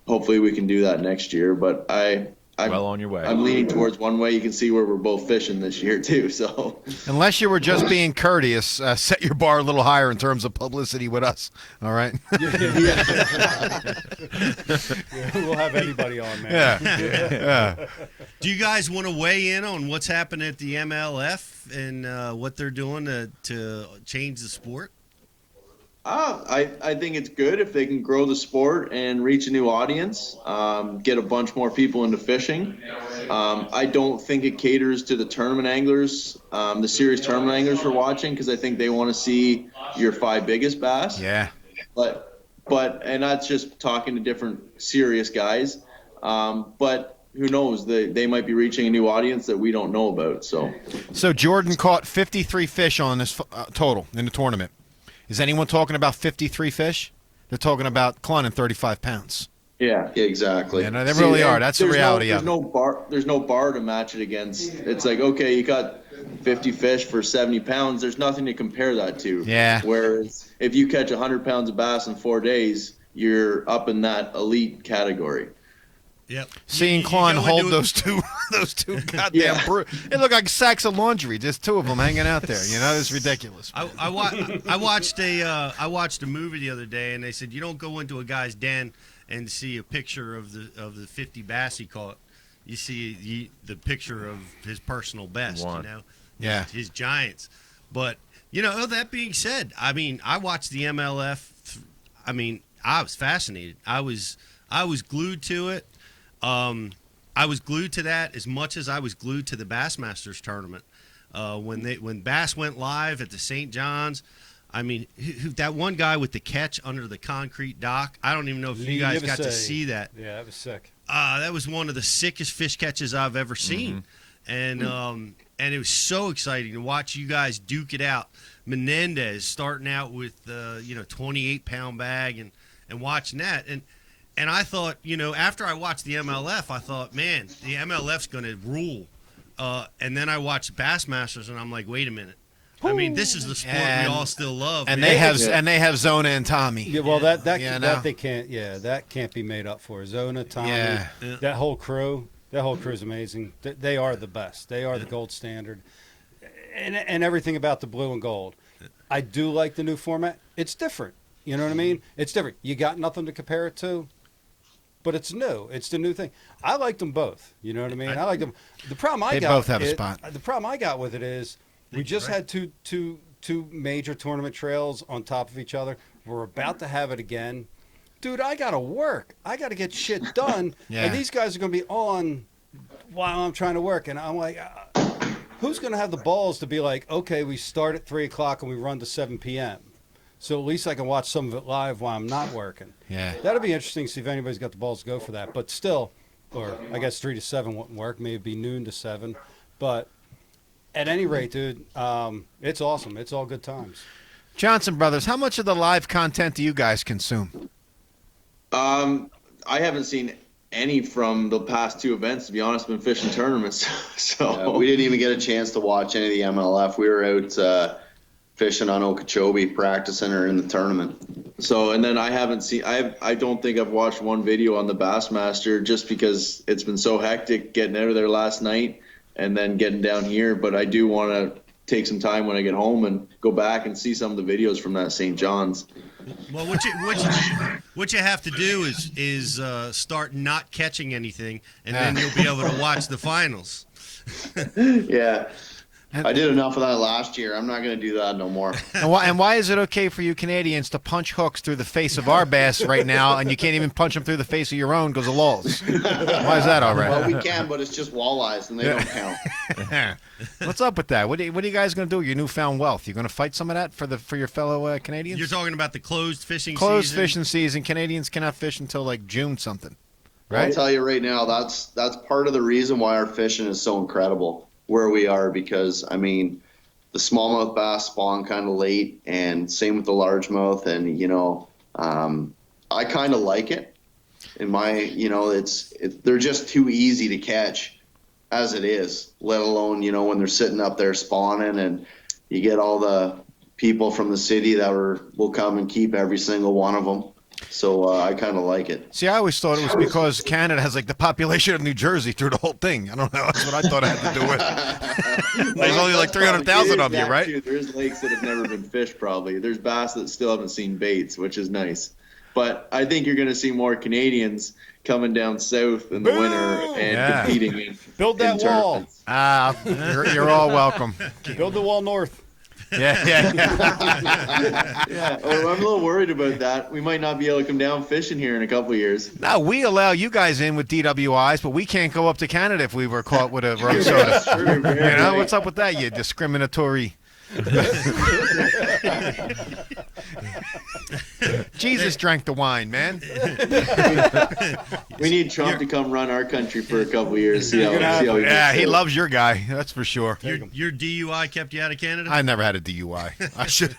hopefully we can do that next year. But I'm well on your way. I'm leaning towards one way. You can see where we're both fishing this year too. So unless you were just being courteous, set your bar a little higher in terms of publicity with us. All right. We'll have anybody on, man. Yeah. Do you guys want to weigh in on what's happened at the MLF and what they're doing to change the sport? I think it's good if they can grow the sport and reach a new audience, get a bunch more people into fishing. I don't think it caters to the tournament anglers, the serious tournament anglers we're watching, because I think they want to see your 5 biggest bass. Yeah. But and that's just talking to different serious guys. But who knows? They might be reaching a new audience that we don't know about. So Jordan caught 53 fish on this total in the tournament. Is anyone talking about 53 fish? They're talking about climbing 35 pounds. Yeah, exactly. Yeah, no, they really are. That's the reality of it. There's no bar to match it against. It's like, okay, you got 50 fish for 70 pounds. There's nothing to compare that to. Yeah. Whereas if you catch 100 pounds of bass in 4 days, you're up in that elite category. Yep. Seeing Klein hold those two goddamn it looked like sacks of laundry, just 2 of them hanging out there. It's ridiculous. I watched a movie the other day, and they said you don't go into a guy's den and see a picture of the 50 bass he caught. You see the picture of his personal best. Yeah. His giants. But that being said, I watched the MLF. I was fascinated. I was glued to it. I was glued to that as much as I was glued to the Bassmasters tournament. when Bass went live at the St. John's. I mean, that one guy with the catch under the concrete dock. I don't even know if you guys got to see that. Yeah, that was sick. That was one of the sickest fish catches I've ever seen, and it was so exciting to watch you guys duke it out. Menendez starting out with 28-pound bag and watching that, and I thought, after I watched the MLF, I thought, man, the MLF's going to rule, and then I watched Bassmasters, and I'm like, wait a minute. I mean, this is the sport we all still love. And they have Zona and Tommy. Yeah, well, that they can't. Yeah, that can't be made up for. Zona, Tommy, that whole crew. That whole crew is amazing. They are the best. They are the gold standard, and everything about the blue and gold. I do like the new format. It's different. You know what I mean? It's different. You got nothing to compare it to, but it's new. It's the new thing. I like them both. You know what I mean? I like them. The problem They both have a spot. The problem I got with it is. We just had two major tournament trails on top of each other. We're about to have it again. Dude, I got to work. I got to get shit done. And these guys are going to be on while I'm trying to work. And I'm like, who's going to have the balls to be like, okay, we start at 3 o'clock and we run to 7 p.m. So at least I can watch some of it live while I'm not working. Yeah. That'll be interesting to see if anybody's got the balls to go for that. But still, or I guess 3 to 7 wouldn't work. Maybe it'd be noon to 7. But at any rate, dude, it's awesome. It's all good times. Johnson Brothers, how much of the live content do you guys consume? I haven't seen any from the past 2 events, to be honest. I've been fishing tournaments. So we didn't even get a chance to watch any of the MLF. We were out fishing on Okeechobee, practicing or in the tournament. So, and then I haven't seen, I don't think I've watched one video on the Bassmaster just because it's been so hectic getting out of there last night and then getting down here. But I do want to take some time when I get home and go back and see some of the videos from that St. John's. Well, what you have to do is start not catching anything, and then you'll be able to watch the finals. Yeah. I did enough of that last year. I'm not going to do that no more. And why is it okay for you Canadians to punch hooks through the face of our bass right now, and you can't even punch them through the face of your own because of lulls? Why is that all right? Well, we can, but it's just walleyes, and they don't count. What's up with that? What are you guys going to do with your newfound wealth? You going to fight some of that for your fellow Canadians? You're talking about the closed fishing season? Closed fishing season. Canadians cannot fish until like June something. Right? I'll tell you right now, that's part of the reason why our fishing is so incredible where we are, because I mean the smallmouth bass spawn kind of late, and same with the largemouth, and I kind of like it. In my they're just too easy to catch as it is, let alone when they're sitting up there spawning, and you get all the people from the city that will come and keep every single one of them. So I kind of like it. See, I always thought it was because Canada has like the population of New Jersey through the whole thing. I don't know. That's what I thought it had to do with. There's only like 300,000 of you, right? Too. There's lakes that have never been fished probably. There's bass that still haven't seen baits, which is nice. But I think you're going to see more Canadians coming down south in the winter and competing in Build that wall. You're all welcome. Build the wall north. Yeah. Well, I'm a little worried about that. We might not be able to come down fishing here in a couple of years. No, we allow you guys in with DWIs, but we can't go up to Canada if we were caught with a rum soda. True, what's up with that, you discriminatory? Jesus drank the wine, man. We need Trump to come run our country for a couple of years. He loves your guy, that's for sure. Your DUI kept you out of Canada? I never had a DUI. I should.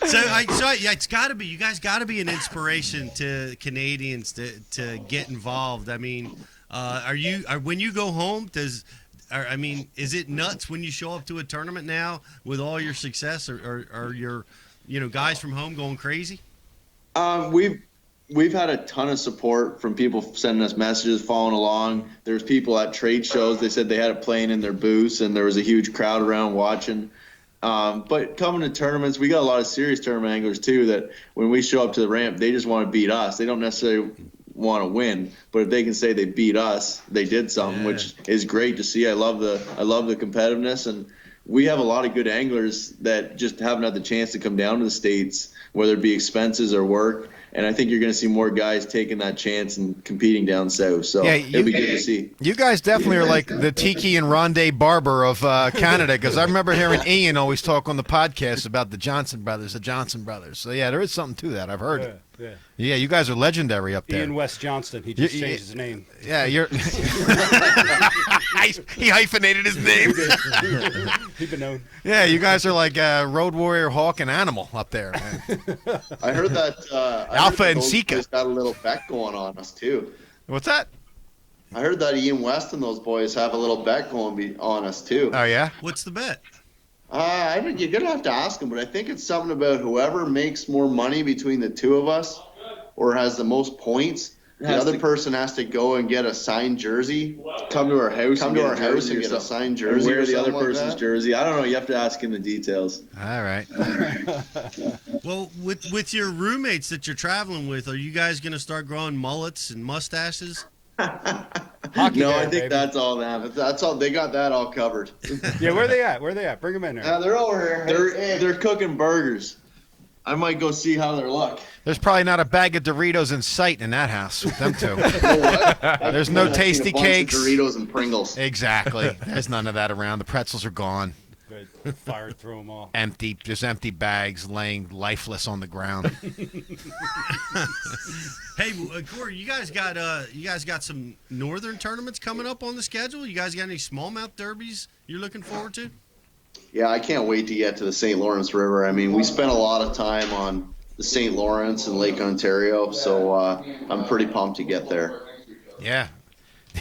It's got to be. You guys got to be an inspiration to Canadians to get involved. I mean, when you go home, is it nuts when you show up to a tournament now with all your success, or are your guys from home going crazy? We've had a ton of support from people sending us messages, following along. There's people at trade shows. They said they had it playing in their booths, and there was a huge crowd around watching. But coming to tournaments, we got a lot of serious tournament anglers too, that when we show up to the ramp, they just want to beat us. They don't necessarily want to win, but if they can say they beat us, they did something, which is great to see. I love the competitiveness, and we have a lot of good anglers that just haven't had the chance to come down to the States, whether it be expenses or work. And I think you're going to see more guys taking that chance and competing down south. So it'll be good to see. You guys definitely are like the Tiki and Ronde Barber of Canada, because I remember hearing Ian always talk on the podcast about the Johnson brothers. So, yeah, there is something to that. I've heard it. Yeah, you guys are legendary up there. Ian West Johnston. He just changed his name. Yeah, you're. He hyphenated his name. He's been known. Yeah, you guys are like Road Warrior, Hawk, and Animal up there, man. I heard that Alpha and Sika got a little bet going on us too. What's that? I heard that Ian West and those boys have a little bet going on us too. Oh yeah? What's the bet? I think you're gonna have to ask him, but I think it's something about whoever makes more money between the two of us, or has the most points. The other person has to go and get a signed jersey. Come to our house. Come to our house and get a signed jersey. And wear the other like person's that. jersey. I don't know. You have to ask him the details. All right. Well, with your roommates that you're traveling with, are you guys going to start growing mullets and mustaches? I think that's all them. That's all. They got that all covered. Yeah, where they at? Bring them in there. They're over here. They're cooking burgers. I might go see how they look. There's probably not a bag of Doritos in sight in that house with them two. There's no tasty cakes. Doritos and Pringles. Exactly. There's none of that around. The pretzels are gone. Good. Fired through them all. Empty. Just empty bags laying lifeless on the ground. Hey, Corey, you guys got some northern tournaments coming up on the schedule? You guys got any smallmouth derbies you're looking forward to? Yeah, I can't wait to get to the St. Lawrence River. I mean, we spent a lot of time on the St. Lawrence and Lake Ontario, so I'm pretty pumped to get there. Yeah.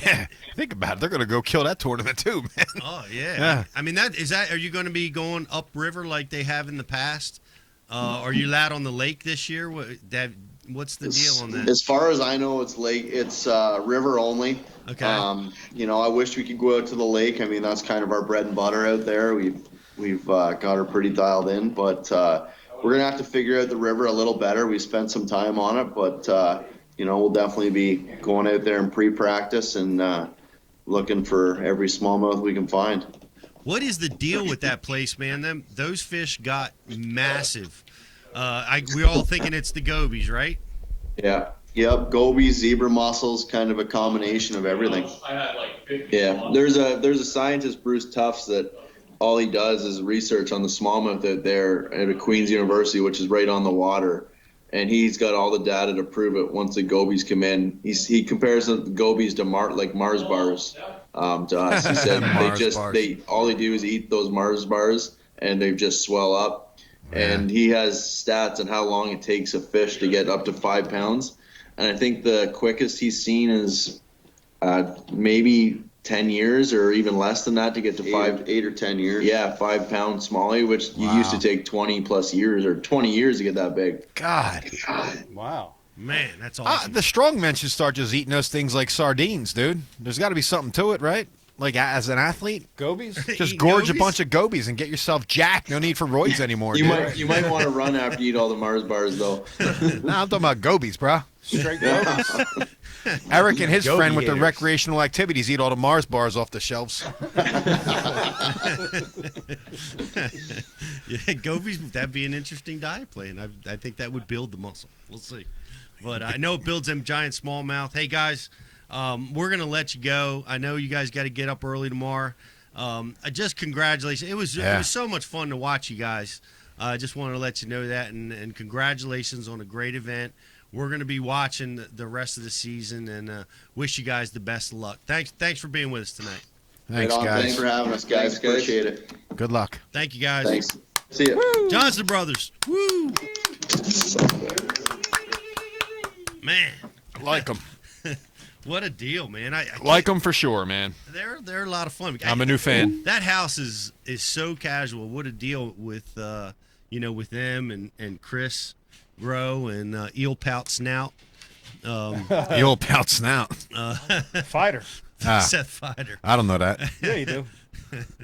Yeah. Think about it. They're going to go kill that tournament too, man. Oh, yeah. I mean, are you going to be going upriver like they have in the past? Are you allowed on the lake this year? What's the deal on that? As far as I know, it's river only. Okay. I wish we could go out to the lake. I mean, that's kind of our bread and butter out there. We've got her pretty dialed in, but we're gonna have to figure out the river a little better. We spent some time on it, but we'll definitely be going out there in pre-practice and looking for every smallmouth we can find. What is the deal with that place, man? Those fish got massive. We're all thinking it's the gobies, right? Yeah. Yep. Gobies, zebra mussels, kind of a combination of everything. Yeah. There's a scientist, Bruce Tufts, that all he does is research on the smallmouth out there at Queen's University, which is right on the water. And he's got all the data to prove it once the gobies come in. He compares the gobies to Mars bars to us. He said all they do is eat those Mars bars and they just swell up. And he has stats on how long it takes a fish to get up to 5 pounds. And I think the quickest he's seen is maybe 10 years or even less than that to get to 8 or 10 years. Yeah, 5 pound smallie, which you used to take 20 plus years or 20 years to get that big. God. Wow. Man, that's awesome. The strongmen should start just eating those things like sardines, dude. There's got to be something to it, right? Like as an athlete, gobies, just gorge a bunch of gobies and get yourself jacked. No need for roids anymore. You might want to run after you eat all the Mars bars though. Nah, I'm talking about gobies, bro. Straight gobies. Eric and his Goby friend with the haters. recreational activities eat all the Mars bars off the shelves. Yeah, gobies, that'd be an interesting diet plan. I think that would build the muscle. We'll see. But I know it builds them giant smallmouth. Hey, guys, we're going to let you go. I know you guys got to get up early tomorrow. Just congratulations. It was so much fun to watch you guys. I just wanted to let you know that, and congratulations on a great event. We're going to be watching the rest of the season, and wish you guys the best of luck. Thanks for being with us tonight. Thanks, guys. Thanks for having us, guys. Appreciate it. Good luck. Thank you, guys. Thanks. See ya. Johnson Brothers. Woo! Man. I like them. What a deal, man. I Like them for sure, man. They're a lot of fun. I'm a new fan. That house is so casual. What a deal with with them and Chris Grow and Eel Pout Snout. Eel Pout Snout. Fighter. Seth Fighter. I don't know that. Yeah, you do.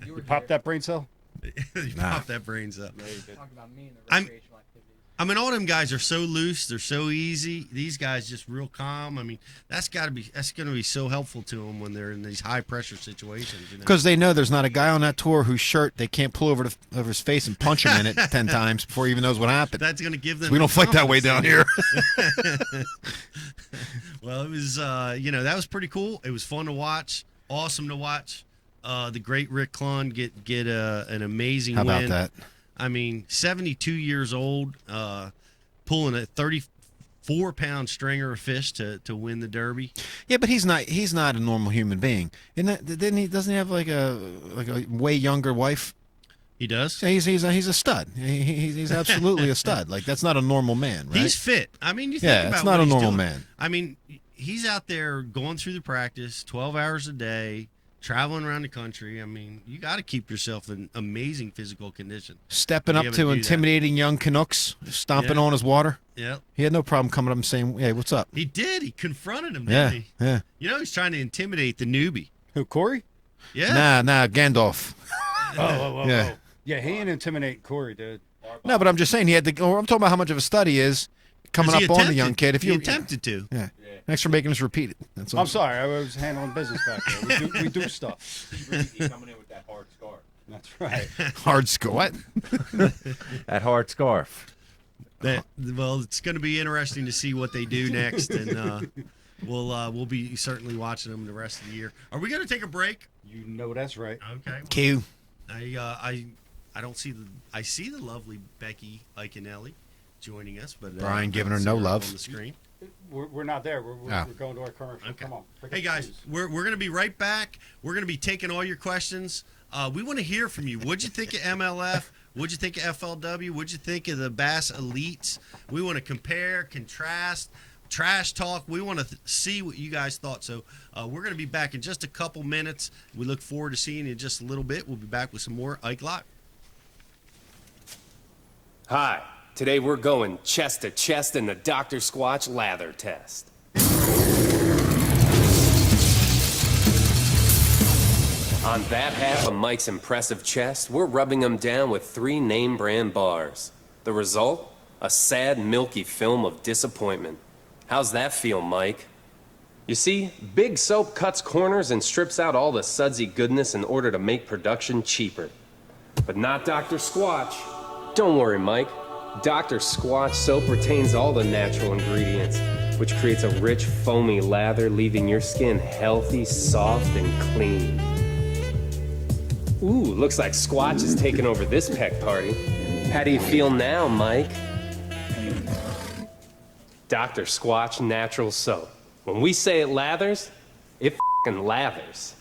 You pop that brain cell? You pop that brains up. Talking about me and the recreational activities. I mean, all them guys are so loose. They're so easy. These guys just real calm. I mean, that's going to be so helpful to them when they're in these high pressure situations. Because they know there's not a guy on that tour whose shirt they can't pull over his face and punch him in it 10 times before he even knows what happened. That's going to give them. So we don't fight that way down here. Well, it was, that was pretty cool. It was fun to watch. Awesome to watch. The great Rick Clunn get an amazing win. How about that? I mean, 72 years old, pulling a 34-pound stringer of fish to win the Derby. Yeah, but he's not a normal human being. Doesn't he have like a way younger wife? He does. Yeah, he's a stud. He's absolutely a stud. Like, that's not a normal man, right? He's fit. I mean, you think about it's not what a he's normal doing. man. I mean, he's out there going through the practice 12 hours a day, traveling around the country. I mean, you got to keep yourself in amazing physical condition. Stepping up to intimidating young Canucks, stomping on his water. Yeah. He had no problem coming up and saying, "Hey, what's up?" He did. He confronted him, didn't he? Yeah. You know, he's trying to intimidate the newbie. Who, Corey? Yeah. Nah, Gandalf. Whoa. Yeah. Yeah, he ain't intimidating Corey, dude. No, but I'm just saying he had to. I'm talking about how much of a stud he is coming up on the young kid. If he attempted to. Yeah. Thanks for making us repeat it. That's all. I'm sorry, I was handling business back there. We do stuff. Coming in with that hard scarf. That's right. Hard scarf. What? That hard scarf. Well, it's going to be interesting to see what they do next, and we'll be certainly watching them the rest of the year. Are we going to take a break? You know that's right. Okay. Q. I don't see I see the lovely Becky Iaconelli joining us, but Brian giving her no love on the screen. We're not there. We're going to our commercial. Okay. Come on. Hey guys, we're going to be right back. We're going to be taking all your questions. We want to hear from you. What'd you think of MLF? What'd you think of FLW? What'd you think of the Bass Elites? We want to compare, contrast, trash talk. We want to see what you guys thought. So we're going to be back in just a couple minutes. We look forward to seeing you in just a little bit. We'll be back with some more Ike Live. Hi. Today we're going chest to chest in the Dr. Squatch lather test. On that half of Mike's impressive chest, we're rubbing him down with 3 name brand bars. The result? A sad, milky film of disappointment. How's that feel, Mike? You see, Big Soap cuts corners and strips out all the sudsy goodness in order to make production cheaper. But not Dr. Squatch. Don't worry, Mike. Dr. Squatch soap retains all the natural ingredients, which creates a rich, foamy lather, leaving your skin healthy, soft, and clean. Ooh, looks like Squatch is taking over this peck party. How do you feel now, Mike? Dr. Squatch Natural Soap. When we say it lathers, it f***ing lathers.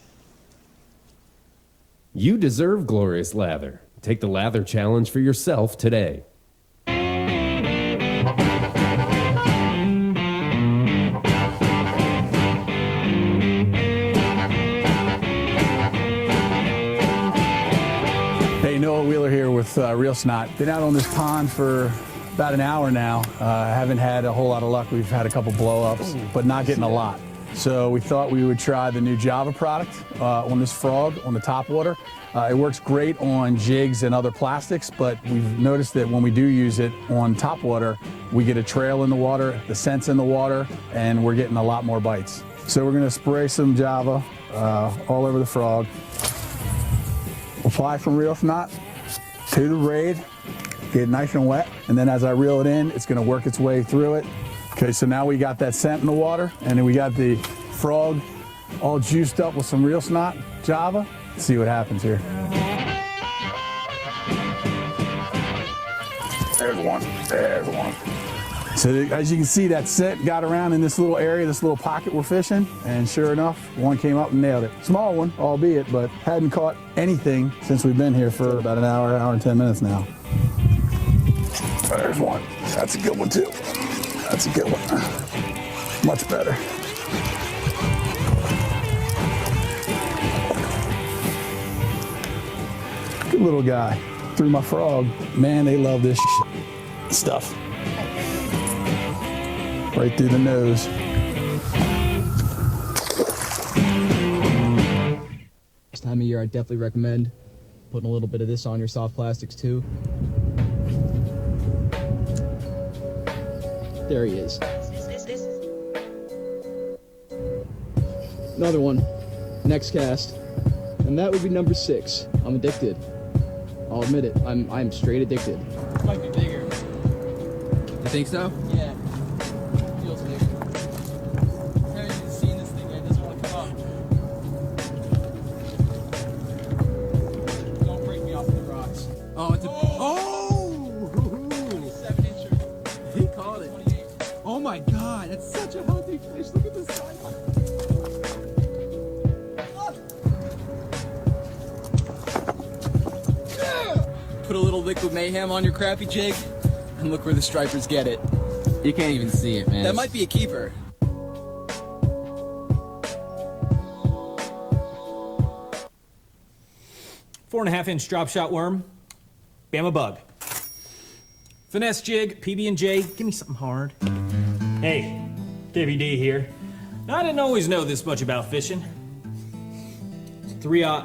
You deserve glorious lather. Take the lather challenge for yourself today. Noah Wheeler here with Real Snot. Been out on this pond for about an hour now. Haven't had a whole lot of luck. We've had a couple blow-ups, but not getting a lot. So we thought we would try the new Java product on this frog on the top water. It works great on jigs and other plastics, but we've noticed that when we do use it on top water, we get a trail in the water, the scent's in the water, and we're getting a lot more bites. So we're gonna spray some Java all over the frog. Apply from Real Snot to the braid, get it nice and wet, and then as I reel it in, it's gonna work its way through it. Okay, so now we got that scent in the water, and then we got the frog all juiced up with some Real Snot Java. Let's see what happens here. There's one, there's one. So as you can see, that scent got around in this little area, this little pocket we're fishing, and sure enough, one came up and nailed it. Small one, albeit, but hadn't caught anything since we've been here for about an hour and 10 minutes now. There's one. That's a good one too. That's a good one. Much better. Good little guy. Threw my frog. Man, they love this stuff. Right through the nose. This time of year, I definitely recommend putting a little bit of this on your soft plastics too. There he is. Another one. Next cast. And that would be number 6. I'm addicted. I'll admit it. I'm straight addicted. Might be bigger. You think so? Yeah. Feels bigger. Harry hasn't seen this thing yet. Doesn't want to come up. Don't break me off the rocks. Oh, it's a... Oh! 27 incher. He caught it. Oh my god, that's such a healthy fish. Look at this size. Put a little liquid mayhem on your crappie jig, and look where the stripers get it. You can't even see it, man. That might be a keeper. Four and a half inch drop shot worm, Bama bug. Finesse jig, PB&J, give me something hard. Hey, KVD here. Now, I didn't always know this much about fishing. 4-aught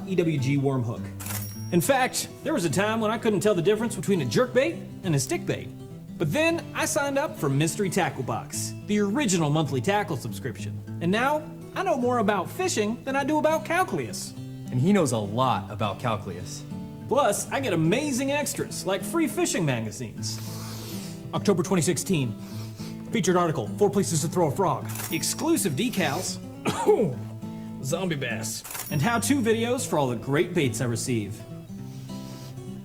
EWG worm hook. In fact, there was a time when I couldn't tell the difference between a jerkbait and a stickbait. But then I signed up for Mystery Tackle Box, the original monthly tackle subscription. And now I know more about fishing than I do about calculus. And he knows a lot about calculus. Plus, I get amazing extras like free fishing magazines. October 2016. Featured article, 4 places to throw a frog. Exclusive decals. Zombie bass. And how-to videos for all the great baits I receive.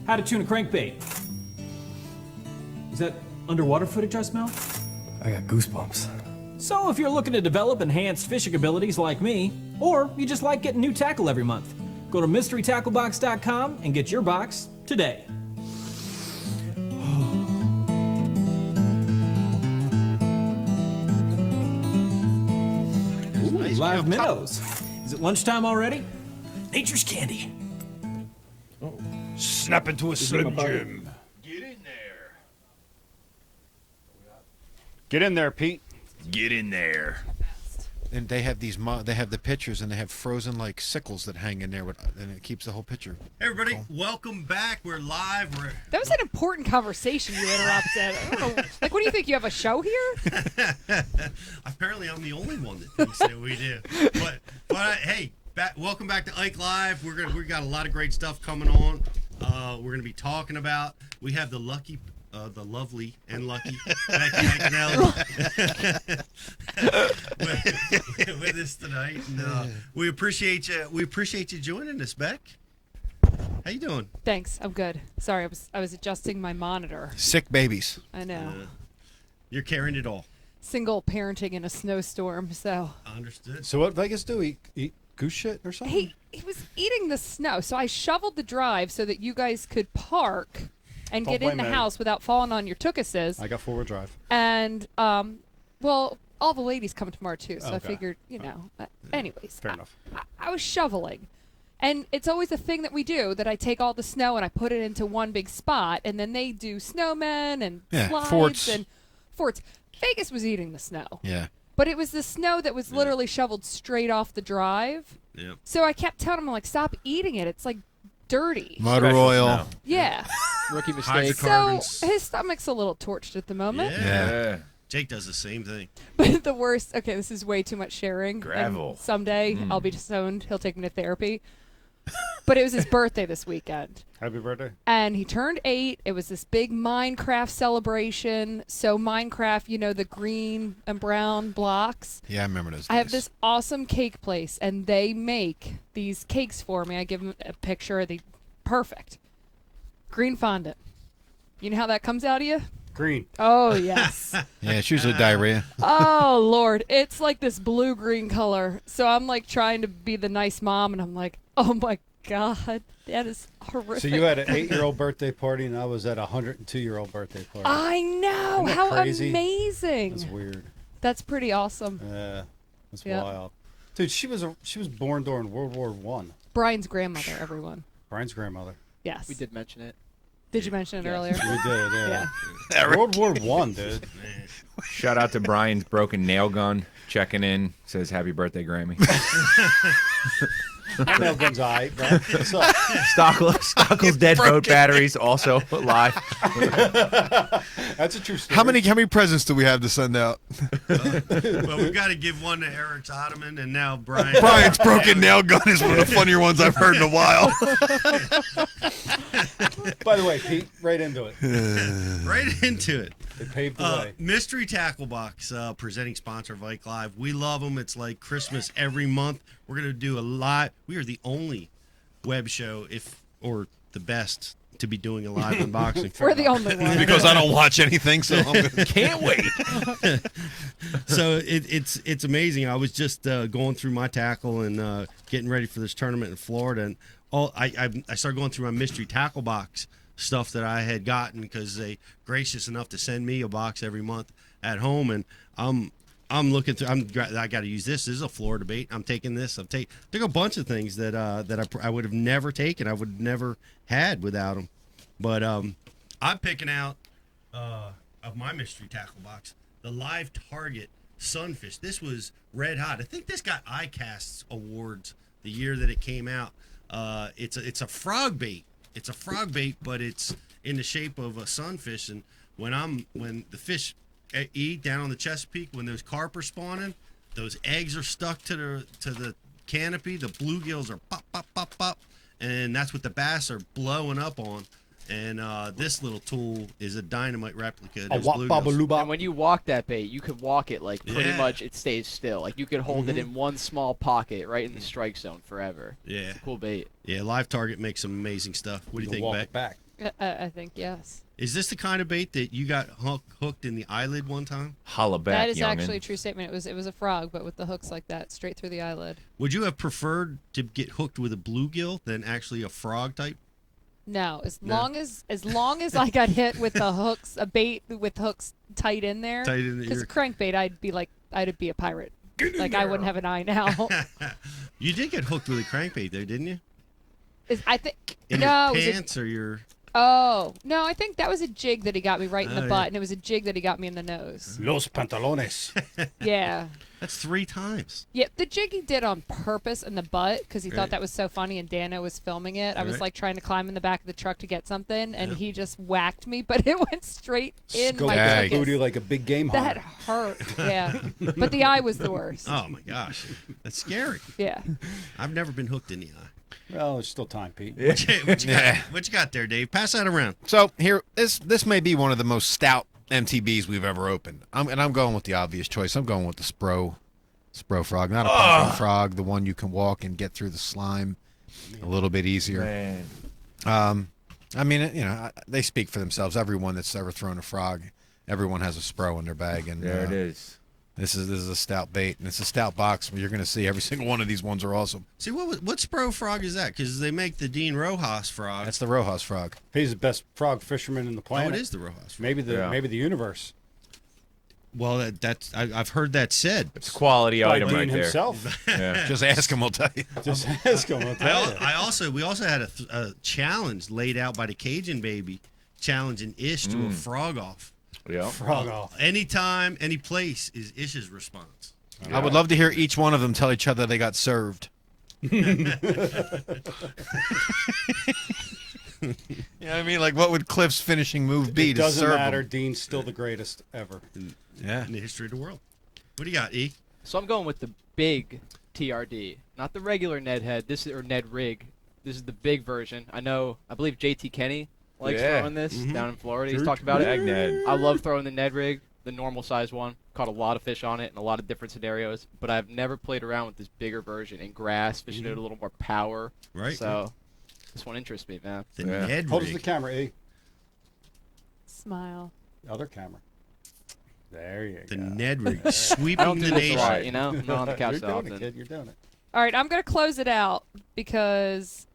How to tune a crankbait. Is that underwater footage I smell? I got goosebumps. So if you're looking to develop enhanced fishing abilities like me, or you just like getting new tackle every month, go to mysterytacklebox.com and get your box today. Ooh, Nice live job. minnows. Is it lunchtime already? Nature's candy. Snap into a Slim Jim. Get in there. Get in there, Pete. Get in there. And they have these they have the pictures, and they have frozen like sickles that hang in there, and it keeps the whole picture. Hey, everybody, welcome back. We're live. That was an important conversation you interrupted. I don't know. Like, what do you think? You have a show here? Apparently, I'm the only one that thinks that we do. But hey, welcome back to Ike Live. We got a lot of great stuff coming on. We're gonna be talking about. We have the lovely and lucky Mike Iaconelli with us tonight. And, we appreciate you. We appreciate you joining us, Beck. How you doing? Thanks. I'm good. Sorry, I was adjusting my monitor. Sick babies. I know. You're carrying it all. Single parenting in a snowstorm, so. Understood. So what Vegas do? Eat goose shit or something? He was eating the snow, so I shoveled the drive so that you guys could park and get in the house without falling on your tuchuses. I got 4-wheel drive. And, well, all the ladies come tomorrow, too, so I Okay. figured, anyways. Fair enough. I was shoveling. And it's always a thing that we do, that I take all the snow and I put it into one big spot, and then they do snowmen and slides forts. and forts. Vegas was eating the snow. Yeah. But it was the snow that was literally shoveled straight off the drive. Yeah. So I kept telling him, like, stop eating it. It's, like, dirty. Motor oil. Yeah. Rookie mistake. So his stomach's a little torched at the moment. Yeah. Jake does the same thing. But the worst, okay, this is way too much sharing. Gravel. And someday I'll be disowned. He'll take me to therapy. But it was his birthday this weekend. Happy birthday. And he turned 8. It was this big Minecraft celebration. So Minecraft, the green and brown blocks. Yeah, I remember those. I have this awesome cake place, and they make these cakes for me. I give them a picture. Perfect. Green fondant. You know how that comes out of you? Green. Oh, yes. Yeah, it's usually diarrhea. Oh, Lord. It's like this blue-green color. So I'm, like, trying to be the nice mom, and I'm like, oh, my God. That is horrific. So you had an 8-year-old birthday party, and I was at a 102-year-old birthday party. I know. Isn't that How crazy? amazing. That's weird. That's pretty awesome. Yeah, that's Yep. wild. Dude, she was born during World War I. Brian's grandmother, everyone. Brian's grandmother. Yes. We did mention it. Did you mention it earlier? We did, yeah. World War I, dude. Shout out to Brian's broken nail gun checking in. Says happy birthday, Grammy. My nail gun's all right, bro. What's up? Stockle's dead boat batteries also live. That's a true story. How many presents do we have to send out? Well, we've got to give one to Eric Ottoman, and now Brian. Brian's broken nail gun is one of the funnier ones I've heard in a while. By the way, Pete, right into it. Right into it. They paved the way. Mystery Tackle Box, presenting sponsor of Ike Live. We love them. It's like Christmas every month. We're going to do a live. We are the only web show, or the best, to be doing a live unboxing. We're the only one. Because I don't watch anything, so I can't wait. So it's amazing. I was just going through my tackle and getting ready for this tournament in Florida, and I started going through my Mystery Tackle Box stuff that I had gotten because they gracious enough to send me a box every month at home, and I'm looking through. I got to use this. This is a Florida bait. I'm taking this. Took a bunch of things that I would have never taken. I would have never had without them. But I'm picking out of my Mystery Tackle Box the Live Target Sunfish. This was red hot. I think this got ICAST awards the year that it came out. It's a frog bait. It's a frog bait, but it's in the shape of a sunfish. And when the fish eat down on the Chesapeake, when those carp are spawning, those eggs are stuck to the canopy. The bluegills are pop, pop, pop, pop, and that's what the bass are blowing up on. And this little tool is a dynamite replica. And when you walk that bait, you could walk it like pretty much it stays still. Like you could hold it in one small pocket right in the strike zone forever. Yeah. It's a cool bait. Yeah, Live Target makes some amazing stuff. What do you think, Beck? Back. I think yes. Is this the kind of bait that you got hooked in the eyelid one time? Holla back, that is actually a true statement. It was a frog, but with the hooks like that, straight through the eyelid. Would you have preferred to get hooked with a bluegill than actually a frog type? No, as long as I got hit with the hooks, a bait with hooks tight in there. Tight in the Because ear. crankbait, I'd be a pirate. Like I wouldn't have an eye now. You did get hooked with a crankbait there, didn't you? I think In no. your it was pants or your? Oh no, I think that was a jig that he got me right in the Oh, butt, yeah. and it was a jig that he got me in the nose. Los pantalones. Yeah. That's 3 times. Yeah, the jig he did on purpose in the butt because he Right. thought that was so funny, and Dano was filming it. I was Right. like trying to climb in the back of the truck to get something, and he just whacked me, but it went straight in Go my back tuchus. booty like a big game That hunter. hurt. Yeah, but the eye was the worst. Oh my gosh, that's scary. Yeah. I've never been hooked in the eye. Well, there's still time, Pete. What you got there, Dave? Pass that around. So here, this may be one of the most stout MTBs we've ever opened. I'm going with the obvious choice. I'm going with the Spro frog, not a pumpkin frog, the one you can walk and get through the slime a little bit easier. Man. I mean, they speak for themselves. Everyone that's ever thrown a frog, everyone has a Spro in their bag, and There it is. This is a stout bait, and it's a stout box. You're going to see every single one of these ones are awesome. See, what Spro frog is that? Because they make the Dean Rojas frog. That's the Rojas frog. He's the best frog fisherman in the planet. Oh, it is the Rojas frog. Maybe the universe. Well, I've heard that said. It's a quality By item Dean right there. himself. Yeah. Just ask him, I'll tell you. Just ask him. I'll tell you. We also had a challenge laid out by the Cajun Baby, challenging Ish to a frog off. Yeah. Frog off. Anytime, any place is Ish's response. I would love to hear each one of them tell each other they got served. You know what I mean? Like, what would Cliff's finishing move be It to doesn't serve matter. him? Dean's still the greatest ever. Yeah. In the history of the world. What do you got, E? So I'm going with the big TRD, not the regular Ned head. Or Ned rig. This is the big version. I believe JT Kenny likes throwing this down in Florida. He's talked about it. Ned. I love throwing the Ned rig, the normal size one. Caught a lot of fish on it in a lot of different scenarios, but I've never played around with this bigger version in grass, fishing it a little more power. Right. So this one interests me, man. The Ned Hold rig. the camera, E. Smile. Other camera. There you The go. Ned rig. I Sweeping don't do the this nation. a lot, you know? I'm not on the couch You're that doing often. it, kid. You're doing it. All right, I'm going to close it out because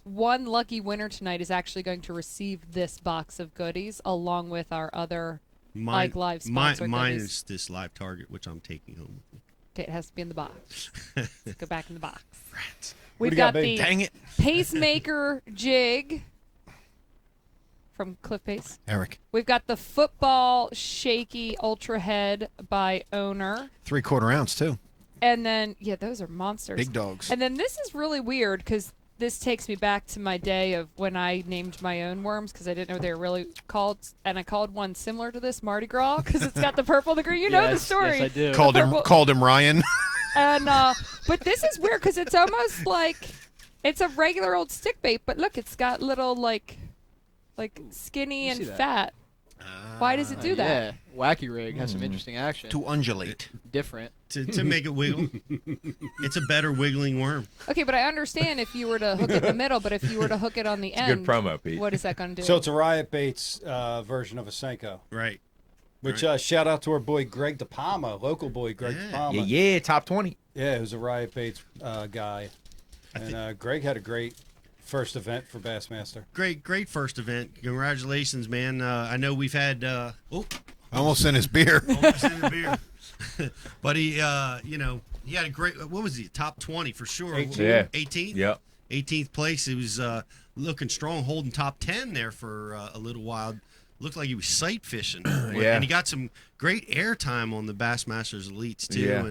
one lucky winner tonight is actually going to receive this box of goodies along with our other Ike Live sponsor Mine goodies. is this Live Target, which I'm taking home. Okay, it has to be in the box. Let's go back in the box. Rats. We've do you got got, babe? the Dang it. Pacemaker jig from Cliff Pace. Eric. We've got the football shaky ultra head by Owner. 3/4 ounce, too. And then, yeah, those are monsters. Big dogs. And then this is really weird because this takes me back to my day of when I named my own worms because I didn't know they were really called. And I called one similar to this Mardi Gras because it's got the purple and the green. You know the story. Yes, I do. Called him Ryan. And but this is weird because it's almost like it's a regular old stick bait, but look, it's got little like skinny and fat. Why does it do that? Yeah, wacky rig has some interesting action. To undulate. Different. To make it wiggle. It's a better wiggling worm. Okay, but I understand if you were to hook it in the middle, but if you were to hook it on the end, good promo, Pete. What is that going to do? So it's a Riot Baits version of a Senko. Right. Which shout out to our boy Greg DePalma, local boy Greg DePalma. Yeah, top 20. Yeah, he was a Riot Baits guy. And Greg had a great first event for Bassmaster. Great first event. Congratulations, man. I know we've had Almost in his beer. Almost in his beer. But he he had a great, what was he, top 20 for sure. 18. Yeah. 18th? Yep. 18th place. He was looking strong, holding top 10 there for a little while. Looked like he was sight fishing. Yeah. And he got some great airtime on the Bassmasters Elites too. Yeah.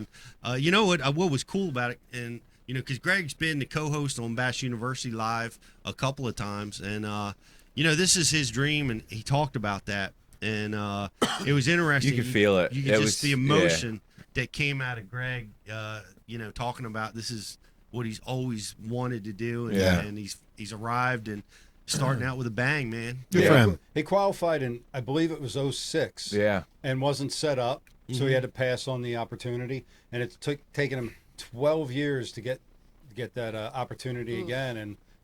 And you know what was cool about it, and because Greg's been the co-host on Bass University Live a couple of times, and this is his dream, and he talked about that, and it was interesting. You could feel it. You could It just was- the emotion that came out of Greg. Talking about this is what he's always wanted to do, and he's arrived and starting out with a bang, man. Good for him. He qualified in, I believe it was 06. Yeah. And wasn't set up, so he had to pass on the opportunity. And it's taken him 12 years to get that opportunity again,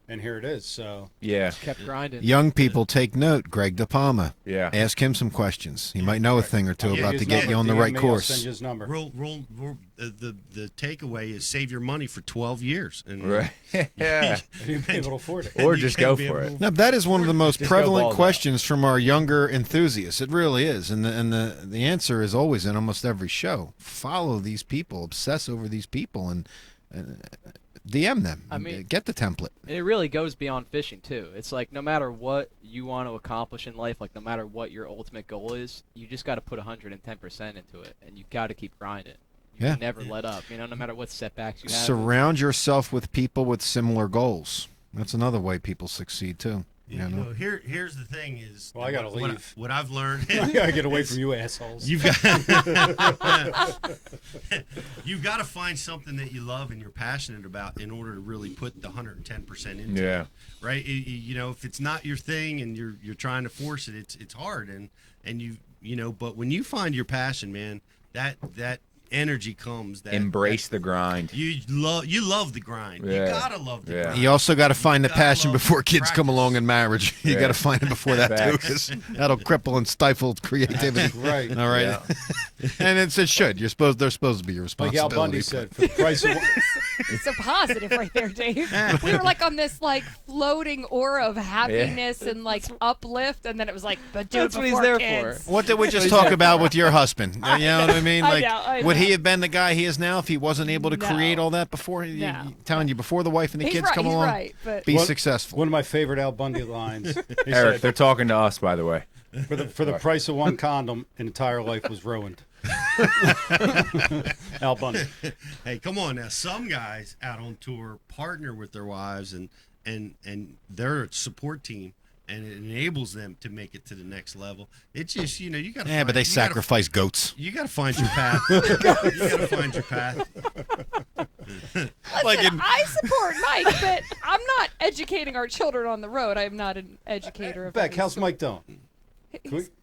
and here it is. So Yeah. Kept grinding. Young people take note. Greg DePalma. Yeah. Ask him some questions. He might know a thing or two Yeah, about his to get you on the DM right me, I'll course. send you his number. The takeaway is save your money for 12 years. And Right. Yeah. You'll be able to afford it. Or You just can go be for able it. Now that is one of the most Just go prevalent balls out. questions from our younger enthusiasts. It really is, and the answer is always in almost every show. Follow these people, obsess over these people, and DM them. I mean- get the template. It really goes beyond fishing too. It's like no matter what you want to accomplish in life, like no matter what your ultimate goal is, you just got to put 110% into it, and you got to keep grinding. You Yeah. can never let up. No matter what setbacks you have. Surround yourself with people with similar goals. That's another way people succeed too. Here's the thing is, Well, I gotta leave. What I've learned. I gotta get away from you assholes. You've got to find something that you love and you're passionate about in order to really put the 110% into Yeah. it, right? If it's not your thing and you're trying to force it, it's hard, and but when you find your passion, man, that energy comes. Embrace the grind. You love the grind. You Yeah. gotta love the grind. You also got to find the gotta passion love before kids come practice. along in marriage. You Yeah. got to find it before that too, Facts. because that'll cripple and stifle creativity. Right. All right. And it should. They're supposed to be your Like responsibility. Al Bundy said, for the price of It's so positive right there, Dave. We were like on this like floating aura of happiness and like uplift, and then it was like, but do That's it what he's before there kids. What did we just talk about with your husband? You know what I mean? I Like, know, I would know. he have been the guy he is now if he wasn't able to No. create all that before? No. Telling you before the wife and the He's kids right, come he's along, right, but- be One- successful. one of my favorite Al Bundy lines. He Eric, said, they're talking to us, by the way. for the price of one condom, an entire life was ruined. Al Bundy. Hey, come on now. Some guys out on tour partner with their wives and their support team, and it enables them to make it to the next level. It's just you got. Yeah, but they sacrifice goats. You got to find your path. You got to find your path. Listen, I support Mike, but I'm not educating our children on the road. I'm not an educator of Beck, any how's sort. Mike doing?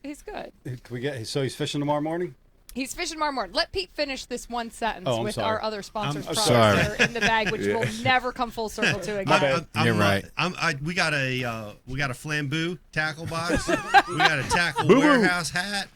He's good. Can we get? So he's fishing tomorrow morning. He's fishing tomorrow morning. Let Pete finish this one sentence Oh, I'm with sorry. our other sponsors' I'm products sorry. that are in the bag, which Yeah. will never come full circle to My again. bad. You're right. We got a flambeau tackle box. We got a tackle warehouse hat.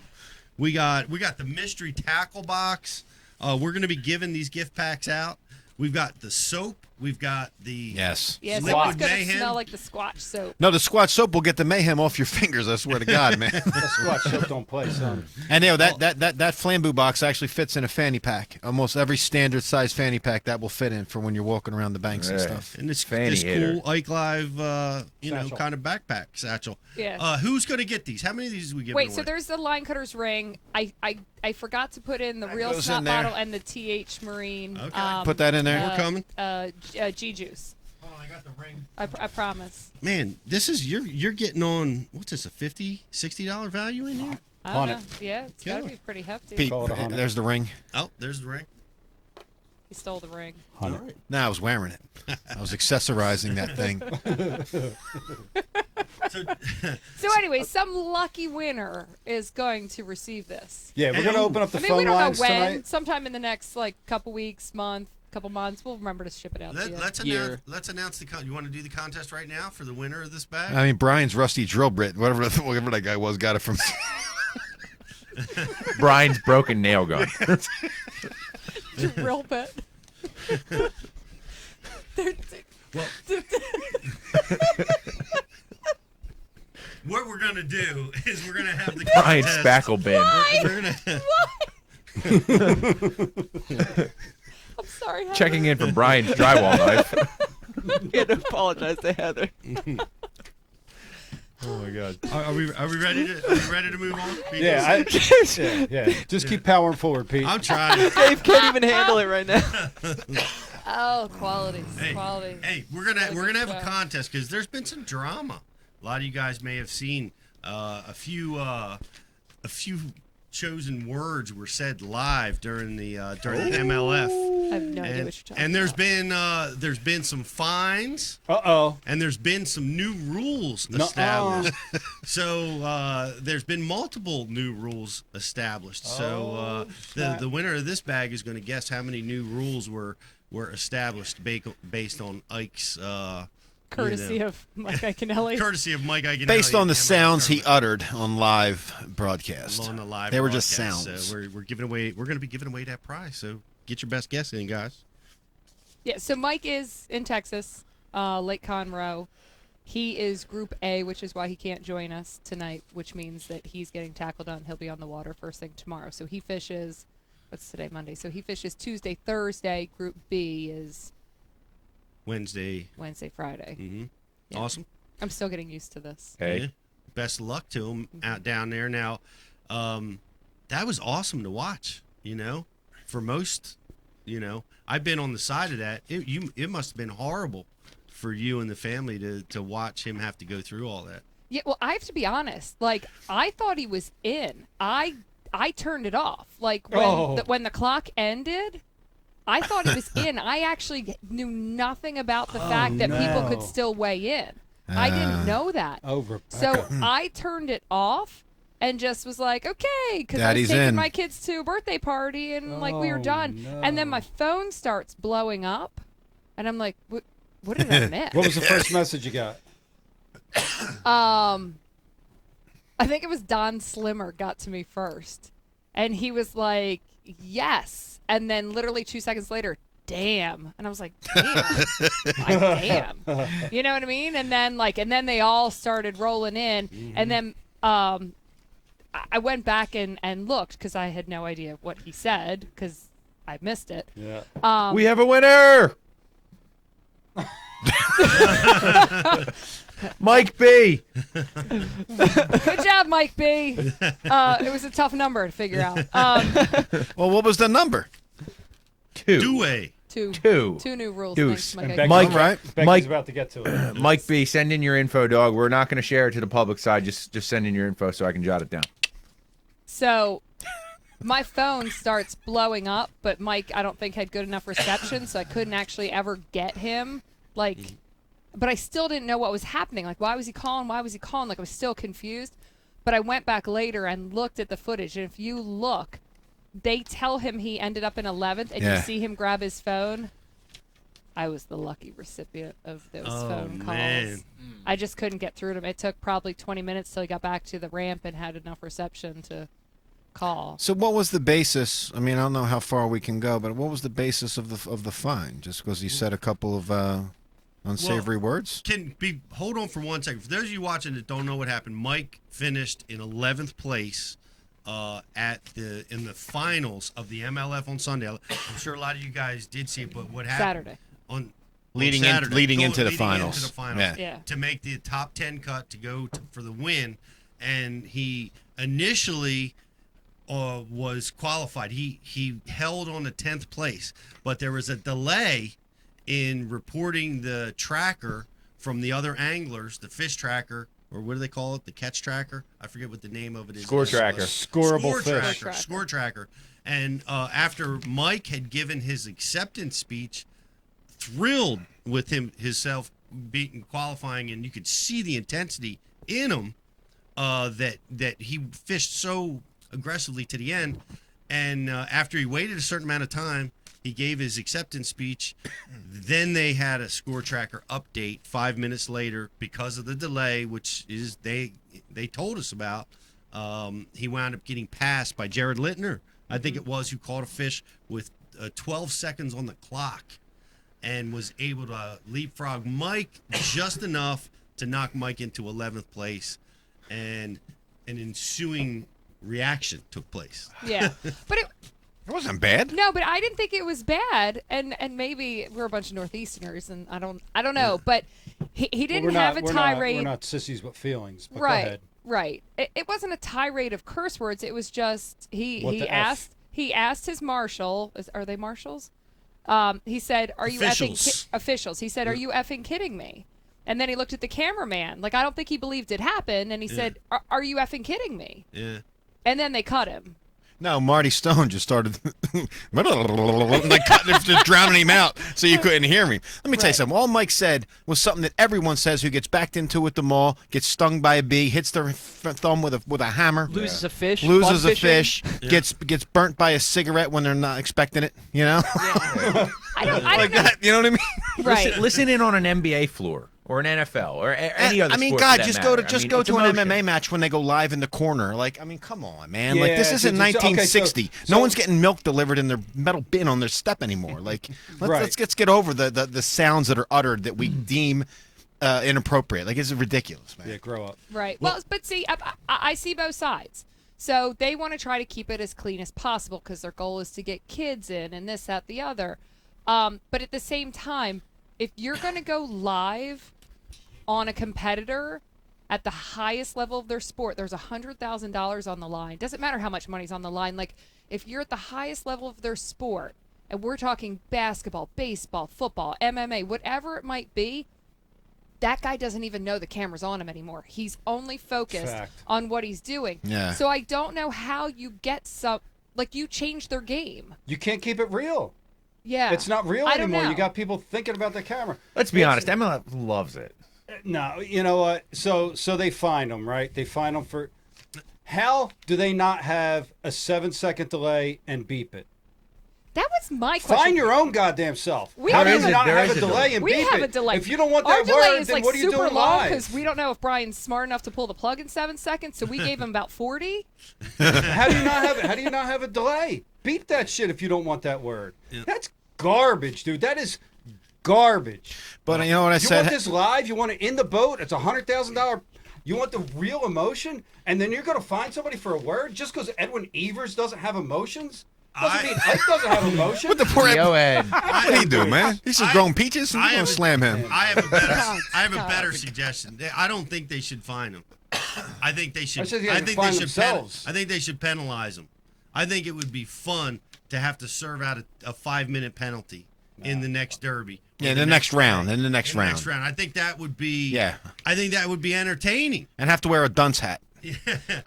We got the mystery tackle box. We're going to be giving these gift packs out. We've got the soap We've got the Yes. Yeah, so Liquid it's gonna Mayhem. smell like the Squatch soap. No, the Squatch soap will get the mayhem off your fingers. I swear to God, man. The Squatch soap don't play, son. And that flambeau box actually fits in a fanny pack. Almost every standard size fanny pack that will fit in for when you're walking around the banks and stuff. And this Fanny hitter. cool Ike Live, Satchel. kind of backpack satchel. Yeah. Who's going to get these? How many of these are we giving Wait, away? so there's the line cutter's ring. I forgot to put in the real goes snot in there. bottle and the TH Marine. Okay. Put that in there. More coming? G juice. Oh, I got the ring. I promise. Man, this is you're getting on. What's this? A $50-$60 value in here? I don't know. it. Yeah, it's gotta Killer. be pretty hefty. Pete, Call it 100. there's the ring. Oh, there's the ring. He stole the ring. All right. No, I was wearing it. I was accessorizing that thing. So anyway, some lucky winner is going to receive this. Yeah, we're going to open up the I mean, phone we don't know lines when. tonight. Sometime in the next couple weeks, couple months, we'll remember to ship it out to you. Let's announce the. You want to do the contest right now for the winner of this bag? I mean, Brian's rusty drill bit, whatever that guy was, got it from. Brian's broken nail gun. Drill bit. Well, what we're gonna do is we're gonna have the Brian's contest. spackle bin. We're gonna. I'm sorry. Heather. Checking in for Brian's drywall knife. You had to apologize to Heather. Oh my God. Are we ready to move on? Yeah, yeah. Just keep powering forward, Pete. I'm trying. Dave can't even handle it right now. Oh, quality. Hey, we're gonna have a contest because there's been some drama. A lot of you guys may have seen a few chosen words were said live during the MLF. I have no idea what you're talking And there's been some fines. And there's been some new rules established. So there's been multiple new rules established. So the winner of this bag is going to guess how many new rules were established based on Ike's Courtesy of Mike Iaconelli. Courtesy of Mike Iaconelli. Based on the sounds he uttered on live broadcast. On the live they were just broadcast. sounds. So we're giving away. We're going to be giving away that prize. So get your best guess in, guys. Yeah, so Mike is in Texas, Lake Conroe. He is Group A, which is why he can't join us tonight, which means that he's getting tackled on. He'll be on the water first thing tomorrow. So he fishes, what's today, Monday? So he fishes Tuesday, Thursday. Group B is Wednesday, Friday. Mm-hmm. Yeah. Awesome. I'm still getting used to this. Hey. Yeah. Best of luck to him out down there. Now, that was awesome to watch, for most, I've been on the side of that. It must have been horrible for you and the family to watch him have to go through all that. Yeah, well, I have to be honest. Like, I thought he was in. I turned it off. Like, when the clock ended, I thought he was in. I actually knew nothing about the fact that people could still weigh in. I didn't know that. So I turned it off and just was like, okay, because I was taking my kids to a birthday party and we were done. No. And then my phone starts blowing up, and I'm like, what did I miss? What was the first message you got? I think it was Don Slimmer got to me first, and he was like, yes, and then literally 2 seconds later, damn, and I was like, damn, you know what I mean? And then they all started rolling in, and then I went back and looked because I had no idea what he said because I missed it. Yeah. We have a winner. Mike B. Good job, Mike B. It was a tough number to figure out. Well, what was the number? 2. Two new rules. Deuce. Thanks, And Mike. Becky's about to get to it. Mike B, send in your info, dog. We're not going to share it to the public side. Just send in your info so I can jot it down. So my phone starts blowing up, but Mike, I don't think, had good enough reception, so I couldn't actually ever get him. But I still didn't know what was happening. Like, why was he calling? Like, I was still confused. But I went back later and looked at the footage, and if you look, they tell him he ended up in 11th, and you see him grab his phone. I was the lucky recipient of those phone calls. Man. I just couldn't get through to him. It took probably 20 minutes till he got back to the ramp and had enough reception to call. So what was the basis? I mean, I don't know how far we can go, but what was the basis of the fine? Just because he said a couple of unsavory words? Hold on for 1 second. For those of you watching that don't know what happened, Mike finished in 11th place in the finals of the MLF on Sunday. I'm sure a lot of you guys did see it, but what happened Saturday leading into the finals. Yeah. To make the top 10 cut to go for the win, and he initially was qualified. He held on to 10th place, but there was a delay in reporting the tracker from the other anglers, the fish tracker, or what do they call it? The catch tracker? I forget what the name of it is. Score tracker. Scoreable fish. Score tracker. And after Mike had given his acceptance speech, thrilled with himself beating qualifying, and you could see the intensity in him that he fished so aggressively to the end. And after he waited a certain amount of time, he gave his acceptance speech. Then they had a score tracker update 5 minutes later because of the delay, which is they told us about. He wound up getting passed by Jared Littner, I think it was, who caught a fish with 12 seconds on the clock and was able to leapfrog Mike just enough to knock Mike into 11th place, and an ensuing reaction took place. Yeah, but it wasn't bad. No, but I didn't think it was bad, and maybe we're a bunch of Northeasterners, and I don't know, but he didn't have a tirade. We're not sissies with feelings. But Go right, ahead. right. It wasn't a tirade of curse words. It was just he asked his marshal. Are they marshals? He said, "Are you effing officials?" He said, "Are you effing kidding me?" And then he looked at the cameraman, like I don't think he believed it happened, and he said, "Are you effing kidding me?" Yeah. And then they cut him. No, Marty Stone just started like just drowning him out so you couldn't hear me. Let me tell you something. All Mike said was something that everyone says who gets backed into at the mall, gets stung by a bee, hits their thumb with a hammer, loses a fish, gets burnt by a cigarette when they're not expecting it. You know, I don't like know. that. You know what I mean? Right. Listen in on an NBA floor or an NFL or any other. I mean, sport God, for that just matter. go to an emotion. MMA match when they go live in the corner. Like, I mean, come on, man. Yeah, like, this isn't okay, 1960. so- No one's getting milk delivered in their metal bin on their step anymore. Like, let's get over the sounds that are uttered that we deem inappropriate. Like, it's ridiculous, man. Yeah, grow up. Right. Well, but see, I see both sides. So they want to try to keep it as clean as possible because their goal is to get kids in and this, that, the other. But at the same time, if you're going to go live on a competitor at the highest level of their sport, there's $100,000 on the line. Doesn't matter how much money's on the line. Like, if you're at the highest level of their sport, and we're talking basketball, baseball, football, MMA, whatever it might be, that guy doesn't even know the camera's on him anymore. He's only focused on what he's doing. Yeah. So I don't know how you get you change their game. You can't keep it real. Yeah. It's not real I don't anymore. know. You got people thinking about the camera. Let's be honest, MLF loves it. No, you know what? So they find them, right? They find them for. How do they not have a 7-second delay and beep it? That was my question. Find your own goddamn self. We How do have you a- not there have is a a delay and We beep have it? a delay. If you don't want Our that delay word, is then like what are you super doing long live? because we don't know if Brian's smart enough to pull the plug in 7 seconds, so we gave him about 40. How do you not have it? How do you not have a delay? Beep that shit if you don't want that word. That's garbage, dude. That is garbage. But you know what I You said? want this live? You want it in the boat? It's $100,000. You want the real emotion, and then you're going to find somebody for a word just because Edwin Evers doesn't have emotions? Doesn't mean Ike doesn't have emotion. What the poor Yo, Ed. What did he do, man? He's just growing peaches. We're gonna slam him. I have a better suggestion. I don't think they should fine him. I think they should. I think they should penalize him. I think it would be fun to have to serve out a 5-minute penalty in the next derby. Yeah, in the next round. In the next round. Next round. I think that would be. Yeah. I think that would be entertaining. And have to wear a dunce hat.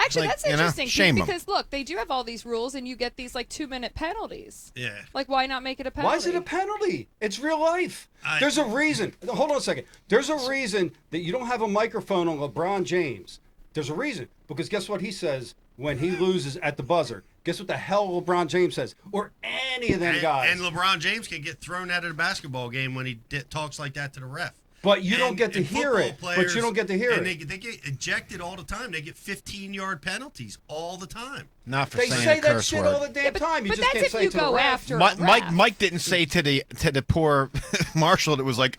Actually, Like, that's you know, interesting shame 'em. because look, they do have all these rules, and you get these like 2-minute penalties. Yeah. Like, why not make it a penalty? Why is it a penalty? It's real life. There's a reason. Hold on a second. There's a reason that you don't have a microphone on LeBron James. There's a reason. Because guess what he says when he loses at the buzzer? Guess what the hell LeBron James says? Or any of them guys. And LeBron James can get thrown out of the basketball game when he talks like that to the ref. But you don't get to and hear football it. But players- you don't get to hear and it. They get ejected all the time. They get 15-yard penalties all the time. Not for They saying say a that curse shit word. all the damn time. You but just that's can't if say you it to the go ref. after a Mike didn't say to the poor marshal that was like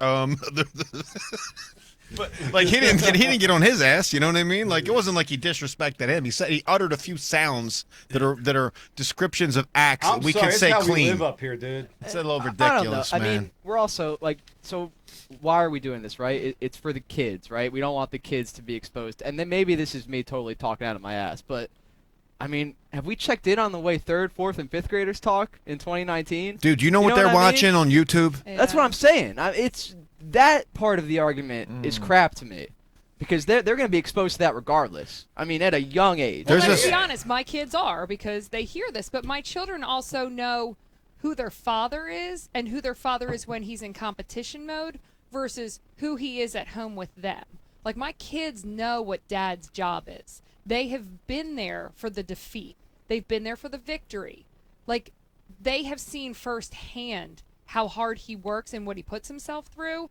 but like he didn't get on his ass, you know what I mean? Like it wasn't like he disrespected him. He said he uttered a few sounds that are descriptions of acts I'm that we sorry, can it's say how clean. we live up here, dude. It's a little I don't know. ridiculous, man. I mean, we're also like, so why are we doing this, right? It's for the kids, right? We don't want the kids to be exposed. And then maybe this is me totally talking out of my ass, but I mean, have we checked in on the way 3rd, 4th, and 5th graders talk in 2019? Dude, you know what they're I mean? watching on YouTube? That's what I'm saying. It's that part of the argument is crap to me. Because they're going to be exposed to that regardless. I mean, at a young age. Well, let's be honest, my kids are because they hear this, but my children also know who their father is and who their father is when he's in competition mode versus who he is at home with them. Like, my kids know what dad's job is. They have been there for the defeat. They've been there for the victory. Like, they have seen firsthand how hard he works and what he puts himself through.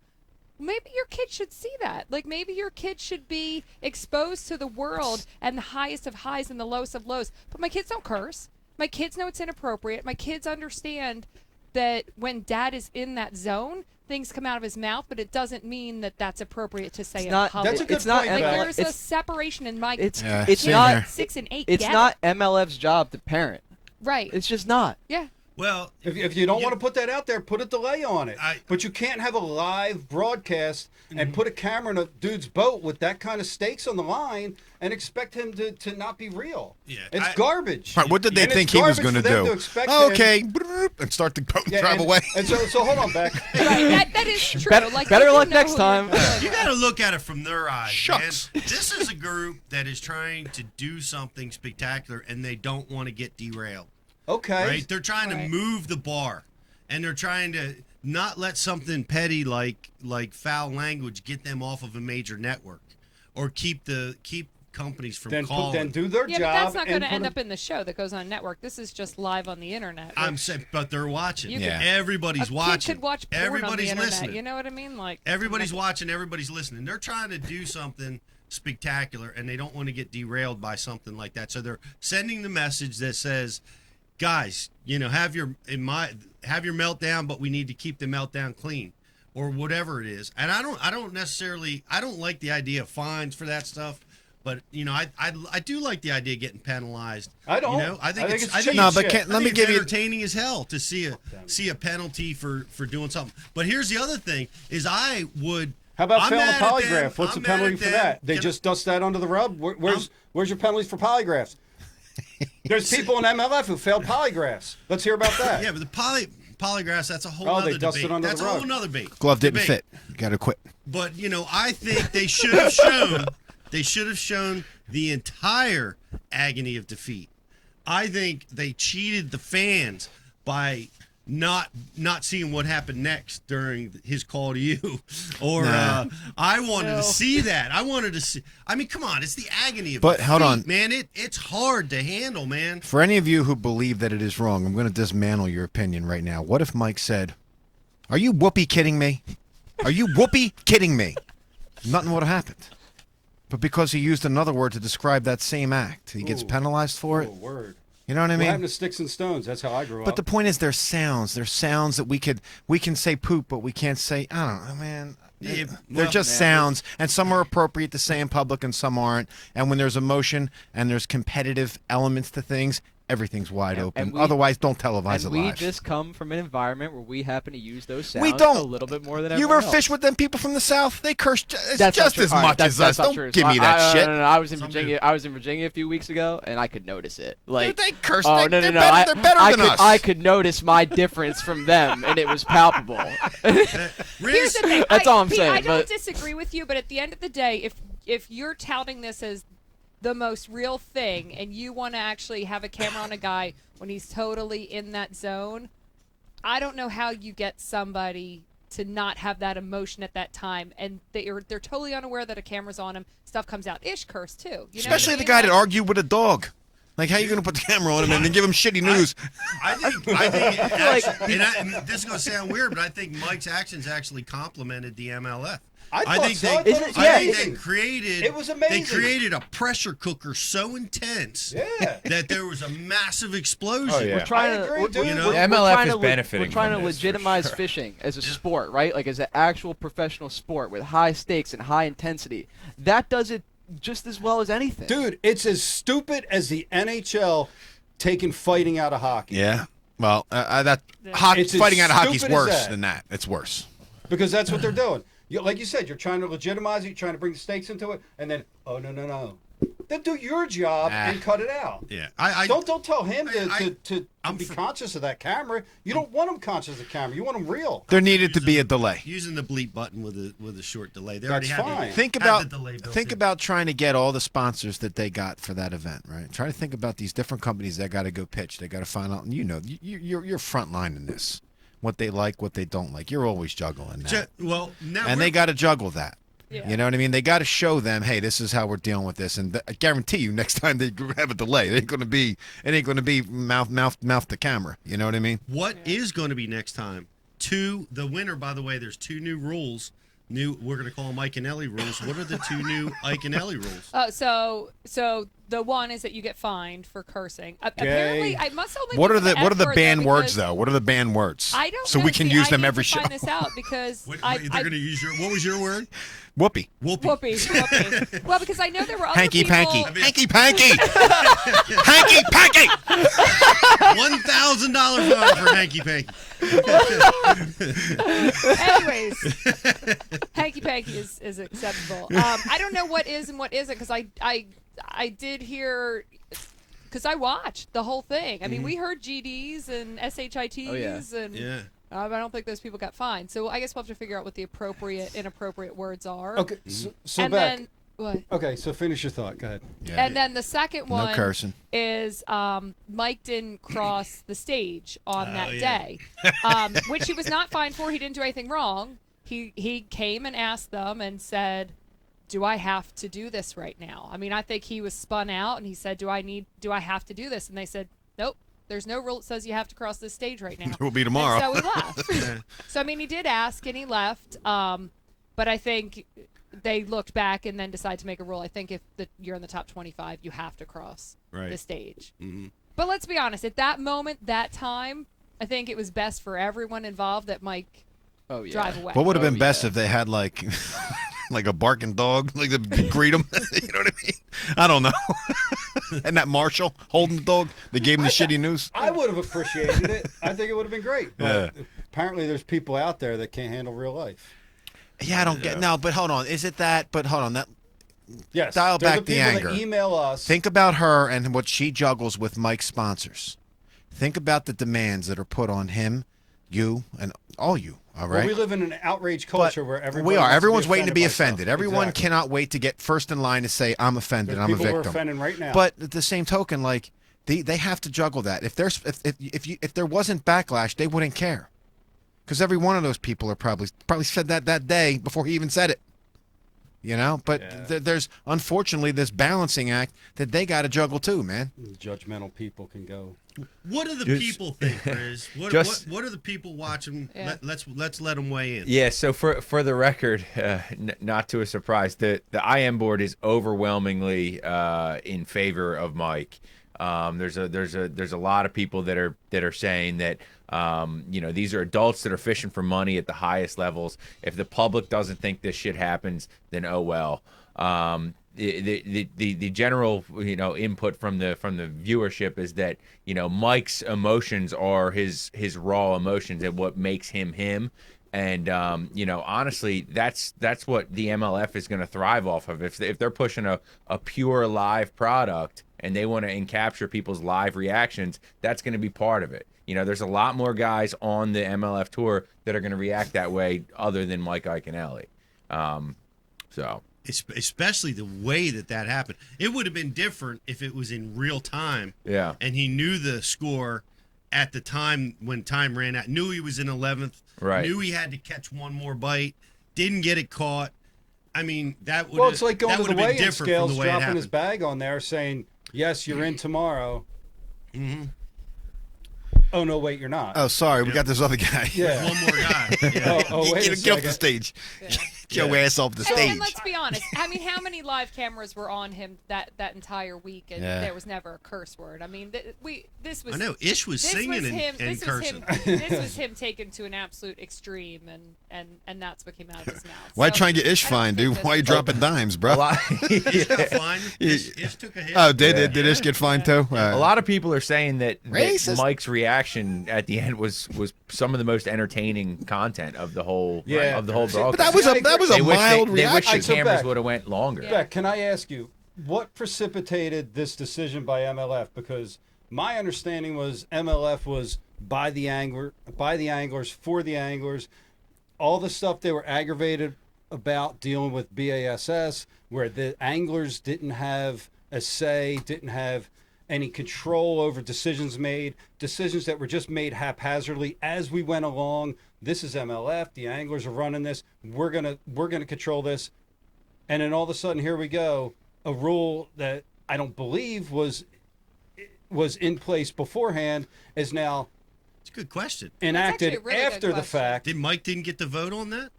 Maybe your kid should see that. Like, maybe your kid should be exposed to the world and the highest of highs and the lowest of lows. But my kids don't curse. My kids know it's inappropriate. My kids understand that when dad is in that zone, things come out of his mouth, but it doesn't mean that that's appropriate to say in public. That's a good point. Like, ML there's a separation in my It's kids not at 6 and 8. It's get not it. MLF's job to parent. Right. It's just not. Yeah. Well, if you don't want to put that out there, put a delay on it. But you can't have a live broadcast and put a camera in a dude's boat with that kind of stakes on the line and expect him to not be real. Yeah, it's garbage. Right, what did they And think it's he was garbage going for to them do? expect Okay, him- and start the boat and Yeah, drive and- away. And so hold on, Beck. Right, that is true. Better like, better you luck know next who time. You got to look at it from their eyes, Shucks. man. This is a group that is trying to do something spectacular, and they don't want to get derailed. Okay. Right? They're trying to move the bar, and they're trying to not let something petty like foul language get them off of a major network, or keep companies from calling. Then do their Yeah, job. but that's not going and to put end a- up in the show that goes on network. This is just live on the internet. I'm saying, but they're watching. You could- Everybody's a watching. kid could watch porn Everybody's on the internet. listening. You know what I mean? Like, Everybody's watching. Everybody's listening. They're trying to do something spectacular, and they don't want to get derailed by something like that. So they're sending the message that says, "Guys, have your meltdown, but we need to keep the meltdown clean." Or whatever it is. And I don't like the idea of fines for that stuff, but I do like the idea of getting penalized. I don't. I think it's let me give you entertaining as hell to see a penalty for doing something. But here's the other thing is How about I'm failing a mad at polygraph? them. What's I'm the mad penalty at for them. that? They Can just dust that under the rug? Where's your penalties for polygraphs? There's people in MLF who failed polygraphs. Let's hear about that. Yeah, but the polygraphs, that's a whole Oh, other they dusted debate. under the That's a rug. whole nother debate. Glove didn't Debate. fit. You got to quit. But I think they should have shown the entire agony of defeat. I think they cheated the fans by not seeing what happened next during his call to you. Or I wanted to see that. I wanted to see. I mean, come on, it's the agony of defeat, hold on. man. It's hard to handle, man. For any of you who believe that it is wrong, I'm going to dismantle your opinion right now. What if Mike said, "Are you whoopee kidding me? Are you whoopee kidding me?" Nothing would have happened. But because he used another word to describe that same act, he gets penalized for it. Word. You know what I What mean? happened to sticks and stones? That's how I grew But up. the point is, there's sounds. There's sounds that we can say poop, but we can't say. I don't know, man. Yeah, They're well, just man, sounds, and some are appropriate to say in public, and some aren't. And when there's emotion and there's competitive elements to things, everything's wide open. Otherwise, don't televise it And we live. just come from an environment where we happen to use those sounds We don't. a little bit more than You everyone ever else. fish with them people from the South? They curse it's That's not just true. as All right, much that's- as us. that's not Don't true. give me that shit. No, I was in Virginia. I was in Virginia a few weeks ago, and I could notice it. Like They curse. Oh, they're no. better than us. I could notice my difference from them, and it was palpable. Here's the thing. That's all I'm Pete, saying. I don't but disagree with you, but at the end of the day, if you're touting this as the most real thing, and you want to actually have a camera on a guy when he's totally in that zone, I don't know how you get somebody to not have that emotion at that time, and they're totally unaware that a camera's on him. Stuff comes out. Ish curse too. You know Especially what I the mean? guy that argued with a dog. Like, how you going to put the camera on him and then give him shitty news? I think actually, and this is going to sound weird, but I think Mike's actions actually complimented the MLF I think they, so. I think they created. It was amazing. They created a pressure cooker so intense that there was a massive explosion. Oh, yeah. We're trying to. MLF is benefiting. We're trying to from this, legitimize fishing as a sport, right? Like as an actual professional sport with high stakes and high intensity. That does it just as well as anything. Dude, it's as stupid as the NHL taking fighting out of hockey. Yeah. Well, fighting out of hockey is worse than that. It's worse. Because that's what they're doing. Like you said, you're trying to legitimize it, you're trying to bring the stakes into it, and then, oh, no. Then do your job and cut it out. Yeah. Don't tell him to be conscious of that camera. You don't want him conscious of the camera. You want him real. There needed to be a delay. Using the bleep button with a short delay. They That's already fine. have Think the about delay built think in. about trying to get all the sponsors that they got for that event, right? Try to think about these different companies that got to go pitch. They got to find out. And you're front line in this. What they like, what they don't like. You're always juggling that. And they got to juggle that. Yeah. You know what I mean? They got to show them, hey, this is how we're dealing with this. And I guarantee you, next time they have a delay, it ain't going to be mouth to camera. You know what I mean? What is going to be next time? The winner, by the way, there's 2 new rules. We're going to call them Iaconelli rules. What are the 2 new Iaconelli rules? So the one is that you get fined for cursing. Apparently, I must only. What are the banned words though? What are the banned words? I don't. So know. we can use them every show. show. Find this out because they're going to use your. What was your word? Whoopee. Whoopee. Well, because I know there were other hanky people. panky. Hanky panky. Hanky panky. $1,000 fine for hanky panky. Anyways, hanky panky is acceptable. I don't know what is and what isn't because I did hear because I watched the whole thing. I mean, we heard GDs and SHITs and I don't think those people got fined. So I guess we'll have to figure out what the appropriate, inappropriate words are. Okay, so and Beck, then what? Okay, so finish your thought. Go ahead. Yeah. And then the second one cursing. is Mike didn't cross the stage on that day, which he was not fined for. He didn't do anything wrong. He came and asked them and said, do I have to do this right now? I mean, I think he was spun out and he said, do I have to do this? And they said, nope. There's no rule that says you have to cross this stage right now. It will be tomorrow. And so he left. So, I mean, he did ask and he left. But I think they looked back and then decided to make a rule. I think if you're in the top 25, you have to cross the stage. Mm-hmm. But let's be honest. At that moment, that time, I think it was best for everyone involved that Mike drive away. What would have been best if they had like a barking dog, like to greet him? You know what I mean? I don't know. And that marshal holding the dog, they gave him the shitty news. I would have appreciated it. I think it would have been great. But apparently there's people out there that can't handle real life. Yeah, I don't get no, but hold on. Is it that? But hold on. That yes. Dial They're back the people anger. That email us. Think about her and what she juggles with Mike's sponsors. Think about the demands that are put on him, you, and all you. All right. Well, we live in an outrage culture where everybody. Everyone's waiting to be offended. Stuff. Everyone Exactly. cannot wait to get first in line to say, I'm offended. There's I'm a people who are victim. offending right now. But at the same token, like they have to juggle that. If there wasn't backlash, they wouldn't care. Because every one of those people are probably said that day before he even said it. You know, but there's unfortunately this balancing act that they got to juggle too, man. Judgmental people can go. What do the people think, Riz? What are the people watching? Yeah. Let's let them weigh in. Yeah. So for the record, not to a surprise, the IM board is overwhelmingly in favor of Mike. There's a lot of people that are saying that these are adults that are fishing for money at the highest levels. If the public doesn't think this shit happens, then oh well. The general input from the viewership is that Mike's emotions are his raw emotions and what makes him him. And honestly, that's what the MLF is going to thrive off of. If they're pushing a pure live product and they want to capture people's live reactions, that's going to be part of it. There's a lot more guys on the MLF tour that are going to react that way other than Mike Iaconelli. So especially the way that happened. It would have been different if it was in real time. Yeah. And he knew the score at the time when time ran out. Knew he was in 11th. Right. Knew he had to catch one more bite. Didn't get it caught. I mean, that would. Well, it's like going to the been weigh-in different scales, from the way it dropping his happened. bag on there, saying, "Yes, you're in tomorrow." Mm-hmm. Oh no, wait, you're not. Oh, sorry, we got this other guy. Yeah, one more guy. Yeah. Oh, wait, get off the stage. Yeah. your ass off the stage. And let's be honest. I mean, how many live cameras were on him that entire week, and there was never a curse word? I mean, this was. I know Ish was singing and cursing. This was him taken to an absolute extreme, and that's what came out of his mouth. Why So, try and get Ish fined, dude? Why are you dropping dimes, bro? Ish got fined. Ish took a hit. Oh, did Ish get fined too? A lot of people are saying that Racist. Mike's reaction at the end was some of the most entertaining content of the whole Yeah. of the whole broadcast. But that was a mild They wish reaction. the cameras would have went longer. Beck, can I ask you, what precipitated this decision by MLF? Because my understanding was MLF was by the anglers, for the anglers. All the stuff they were aggravated about dealing with BASS, where the anglers didn't have a say, didn't have any control over decisions made, decisions that were just made haphazardly as we went along. This is MLF. The anglers are running this. We're gonna control this. And then all of a sudden, here we go. A rule that I don't believe was in place beforehand is now It's a good question. enacted really after good the fact. Mike didn't get the vote on that?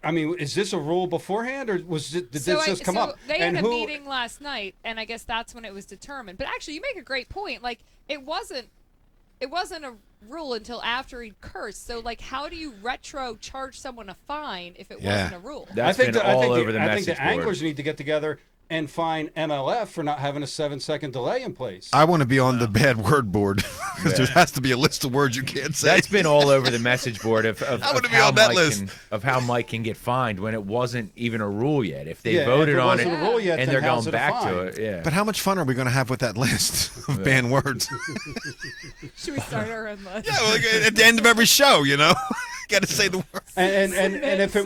I mean, is this a rule beforehand, or did this just come up? They had And a who? meeting last night, and I guess that's when it was determined. But actually, you make a great point. Like, it wasn't a rule until after he cursed. So, like, how do you retro charge someone a fine if it wasn't a rule? That's been all over the I message think the board. anglers need to get together and fine MLF for not having a 7-second delay in place. I want to be on the bad word board because there has to be a list of words you can't say. That's been all over the message board of wanna be how on that Mike list. of how Mike can get fined when it wasn't even a rule yet. If they Yeah, voted if it on it wasn't a rule yet, and then they're how's going it a back to fine? it, yeah. But how much fun are we going to have with that list of banned words? Should we start our own list? Yeah, well, at the end of every show, got to say the words. And if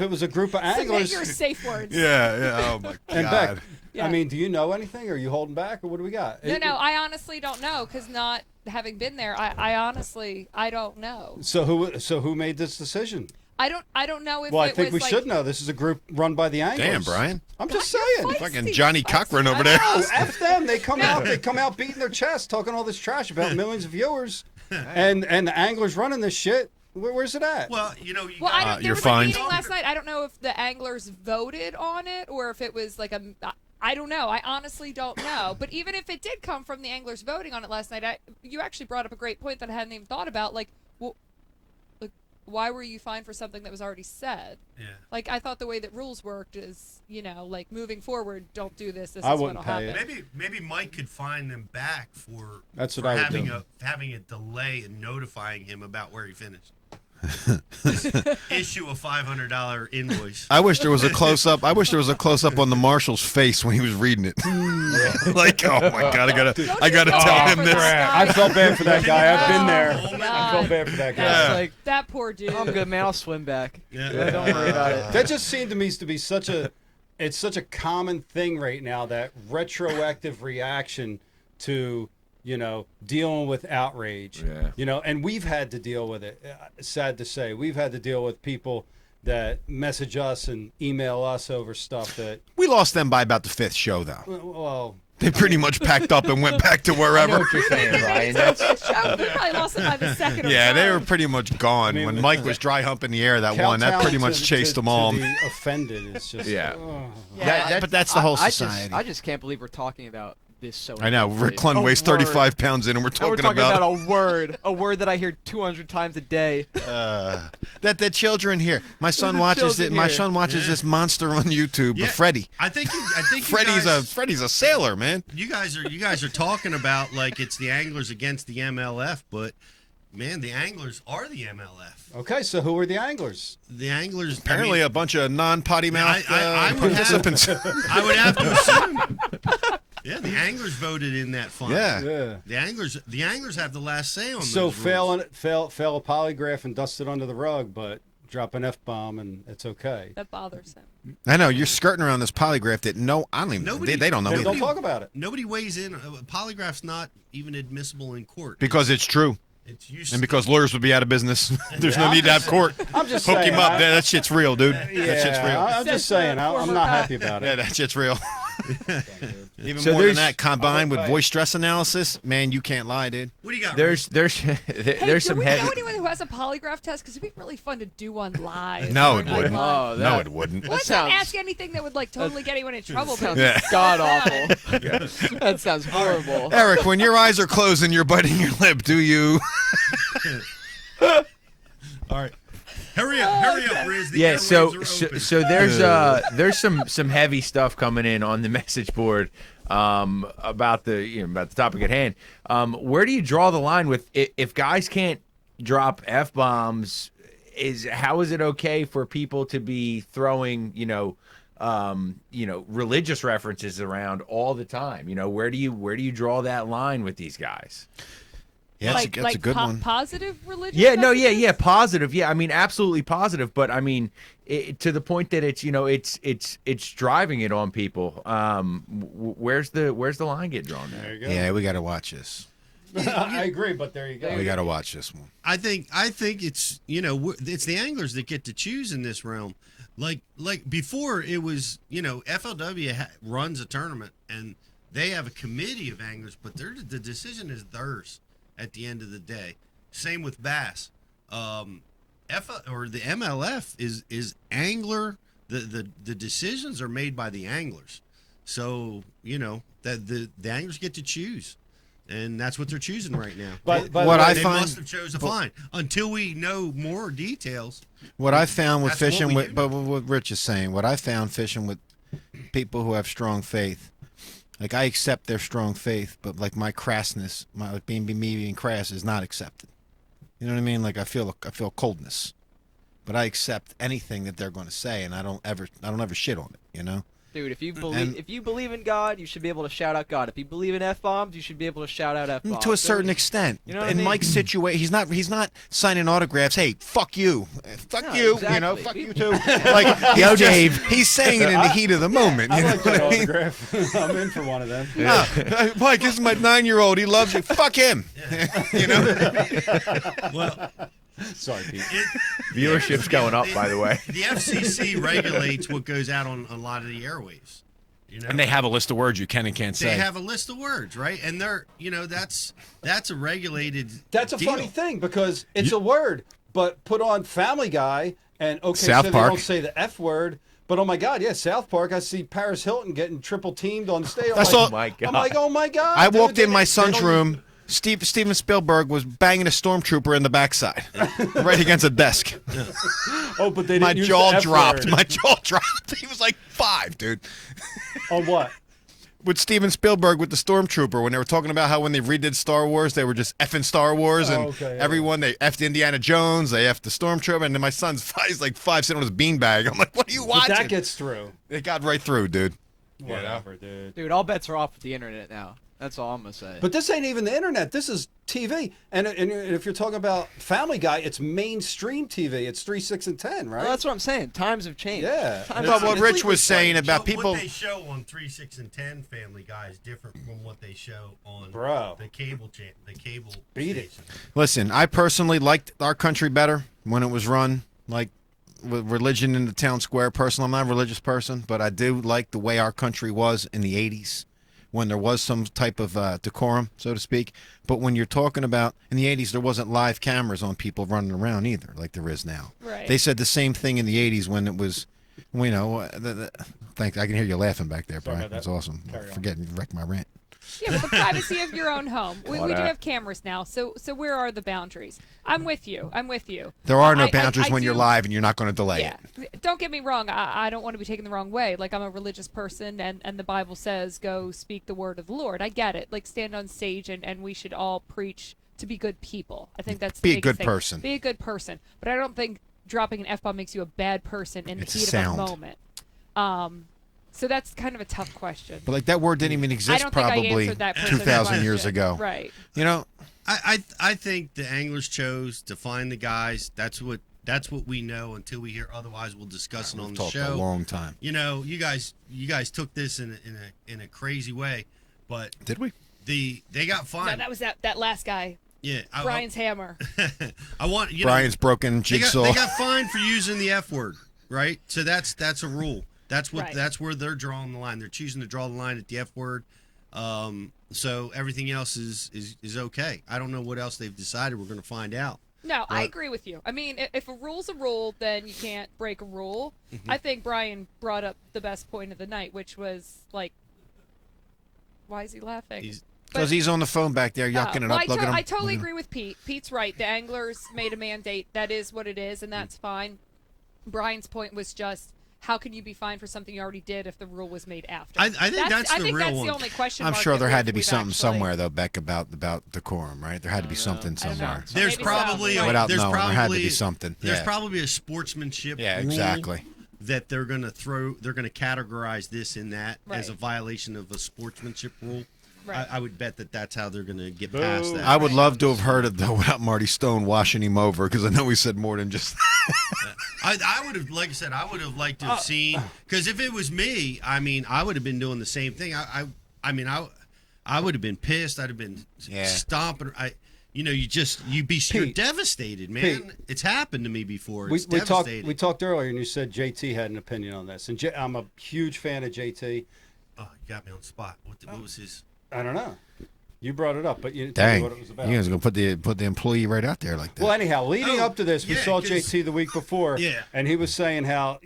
it was a group of Submit anglers, your safe words. Yeah. Oh my god. and Beck, Yeah. I mean, do you know anything? Are you holding back, or what do we got? No, I honestly don't know, because not having been there, I honestly don't know. So who made this decision? I don't know if Well, I it think was we should know. This is a group run by the anglers. Damn, Brian. I'm just saying. Fucking Johnny Cochran over there. Oh, F them. They come out beating their chest, talking all this trash about millions of viewers, and the anglers running this shit. Where's it at? Well, Well, there you're was fine. a meeting last night. I don't know if the anglers voted on it or if it was like I don't know. I honestly don't know. But even if it did come from the anglers voting on it last night, you actually brought up a great point that I hadn't even thought about. Like, well, why were you fined for something that was already said? Yeah. Like, I thought the way that rules worked is, like moving forward, don't do this. This I is wouldn't what'll pay happen. Maybe Mike could fine them back for That's what for I would having do. having a delay in notifying him about where he finished. Issue a $500 invoice. I wish there was a close up. I wish there was a close up on the marshal's face when he was reading it. Like, oh my god, I gotta tell him this. I felt bad for that guy. I've been there. Oh, I felt bad for that guy. It's like, That poor dude. I'm good, man. I'll swim back. Yeah. Don't worry about it. That just seemed to me to be such a common thing right now, that retroactive reaction to dealing with outrage. Yeah. And we've had to deal with it. Sad to say, we've had to deal with people that message us and email us over stuff that. We lost them by about the 5th show, though. Well, They pretty much packed up and went back to wherever. I know what you're saying, Brian. That's, We probably lost it by the second. Yeah, they were pretty much gone when Mike was dry humping the air. That one, that pretty much chased them all. To the offended, it's just. Yeah. But that's the whole I society. just can't believe we're talking about this so. I know. Rick intensely. Clun weighs A word. 35 pounds in, and we're And talking, we're talking about a word that I hear 200 times a day. that the children here. My son watches it. My son watches this monster on YouTube. Yeah. Freddie. I think Freddie's a sailor, man. You guys are talking about like it's the anglers against the MLF, but man, the anglers are the MLF. Okay, so who are the anglers? The anglers Apparently, a bunch of non-potty mouth I would participants. I would have to assume. Yeah, the anglers voted in that fund. Yeah. The anglers have the last say on So those rules. fail a polygraph and dust it under the rug, but drop an F-bomb and it's okay. That bothers him. I know you're skirting around this polygraph that I don't even. They don't know. They either. don't talk about it. Nobody weighs in. A polygraph's not even admissible in court. Because it's true. It's useless. And because lawyers would be out of business. There's no need to have court. I'm just Hook saying, him up. That shit's real, dude. Yeah, that shit's real. I'm just saying. I'm not happy about it. Yeah, that shit's real. Even So more than there's- that, combined with voice stress analysis, man, you can't lie, dude. What do you got? There's Hey, there's do some we heavy. know anyone who has a polygraph test? Because it'd be really fun to do one live. No, it Like, wouldn't. live. No, it wouldn't. Let's not ask anything that would like totally get anyone in trouble. But Yeah. it's God awful. That sounds horrible. Eric, when your eyes are closed and you're biting your lip, do you? All right. Hurry up, Riz. The Yeah, so airwaves are so, open. so there's some heavy stuff coming in on the message board about the topic at hand. Where do you draw the line with if guys can't drop F-bombs? How is it okay for people to be throwing religious references around all the time? Where do you draw that line with these guys? Yeah, that's a good one. Positive religion. Yeah, positive. Yeah, I mean, absolutely positive. But I mean, to the point that it's driving it on people. Where's the line get drawn there? There you go. Yeah, we got to watch this. I agree, but there you go. We got to watch this one. I think it's it's the anglers that get to choose in this realm. Like before, it was FLW runs a tournament and they have a committee of anglers, but the decision is theirs at the end of the day. Same with bass. The MLF is angler. The decisions are made by the anglers. So that the anglers get to choose. And that's what they're choosing right now. But what I they find, must have chose a fine until we know more details. what I found with That's what fishing we with, do. but what Rich is saying, what I found fishing with people who have strong faith, like I accept their strong faith, but like my crassness, me being crass is not accepted. You know what I mean? Like I feel coldness, but I accept anything that they're going to say, and I don't ever shit on it. Dude, if you believe in God, you should be able to shout out God. If you believe in F-bombs, you should be able to shout out F-bombs. To a certain extent. You know what I in mean? Mike's situation, he's not signing autographs. Hey, fuck you, fuck No, you, exactly. fuck you too. Like yo, Dave, he's saying it in the heat of the moment. I You know like what that I mean? autograph. I'm in for one of them. Mike, this is my 9-year-old. He loves you. Fuck him. Well, sorry, Pete. Viewership's going up, by the way. The FCC regulates what goes out on a lot of the airwaves. And they have a list of words you can and can't They say. have a list of words, right? And they're, that's a regulated. That's a deal. funny thing because it's a word, but put on Family Guy and South so Park. they don't say the F word. But oh my God, yeah, South Park. I see Paris Hilton getting triple teamed on the stage. That's all- my God. I'm like, oh my God. I dude, walked in my they son's don't- room. Steven Spielberg was banging a stormtrooper in the backside, right against a desk. Oh, but they didn't My use jaw the F dropped. word. My jaw dropped. He was like 5, dude. On what? With Steven Spielberg with the Stormtrooper when they were talking about how when they redid Star Wars, they were just effing Star Wars and okay, yeah. everyone, they effed Indiana Jones, they effed the Stormtrooper, and then my son's he's like 5 sitting on his beanbag. I'm like, what are you But watching? that gets through. It got right through, dude. Whatever, dude. Dude, all bets are off with the internet now. That's all I'm gonna say. But this ain't even the internet. This is TV. And if you're talking about Family Guy, it's mainstream TV. It's 3, 6, and 10, right? Well, that's what I'm saying. Times have changed. Yeah. Times But have what Rich was saying about What people. they show on 3, 6, and 10 Family Guy is different from what they show on the cable Beat it. station. Listen, I personally liked our country better when it was run like with religion in the town square. Personally, I'm not a religious person, but I do like the way our country was in the 80s when there was some type of decorum, so to speak. But when you're talking about in the 80s, there wasn't live cameras on people running around either like there is now. Right. They said the same thing in the 80s when it was, thanks. I can hear you laughing back there, Sorry Brian. about That's that. awesome. Carry on. Forgetting you wrecked my rant. Yeah, but the privacy of your own home. We do have cameras now, so where are the boundaries? I'm with you. There are no I boundaries when you're do- live and you're not going to delay Yeah. it. Don't get me wrong. I don't want to be taken the wrong way. Like, I'm a religious person, and the Bible says, go speak the word of the Lord. I get it. Like, stand on stage, and we should all preach to be good people. I think that's the Be a biggest good thing. person. Be a good person. But I don't think dropping an F-bomb makes you a bad person in It's the a heat sound. of a moment. So that's kind of a tough question. But like that word didn't even I exist don't think I probably answered that person's 2,000 years question. ago. Right. You know, I think the anglers chose to find the guys. That's what we know until we hear otherwise. We'll discuss it on we've the talked show. a long time. You know, you guys took this in a crazy way, but did we? They got fined. No, that was that last guy. Yeah, Brian's hammer. I want Brian's broken jigsaw. They got fined for using the F word, right? So that's a rule. That's where they're drawing the line. They're choosing to draw the line at the F word. So everything else is okay. I don't know what else they've decided. We're going to find out. No, I agree with you. I mean, if a rule's a rule, then you can't break a rule. Mm-hmm. I think Brian brought up the best point of the night, which was like, why is he laughing? Because he's on the phone back there yucking it up. Look at him. I totally agree with Pete. Pete's right. The anglers made a mandate. That is what it is, and that's fine. Brian's point was just, how can you be fined for something you already did if the rule was made after? I think that's the real one. The only question. I'm mark sure that there had to be we've something actually- somewhere though, Beck, about decorum, right? There had to be something somewhere. There's probably there had to be something. There's Yeah. probably a sportsmanship. Yeah, rule exactly. That they're going to categorize this and that as a Right. violation of a sportsmanship rule. Right. I would bet that's how they're going to get past that. I would love to have heard it though without Marty Stone washing him over, because I know he said more than just. I would have, like I said, I would have liked to have seen, because if it was me, I mean, I would have been doing the same thing. I would have been pissed. I'd have been stomping. You're devastated, man. Pete. It's happened to me before. We It's devastating. talked earlier, and you said JT had an opinion on this, and I'm a huge fan of JT. Oh, you got me on the spot. What was his? I don't know. You brought it up, but you didn't tell me Dang, what it was about. you guys gonna put the employee right out there like that? Well, anyhow, leading up to this, we saw 'cause- JT the week before, and he was saying how,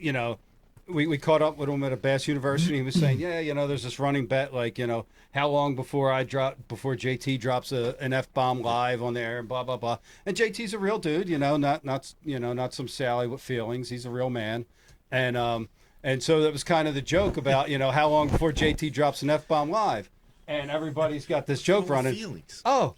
we caught up with him at a Bass University. He was saying, there's this running bet, like, how long before JT drops an F-bomb live on the air and blah, blah, blah. And JT's a real dude, not some Sally with feelings. He's a real man. And so that was kind of the joke about, how long before JT drops an F-bomb live. And everybody's got this joke running. Feelings. Oh,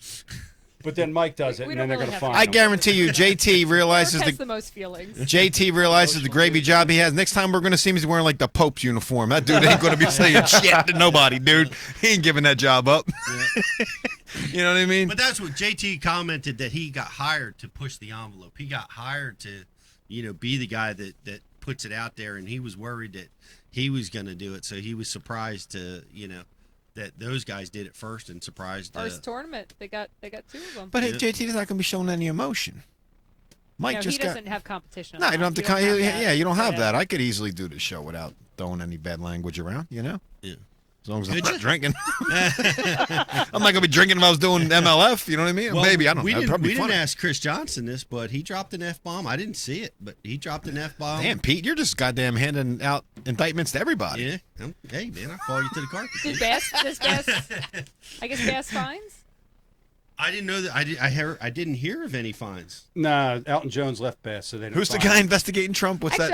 but then Mike does it, and then they're going to find I him. guarantee you, JT realizes Mark has the most feelings. JT realizes the gravy job he has. Next time we're going to see him, he's wearing like the Pope's uniform. That dude ain't going to be saying shit to nobody, dude. He ain't giving that job up. You know what I mean? But that's what JT commented, that he got hired to push the envelope. He got hired to, be the guy that puts it out there, and he was worried that he was going to do it. So he was surprised to, that those guys did it first, and surprised. First tournament, they got two of them. But JT's not going to be showing any emotion. Mike he doesn't have competition. No, you don't have to. You don't have that. Yeah. I could easily do the show without throwing any bad language around. Yeah. As long as I'm Could not you? drinking. I'm not gonna be drinking if I was doing MLF. You know what I mean? Well, Maybe I don't know. It'd We probably be didn't funny. ask Chris Johnson this, but he dropped an F-bomb. I didn't see it, but he dropped an F-bomb. Damn, Pete, you're just goddamn handing out indictments to everybody. Yeah. Hey, man, I'll call you to the carpet. Does Bass? I guess Bass fines. I didn't know that. I didn't hear of any fines. Nah, Elton Jones left Bass, so they didn't Who's the find guy him. investigating Trump? What's Actually,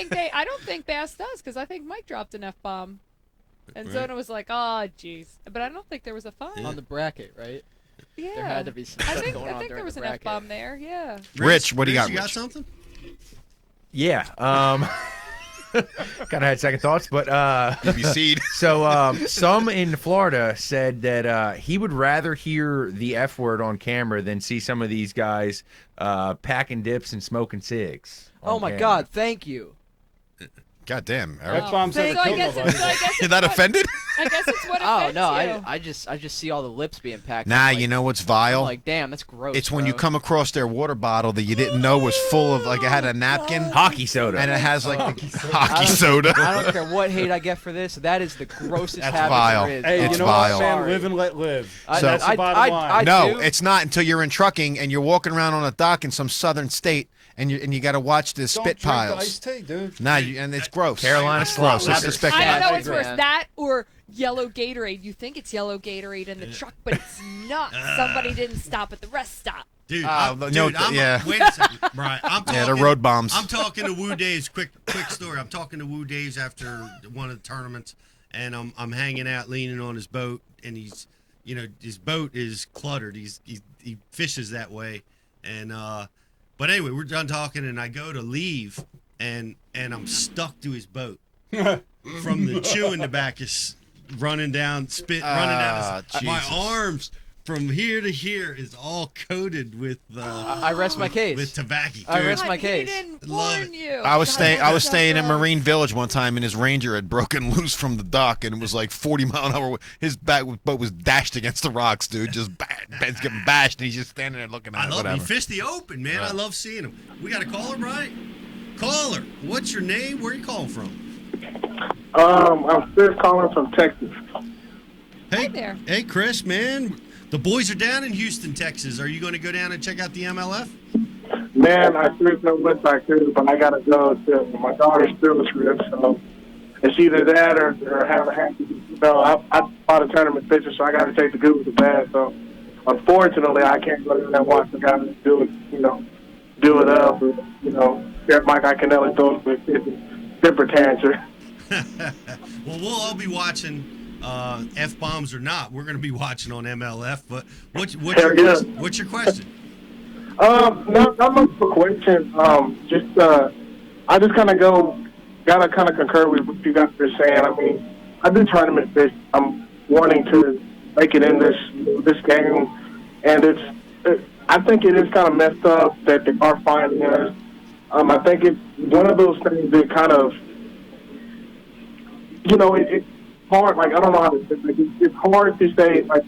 that? I don't think Bass does, because I think Mike dropped an F-bomb. And Right. Zona was like, oh, jeez. But I don't think there was a fine. On the bracket, right? Yeah. There had to be some I stuff think, going I on think during there was the an bracket. F-bomb there, yeah. Rich, what do you got, You got Rich? something? Yeah. Kind of had second thoughts, but BC'd. So some in Florida said that he would rather hear the F word on camera than see some of these guys packing dips and smoking cigs. Oh my God! Thank you. God damn, Eric. F-bombs So never I killed guess nobody. You're that offended? I guess it's what Oh offends no! you. I just see all the lips being packed. Nah, I'm like, you know what's I'm vile? like, damn, that's gross. It's when you bro. come across their water bottle that you didn't know was full of, like, it had a napkin. Hockey soda. And it has, like, the I hockey don't- soda. I don't care what hate I get for this. That is the grossest That's habit vile. there is. Hey, It's you know vile. what, man? Sorry. Live and let live. I- That's I- the bottom I- line. No, do. it's not until you're in trucking and you're walking around on a dock in some southern state and you got to watch the Don't spit drink the piles. iced tea, dude. Nah, and it's gross. Carolina It's gross. Slop. It's disrespectful. I don't know what's agree. worse, that or yellow Gatorade. You think it's yellow Gatorade in the truck, but it's not. Somebody didn't stop at the rest stop. Dude, yeah. Wait a second, Brian. I'm talking, Yeah, they're road bombs. I'm talking to Woo Dave's quick story. I'm talking to Woo Dave's after one of the tournaments, and I'm hanging out, leaning on his boat, and he's, his boat is cluttered. He fishes that way, and but anyway, we're done talking, and I go to leave, and I'm stuck to his boat from the chewing tobacco running down, running down. My Jesus. arms from here to here is all coated with. I rest my case. With tobacco. I Dude, rest my He case. didn't Love warn it. you. I was God, staying that's at so Marine Village one time, and his Ranger had broken loose from the dock, and it was like 40-mile-an-hour. His boat was dashed against the rocks, dude. Just Ben's getting bashed, and he's just standing there looking at I it. love him. He Whatever. fished the open, man. I love seeing him. We got a caller, Brian. Caller, what's your name? Where are you calling from? I'm Chris calling from Texas. Hey there. Hey, Chris, man. The boys are down in Houston, Texas. Are you going to go down and check out the MLF? Man, I sure so wish I could, but I gotta go to my daughter's field trip, so it's either that or have a happy. You know, I bought a tournament picture, so I got to take the good with the bad. So unfortunately, I can't go down there and watch the guys do it. You know, do it up. Or, you know, get Mike Iaconelli throws with temper tantrum. Well, we'll all be watching. F-bombs or not, we're going to be watching on MLF. But what's your question? Not much of a question. I just kind of gotta kind of concur with what you guys are saying. I mean, I do tournament fish. I'm wanting to make it in this game, and I think it is kind of messed up that they are finding us. I think it's one of those things that kind of, you know, it's hard. Like, I don't know how to say it. It's hard to say, like,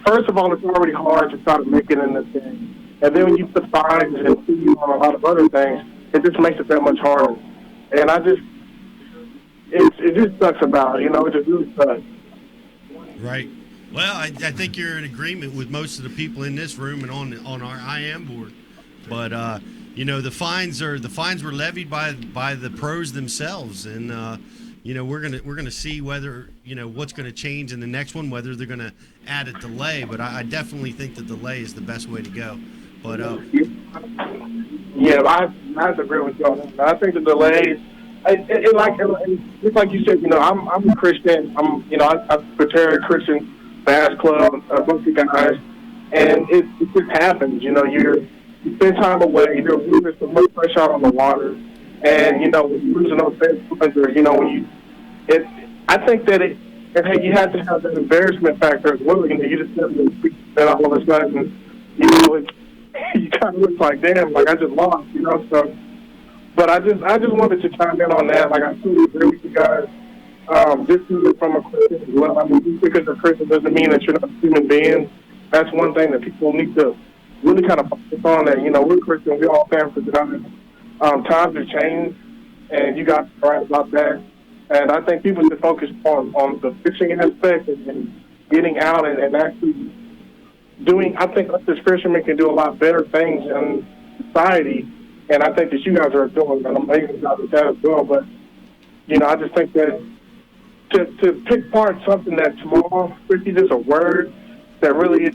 first of all, it's already hard to try to make it in this game. And then when you put fines and fees on a lot of other things, it just makes it that much harder. And it just sucks about it, you know, it just really sucks. Right. Well, I think you're in agreement with most of the people in this room and on our IM board. But you know, the fines were levied by the pros themselves, and you know, we're gonna see whether, you know, what's gonna change in the next one, whether they're gonna add a delay. But I definitely think the delay is the best way to go. But yeah, I agree with you on that. I think the delays. It's like you said, you know, I'm a Christian. I prepared Christian bass club, a bunch of guys, and it just happens. You know, you spend time away. You're losing so much fresh out on the water, and you know, when you're losing those things, or you know, I think that you have to have that embarrassment factor as well. You know, you just have to that all of a sudden, you know, you kind of look like, damn, like I just lost, you know. So, but I just wanted to chime in on that. Like, I totally agree with you guys. This is from a Christian as well. I mean, just because you're Christian doesn't mean that you're not a human being. That's one thing that people need to really kind of focus on. That, you know, we're Christian, we all stand for God. Times have changed, and you guys are right about that. And I think people should focus on the fishing aspect and getting out and actually doing. I think us as fishermen can do a lot better things in society, and I think that you guys are doing an amazing job with that as well. But, you know, I just think that to pick apart something that's small, it's just a word that really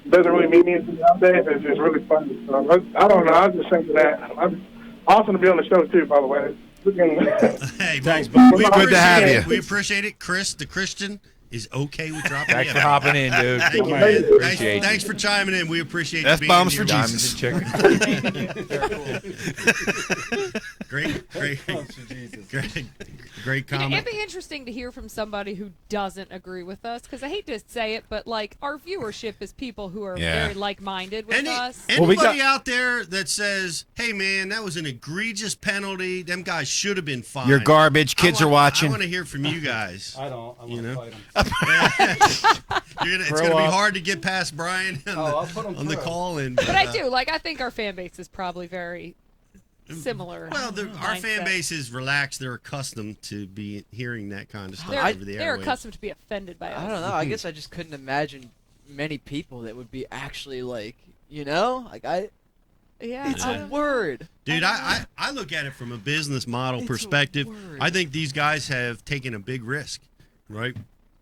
doesn't really mean anything nowadays, it's really funny. So I don't know. I was just thinking that. I'm awesome to be on the show, too, by the way. Hey, thanks, good to have you. We appreciate it. Chris, the Christian, is okay with dropping Thanks in. for hopping in, dude. Thank you, man. Appreciate Thanks for chiming in. We appreciate you being F-bombs here. for Jesus. Great comment. It'd be interesting to hear from somebody who doesn't agree with us, because I hate to say it, but like our viewership is people who are very like-minded with us. Anybody out there that says, "Hey, man, that was an egregious penalty. Them guys should have been fined." You're garbage. Kids are watching. I want to hear from you guys. I don't. I want to fight them. It's going to be hard to get past Brian on the call. But I do. Like, I think our fan base is probably very similar. Well, our fan base is relaxed. They're accustomed to be hearing that kind of stuff over the airwaves. They're accustomed to be offended by us. I don't know. I guess I just couldn't imagine many people that would be actually like, you know, like it's a word. Dude, I look at it from a business model perspective. I think these guys have taken a big risk, right?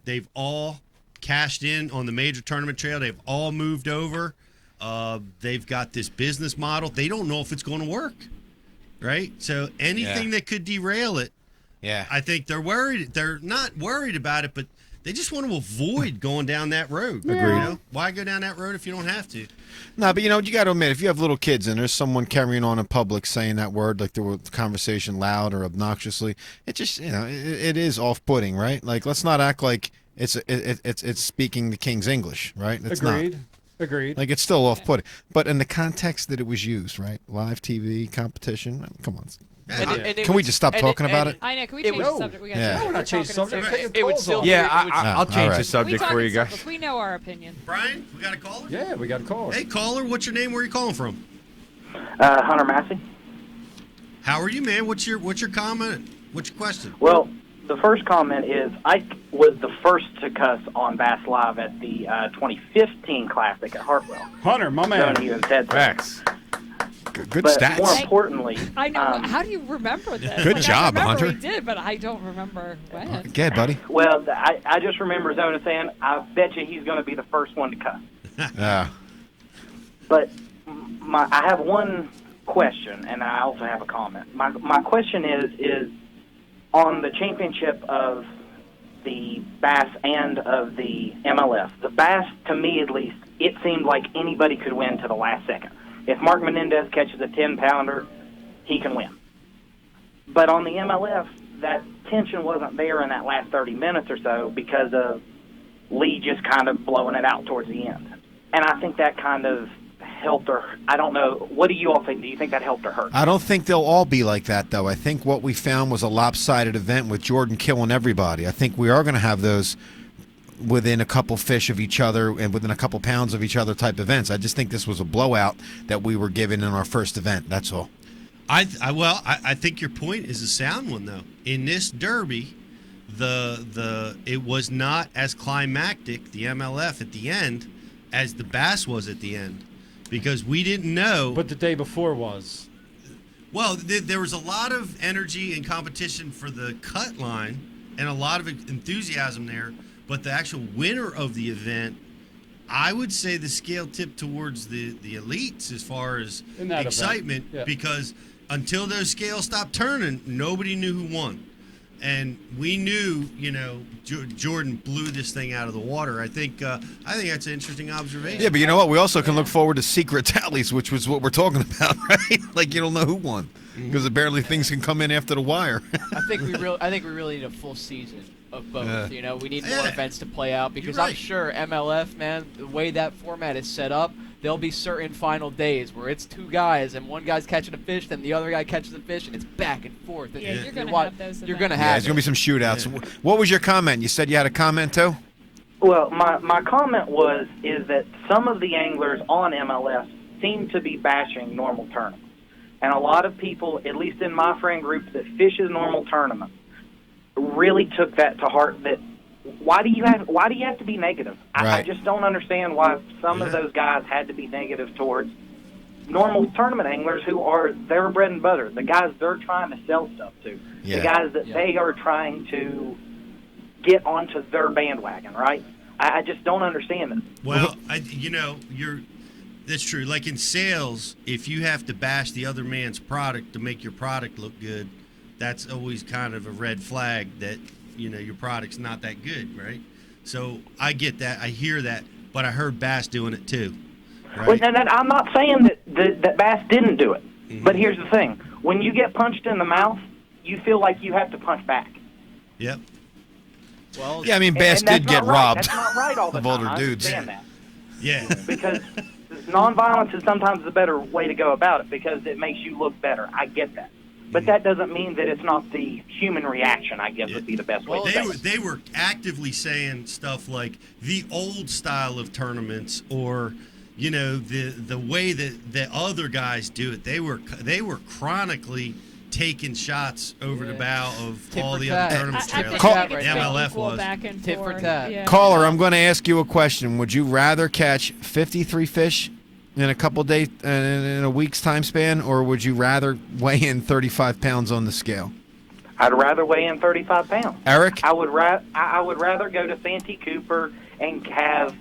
They've all cashed in on the major tournament trail. They've all moved over. They've got this business model. They don't know if it's going to work, right? So anything that could derail it, I think they're worried. They're not worried about it, but they just want to avoid going down that road. Agreed. You know? Why go down that road if you don't have to? No, but you know, you got to admit, if you have little kids and there's someone carrying on in public saying that word, like the conversation loud or obnoxiously, it just, you know, it is off-putting, right? Like, let's not act like it's speaking the King's English, right? It's Agreed. not. Agreed. Like, it's still off-putting. But in the context that it was used, right? Live TV, competition, I mean, come on. Can we just stop talking about it? I know. Can we change the subject? We got Yeah. No, we're not changing the subject. It would still. I'll change right. the subject for you guys. We know our opinion. Brian, we got a caller? Yeah, we got a caller. Hey, caller, what's your name? Where are you calling from? Hunter Massey. How are you, man? What's your comment What's your question? Well, the first comment is Ike was the first to cuss on Bass Live at the 2015 Classic at Hartwell. Hunter, my man. You and said Facts. Good but stats. More importantly, I know. How do you remember this? Good Like, job, I remember Hunter. we did, but I don't remember when. Go ahead, buddy. Well, I just remember Zona saying, I bet you he's going to be the first one to cuss. Yeah. But I have one question, and I also have a comment. My question is on the championship of the Bass and of the MLF. The Bass, to me at least, it seemed like anybody could win to the last second. If Mark Menendez catches a 10-pounder, he can win. But on the MLF, that tension wasn't there in that last 30 minutes or so because of Lee just kind of blowing it out towards the end. And I think that kind of helped or I don't know. What do you all think? Do you think that helped or hurt? I don't think they'll all be like that, though. I think what we found was a lopsided event with Jordan killing everybody. I think we are going to have those within a couple fish of each other and within a couple pounds of each other type events. I just think this was a blowout that we were given in our first event. That's all. I think your point is a sound one, though. In this derby, it was not as climactic, the MLF at the end, as the Bass was at the end, because we didn't know. But the day before was. Well, there was a lot of energy and competition for the cut line and a lot of enthusiasm there, but the actual winner of the event, I would say the scale tipped towards the elites as far as excitement, because until those scales stopped turning, nobody knew who won. And we knew, Jordan blew this thing out of the water. I think that's an interesting observation. Yeah, but you know what? We also can look forward to secret tallies, which was what we're talking about, right? Like you don't know who won because apparently things can come in after the wire. I think we really need a full season of both. We need more events to play out because I'm sure MLF, man, the way that format is set up, there'll be certain final days where it's two guys and one guy's catching a fish, then the other guy catches a fish, and it's back and forth. Yeah, you're going to have those. You're going to have. There's going to be some shootouts. Yeah. What was your comment? You said you had a comment too? Well, my comment is that some of the anglers on MLS seem to be bashing normal tournaments. And a lot of people, at least in my friend group that fishes normal tournaments, really took that to heart that why do you have to be negative? I just don't understand why some of those guys had to be negative towards normal tournament anglers who are their bread and butter, the guys they're trying to sell stuff to, the guys that they are trying to get onto their bandwagon, right? I just don't understand it. Well, that's true. Like in sales, if you have to bash the other man's product to make your product look good, that's always kind of a red flag that your product's not that good, right? So I get that, I hear that, but I heard Bass doing it too. Right? Well, and I'm not saying that Bass didn't do it, but here's the thing: when you get punched in the mouth, you feel like you have to punch back. Yep. Well, yeah, I mean, Bass did get robbed. That's not right all the of time. older I dudes. understand that. Yeah. Because nonviolence is sometimes the better way to go about it because it makes you look better. I get that. But that doesn't mean that it's not the human reaction, I guess, would be the best way to say it. They were actively saying stuff like the old style of tournaments or, the way that the other guys do it. They were chronically taking shots over the bow of all the other tournaments. MLF was. Tit for tat. Yeah. Caller, I'm going to ask you a question. Would you rather catch 53 fish in a couple days, in a week's time span, or would you rather weigh in 35 pounds on the scale? I'd rather weigh in 35 pounds. Eric? I would rather go to Santee Cooper and have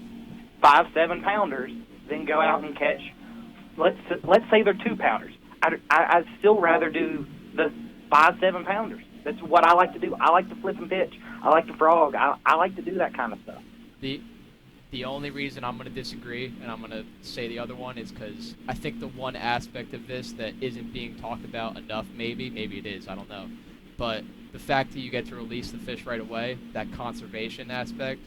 5 7-pounders than go out and catch, let's say they're 2-pounders. I'd still rather do the 5 7-pounders. That's what I like to do. I like to flip and pitch. I like to frog. I like to do that kind of stuff. The only reason I'm going to disagree, and I'm going to say the other one, is because I think the one aspect of this that isn't being talked about enough, maybe it is, I don't know, but the fact that you get to release the fish right away, that conservation aspect,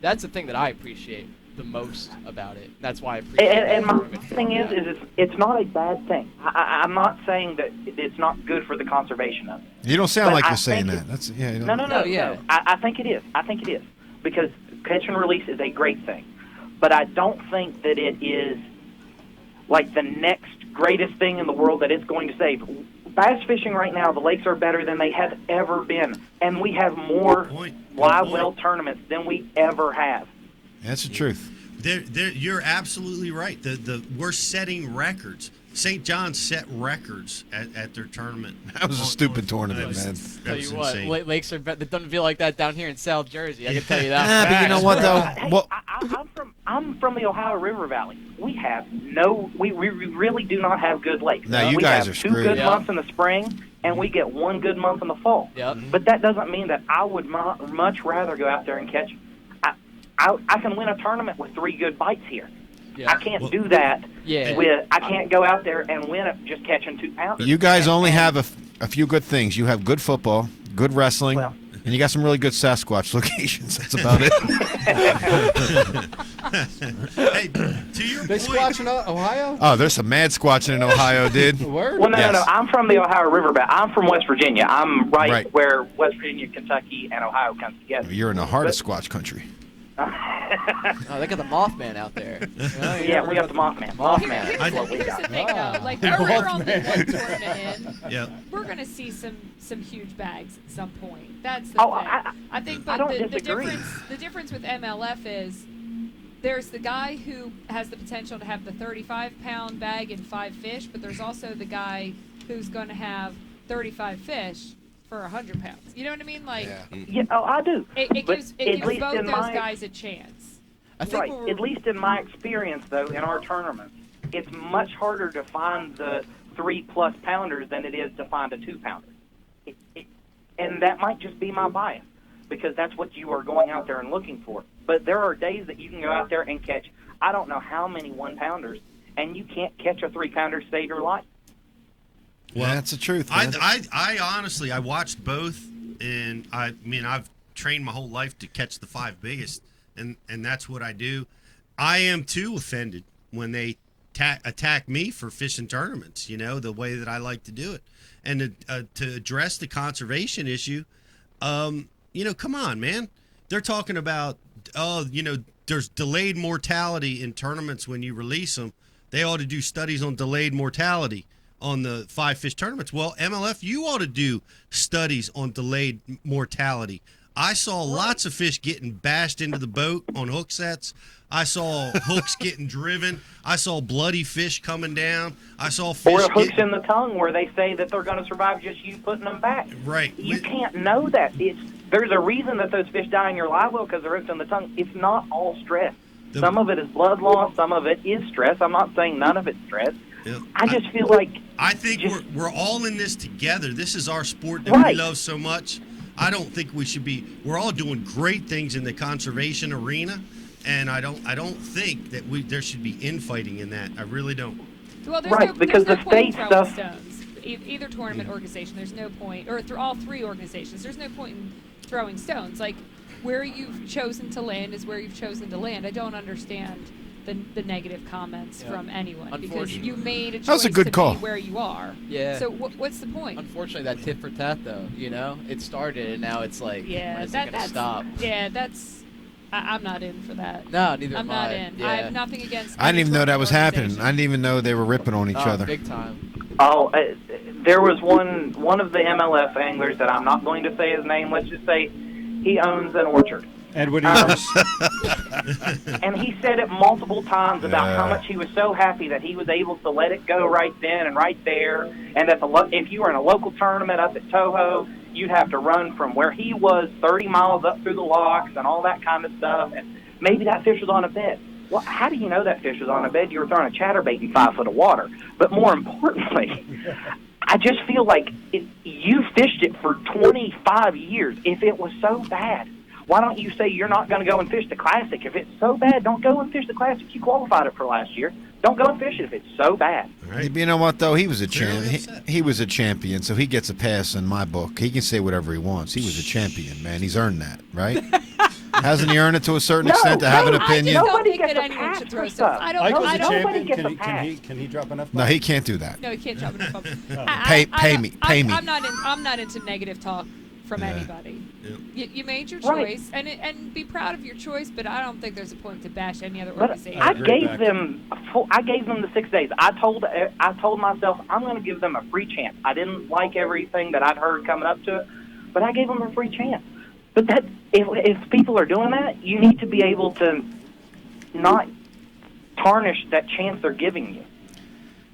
that's the thing that I appreciate the most about it. That's why I appreciate it. And my thing is it's not a bad thing. I'm not saying that it's not good for the conservation of it. You don't sound But like I you're saying think that. That's No. I think it is. I think it is. Because catch and release is a great thing. But I don't think that it is like the next greatest thing in the world that it's going to save. bass fishing right now, the lakes are better than they have ever been, and we have more live well tournaments than we ever have. That's the truth. You're absolutely right. We're setting records. St. John's set records at their tournament. That was a stupid tournament, man. Tell you what, lakes are better. It doesn't feel like that down here in South Jersey. I can tell you that. But you know what though? Hey, I'm from the Ohio River Valley. We have we really do not have good lakes. No, you we guys have are screwed. 2 good months in the spring, and we get 1 good month in the fall. Yep. But that doesn't mean that I would much rather go out there and catch. I can win a tournament with 3 good bites here. Yeah. I can't do that. Yeah. I can't go out there and win it just catching 2 pounders. You guys only have a few good things. You have good football, good wrestling, and you got some really good Sasquatch locations. That's about it. Hey, to your They squatch in Ohio? Oh, there's some mad squatching in Ohio, dude. Word? Well, no, Yes. no. I'm from the Ohio River Valley. I'm from West Virginia. I'm right where West Virginia, Kentucky, and Ohio comes together. You're in the heart of Squatch country. Oh, they got the Mothman out there. Yeah, we got the Mothman. Mothman. Here's the thing, though. Like, we're only one tournament in. We're going to see some huge bags at some point. That's the thing. I think, but the difference with MLF is there's the guy who has the potential to have the 35-pound bag and 5 fish, but there's also the guy who's going to have 35 fish for 100 pounds. You know what I mean? Like, I do. It gives both those my, guys a chance. Right. At least in my experience, though, in our tournaments, it's much harder to find the 3+ pounders than it is to find a 2-pounder. And that might just be my bias, because that's what you are going out there and looking for. But there are days that you can go out there and catch, I don't know how many 1-pounders, and you can't catch a 3-pounder to save your life. Well, that's the truth, man. I honestly, I watched both, and I mean, I've trained my whole life to catch the 5 biggest, and that's what I do. I am too offended when they attack me for fishing tournaments, the way that I like to do it. And to address the conservation issue, come on, man. They're talking about, there's delayed mortality in tournaments when you release them. They ought to do studies on delayed mortality on the 5-fish tournaments. Well, MLF, you ought to do studies on delayed mortality. I saw lots of fish getting bashed into the boat on hook sets. I saw hooks getting driven. I saw bloody fish coming down. I saw fish or hooks in the tongue where they say that they're going to survive just you putting them back. Right. You can't know that. There's a reason that those fish die in your live well because they're hooked in the tongue. It's not all stress. Some of it is blood loss. Some of it is stress. I'm not saying none of it's stress. Yeah. I just feel like I think we're all in this together. This is our sport that we love so much. I don't think we should be. We're all doing great things in the conservation arena, and I don't think that there should be infighting in that. I really don't. Well, there's because no the state stuff. Stones. Either tournament organization, there's no point, or through all 3 organizations, there's no point in throwing stones. Like, where you've chosen to land is where you've chosen to land. I don't understand the negative comments from anyone because you made a choice a good to call. be where you are. Yeah. So what's the point? Unfortunately, that tit for tat, though, it started and now it's like, when is it going to stop? Yeah, that's. I'm not in for that. No, neither I'm am I. not in. Yeah. I have nothing against. I didn't even know that was happening. organization. I didn't even know they were ripping on each other. Big time. Oh, there was one of the MLF anglers that I'm not going to say his name. Let's just say he owns an orchard. Edward Ears. And he said it multiple times about how much he was so happy that he was able to let it go right then and right there, and that if you were in a local tournament up at Toho, you'd have to run from where he was 30 miles up through the locks and all that kind of stuff, and maybe that fish was on a bed. Well, how do you know that fish was on a bed? You were throwing a chatterbait in 5 foot of water. But more importantly, I just feel like you fished it for 25 years. If it was so bad, why don't you say you're not going to go and fish the Classic? If it's so bad, don't go and fish the Classic. You qualified it for last year. Don't go and fish it if it's so bad. Right. You know what, though? He was a champion. He was a champion, so he gets a pass in my book. He can say whatever he wants. He was a champion, man. He's earned that, right? Hasn't he earned it to a certain extent to have an opinion? Nobody gets gets a a pass should for throw stuff. I don't. Ike was I a don't. Nobody champion. gets a pass. Can he drop enough? No, he can't do that. No, he can't drop enough. Pay me. I'm not into negative talk from Yeah. anybody. Yeah. You made your Right. choice, and be proud of your choice. But I don't think there's a point to bash any other But organization. I gave them the 6 days. I told myself I'm going to give them a free chance. I didn't like everything that I'd heard coming up to it, but I gave them a free chance. But that if people are doing that, you need to be able to not tarnish that chance they're giving you.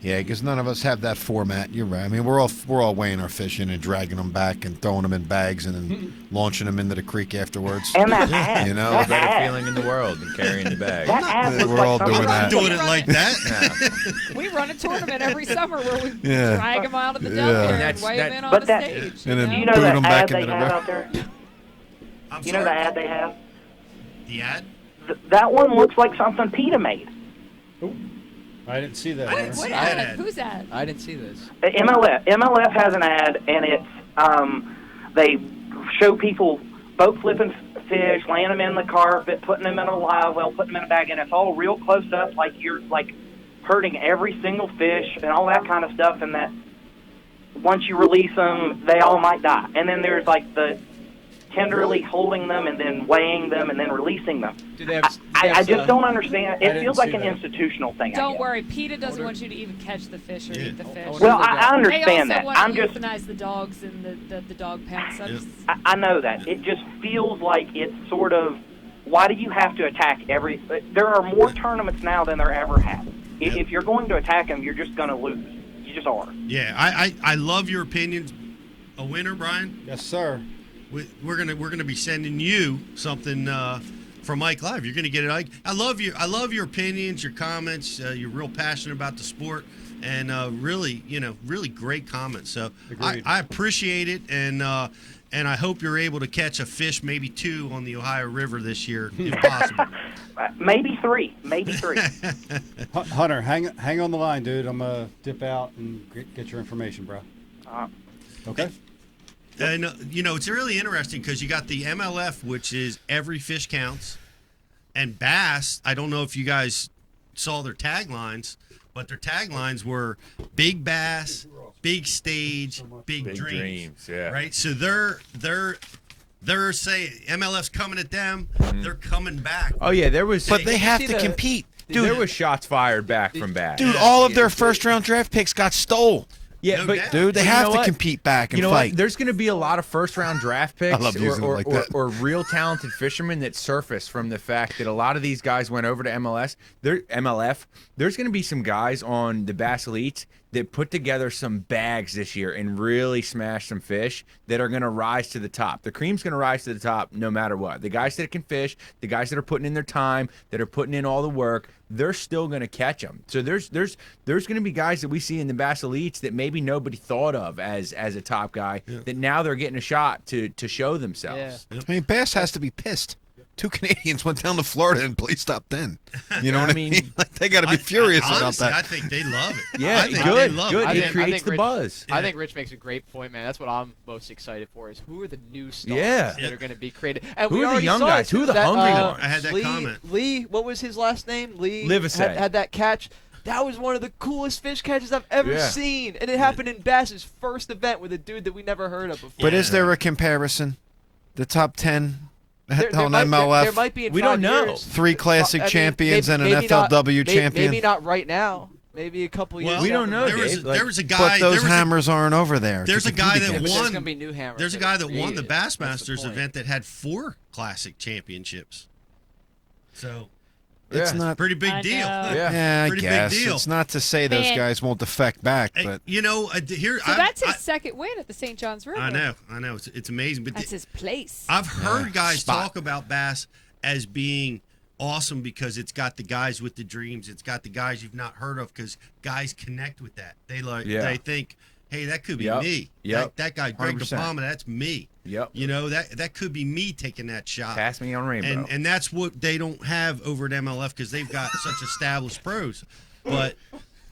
Yeah, because none of us have that format. You're right. I mean, we're all weighing our fish in and dragging them back and throwing them in bags and then launching them into the creek afterwards. And that ad, you know, the better feeling in the world than carrying the bag. That ad looks we're like all something doing that. Doing it like that. We run a tournament every summer where we Yeah. drag them out of the Yeah. dump And and that's- weigh that- them in on But the that- stage. And then Do you know boot that 'em ad back they into the have river. out there? I'm You know sorry. the ad they have? The ad? That one looks like something PETA made. I didn't see that. What ad? Who's that? I didn't see this. MLF has an ad, and it's they show people boat flipping fish, laying them in the carpet, putting them in a live well, putting them in a bag, and it's all real close up, like you're like hurting every single fish and all that kind of stuff. And that once you release them, they all might die. And then there's like the tenderly holding them and then weighing them and then releasing them. Do they have? I just don't understand. It didn't feels like see an that. institutional thing. I Don't guess. worry, PETA doesn't want you to even catch the fish or eat the fish. Well, I They understand also that. want I'm to just, euthanize the dogs in the dog pens. So I know that. It just feels like it's sort of, why do you have to attack every? There are more tournaments now than there ever have. If you're going to attack them, you're just going to lose. You just are. Yeah, I love your opinions. A winner, Brian? Yes, sir. We're gonna be sending you something from Ike Live. You're gonna get it, Ike. I love your opinions, your comments. You're real passionate about the sport, and really great comments. So I appreciate it, and I hope you're able to catch a fish, maybe 2, on the Ohio River this year, if possible. Maybe 3. Hunter, hang on the line, dude. I'm gonna dip out and get your information, bro. Okay. And it's really interesting because you got the MLF, which is every fish counts, and Bass. I don't know if you guys saw their taglines, but their taglines were big bass, big stage, big dreams. Yeah. Right. So they're saying MLF's coming at them. They're coming back. Oh yeah, there was. But they have to compete. Dude, there was shots fired back from Bass. Dude, all of their first-round draft picks got stole. Yeah, No but doubt. Dude, they you have know to what? compete back and You know fight. what? There's going to be a lot of first-round draft picks I love using it like that. or real talented fishermen that surface from the fact that a lot of these guys went over to MLF. There's going to be some guys on the Bass Elites that put together some bags this year and really smash some fish that are going to rise to the top. The cream's going to rise to the top no matter what. The guys that can fish, the guys that are putting in their time, that are putting in all the work, they're still going to catch them. So there's going to be guys that we see in the Bass Elites that maybe nobody thought of as a top guy that now they're getting a shot to show themselves. I mean, Bass has to be pissed. 2 Canadians went down to Florida and played top 10. You know what I mean? Like, they got to be furious about Honestly, that. I think they love it. Yeah, I think good, they love good. It. It creates the Rich, buzz. I think Rich makes a great point, man. That's what I'm most excited for is who are the new stars Yeah. that are going to be created. And Who we are the already young saw guys? it, Who are the that, hungry ones? I had that comment. Lee, what was his last name? Lee Livesey. had that catch. That was one of the coolest fish catches I've ever seen. And it happened in Bass's first event with a dude that we never heard of before. But is there a comparison? The top 10 on might, MLF? there might be in We 5 don't know. years. 3 classic I mean, champions and an maybe not- FLW champion? Maybe not right now. Maybe a couple years. we don't down the know, road. There was a guy. But those there was hammers aren't over there. There's to a guy compete that against. There's won. gonna be new hammers There's a that guy are that won the created. Bassmasters point. event that had 4 classic championships. So It's Yeah. not. pretty big I deal. know. Yeah, I Pretty big guess. deal. It's not to say those Man. guys won't defect back, Hey, but here. So that's his second win at the St. John's River. I know. It's amazing. But That's his place. I've heard guys spot. talk about Bass as being awesome because it's got the guys with the dreams. It's got the guys you've not heard of because guys connect with that. They think, hey, that could be Yep. me. Yep. That guy, Greg 100%. DePalma, that's me. Yep. You know, that could be me taking that shot. Pass me on rainbow. And that's what they don't have over at MLF because they've got such established pros. But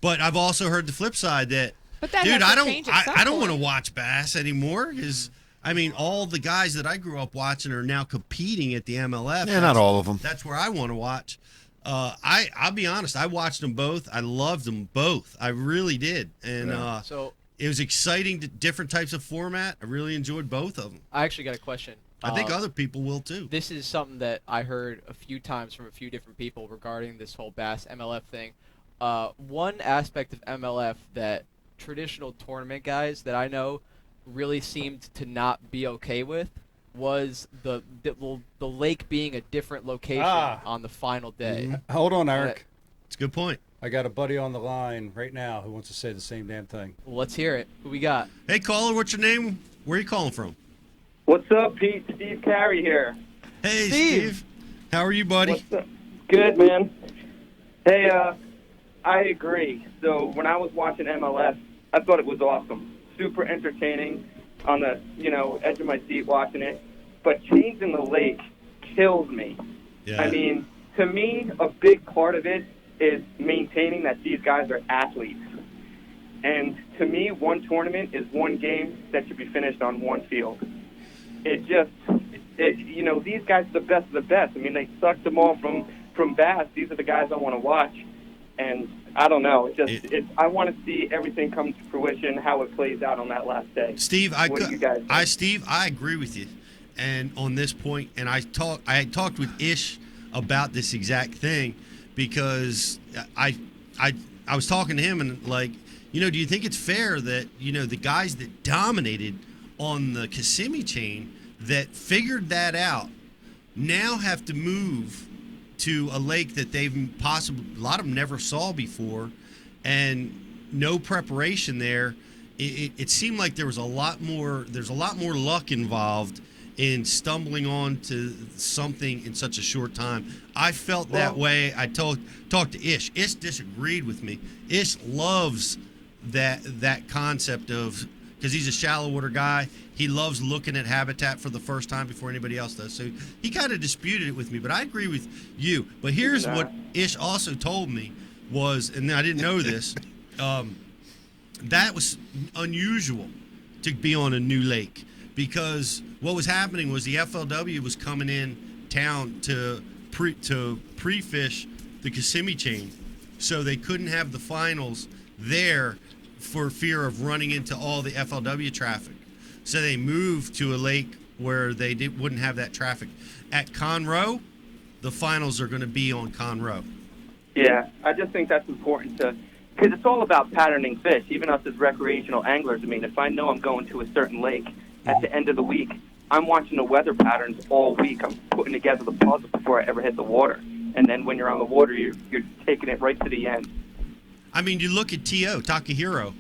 I've also heard the flip side that, But that dude, has to I don't change at some I don't want to point. watch Bass anymore because I mean all the guys that I grew up watching are now competing at the MLF. yeah, not all of them. That's where I want to watch. I'll be honest. I watched them both. I loved them both. I really did. And So it was exciting, different types of format. I really enjoyed both of them. I actually got a question. I think other people will too. This is something that I heard a few times from a few different people regarding this whole Bass MLF thing. One aspect of MLF that traditional tournament guys that I know really seemed to not be okay with was the lake being a different location on the final day. Hold on, Eric. It's a good point. I got a buddy on the line right now who wants to say the same damn thing. Well, let's hear it. Who we got? Hey, caller, what's your name? Where are you calling from? What's up, Pete? Steve Carey here. Hey, Steve. How are you, buddy? What's up? Good, man. Hey, I agree. So when I was watching MLS, I thought it was awesome. Super entertaining, on the edge of my seat watching it. But changing the lake kills me. Yeah. I mean, to me, a big part of it is maintaining that these guys are athletes. And to me, one tournament is one game that should be finished on one field. These guys are the best of the best. I mean, they sucked them all from Bass. These are the guys I want to watch. And I don't know. I want to see everything come to fruition, how it plays out on that last day. Steve, What do you guys think? I agree with you, and on this point, and I talked with Ish about this exact thing because I was talking to him and do you think it's fair that the guys that dominated on the Kissimmee chain that figured that out now have to move to a lake that they've a lot of them never saw before, and no preparation there. It seemed like there's a lot more luck involved in stumbling onto something in such a short time. I felt that way. I talked to Ish. Ish disagreed with me. Ish loves that concept of, because he's a shallow water guy, he loves looking at habitat for the first time before anybody else does. So he kind of disputed it with me, but I agree with you. But here's what Ish also told me was, and I didn't know this, that was unusual to be on a new lake, because what was happening was the FLW was coming in town to pre-fish the Kissimmee chain, so they couldn't have the finals there for fear of running into all the FLW traffic. So they moved to a lake where they wouldn't have that traffic. At Conroe, the finals are going to be on Conroe. Yeah, I just think that's important because it's all about patterning fish. Even us as recreational anglers, I mean, if I know I'm going to a certain lake at the end of the week, I'm watching the weather patterns all week. I'm putting together the puzzle before I ever hit the water. And then when you're on the water, you're taking it right to the end. I mean, you look at T.O. Takahiro,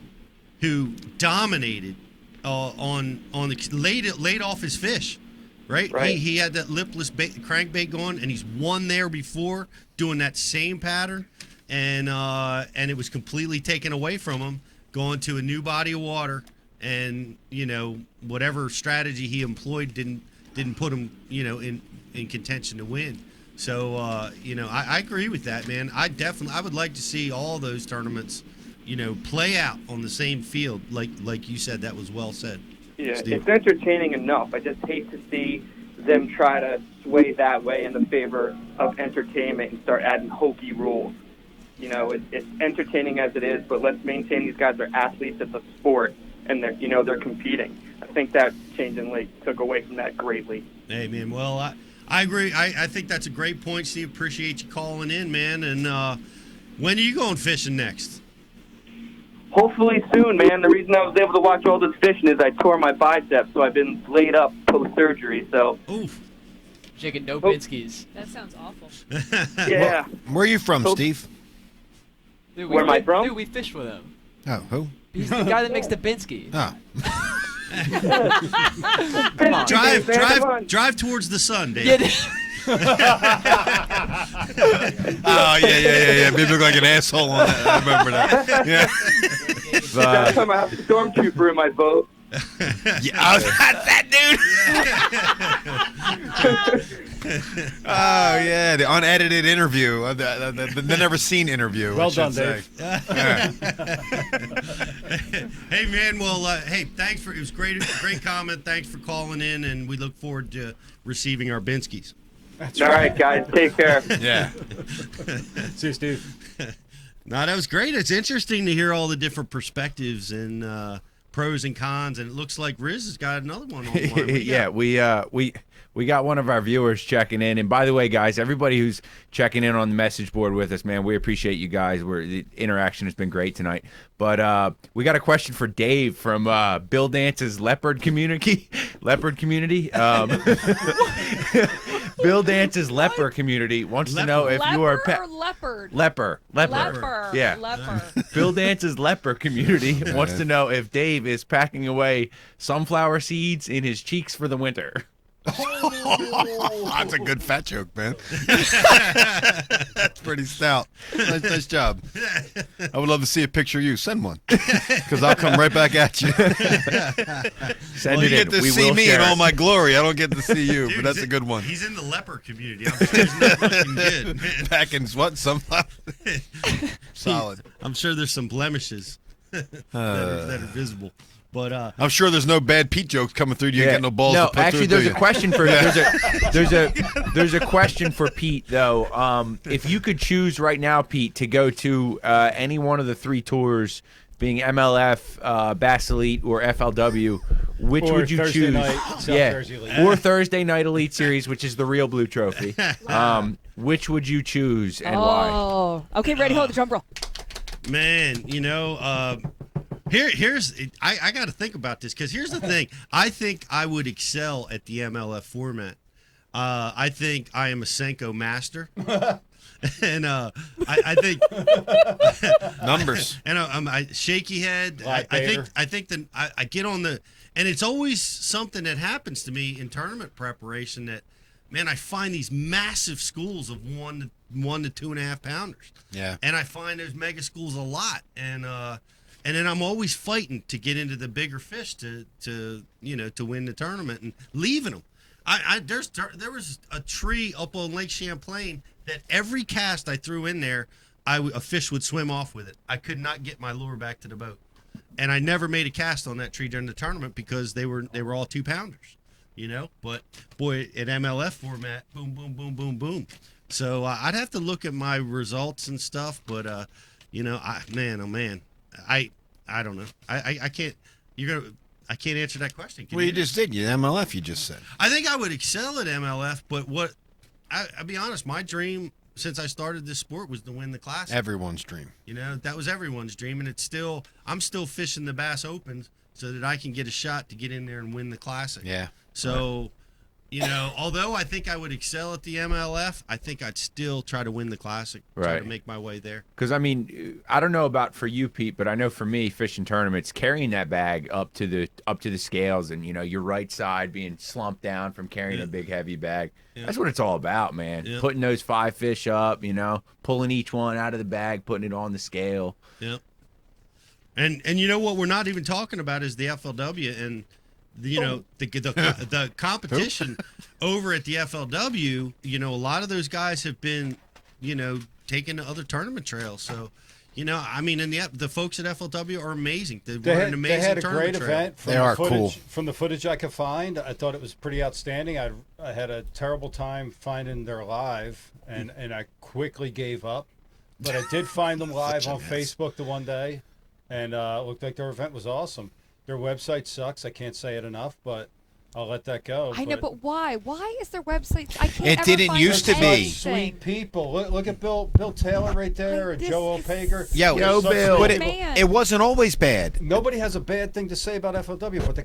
who dominated on the laid off his fish, right? He had that lipless crankbait going, and he's won there before doing that same pattern, and it was completely taken away from him going to a new body of water, and whatever strategy he employed didn't put him in contention to win. So I agree with that, man. I would like to see all those tournaments play out on the same field, like you said. That was well said. Yeah, Steve. It's entertaining enough. I just hate to see them try to sway that way in the favor of entertainment and start adding hokey rules. It's entertaining as it is, but let's maintain these guys are athletes of the sport, and they're competing. I think that change in lake took away from that greatly. Hey, man. Well, I agree. I think that's a great point, Steve. Appreciate you calling in, man. And when are you going fishing next? Hopefully soon, man. The reason I was able to watch all this fishing is I tore my bicep, so I've been laid up post-surgery. So, Chicken Dobinski's. That sounds awful. Yeah. Where are you from, Steve? Dude, Where am I from? Dude, we fished with him. Oh, who? He's the guy that makes Dubinsky. Oh. Come on. Drive towards the sun, Dave. Oh, yeah. Made me look like an asshole on that. I remember that. Yeah. That time I have a stormtrooper in my boat. Yeah, that dude. Oh, yeah, the unedited interview, the never seen interview. Well done, Dave. Hey, man. Well, thanks it was great comment. Thanks for calling in, and we look forward to receiving our Binskis. All right, guys. Take care. Yeah. See you, Steve. No, that was great. It's interesting to hear all the different perspectives and pros and cons, and it looks like Riz has got another one on the line. Yeah, we got one of our viewers checking in. And by the way, guys, everybody who's checking in on the message board with us, man, we appreciate you guys. The interaction has been great tonight. But we got a question for Dave from Bill Dance's Leopard community. Bill Dance's leper community wants to know if you are Leper or leopard? Leper. Yeah. Leper. Bill Dance's leper community wants to know if Dave is packing away sunflower seeds in his cheeks for the winter. That's a good fat joke, man. That's pretty stout. Nice job. I would love to see a picture of you. Send one, because I'll come right back at you. Send you it get in. to We see will me share in all it. my glory. I don't get to see you, Dude, but that's a good one. He's in the leper community. I'm sure he's not looking good. Packing what? Sunflower? Solid. I'm sure there's some blemishes that are visible. But I'm sure there's no bad Pete jokes coming through. You ain't got no balls to put actually, through, there's do a you? question for there's a question for Pete though. If you could choose right now, Pete, to go to any one of the 3 tours, being MLF, Bass Elite, or FLW, which Or would you Thursday choose? night South Jersey Elite. Or Thursday Night Elite Series, which is the real Blue Trophy. Which would you choose and why? Oh, okay. Ready? Hold the drum roll. Man, here's I got to think about this, because here's the thing. I think I would excel at the MLF format. I think I am a Senko master. And I think numbers. And I'm shaky head. I think that I get on the, and it's always something that happens to me in tournament preparation that, man, I find these massive schools of 1 to 2.5 pounders. Yeah. And I find those mega schools a lot, and then I'm always fighting to get into the bigger fish to win the tournament and leaving them. There was a tree up on Lake Champlain that every cast I threw in there, a fish would swim off with it. I could not get my lure back to the boat, and I never made a cast on that tree during the tournament because they were all 2 pounders, But boy, at MLF format, boom, boom, boom, boom, boom. So I'd have to look at my results and stuff, but I don't know. I can't. I can't answer that question. Can Well, you just did. You MLF. You just said. I think I would excel at MLF, but I'll be honest. My dream since I started this sport was to win the Classic. Everyone's dream. That was everyone's dream, and I'm still fishing the Bass Opens so that I can get a shot to get in there and win the Classic. Yeah. So. Although I think I would excel at the MLF, I think I'd still try to win the Classic, try to make my way there. Because, I don't know about for you, Pete, but I know for me, fishing tournaments, carrying that bag up to the scales and, your right side being slumped down from carrying a big, heavy bag, that's what it's all about, man. Yeah. Putting those 5 fish up, pulling each one out of the bag, putting it on the scale. Yeah. And what we're not even talking about is the FLW and the competition over at the FLW. A lot of those guys have been taking to other tournament trails. So and the folks at FLW are amazing. They had They had a great trail. event. From the footage I could find, I thought it was pretty outstanding. I had a terrible time finding their live, and I quickly gave up. But I did find them live on Facebook the one day, and it looked like their event was awesome. Their website sucks. I can't say it enough, but I'll let that go. I know, but why? Why is their website? I can't. It ever didn't find used to be. anything. Sweet people. Look at Bill Taylor right there, and Joe Opager. Yo, Bill. But it wasn't always bad. Nobody has a bad thing to say about FLW, but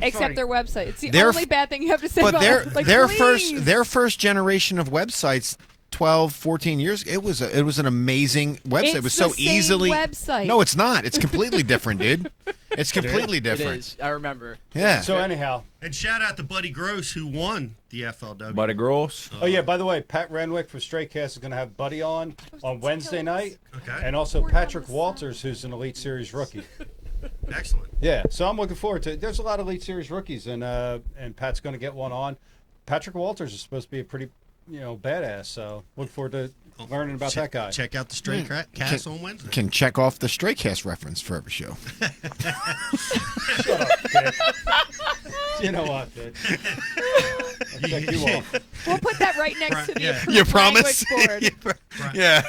Except their website. It's the Their only bad thing you have to say But about their first generation of websites 12, 14 years, it was an amazing website. It was so the same easily website. No, it's not. It's completely different, dude. It's completely different. It is. I remember. Yeah. So anyhow, and shout out to Buddy Gross who won the FLW. Buddy Gross. Oh yeah, by the way, Pat Renwick from Straight Cast is going to have Buddy on Wednesday night, and also Patrick Walters, who's an Elite Series rookie. Excellent. Yeah, so I'm looking forward to it. There's a lot of Elite Series rookies, and Pat's going to get one on. Patrick Walters is supposed to be a pretty, badass. So look forward to learning about that guy. Check out the Straight Cast on Wednesday. Can check off the Stray Cast reference for every show. Shut up, kid. You know what, dude? Check you off. We'll put that right next to the approved You promise? language board. Yeah.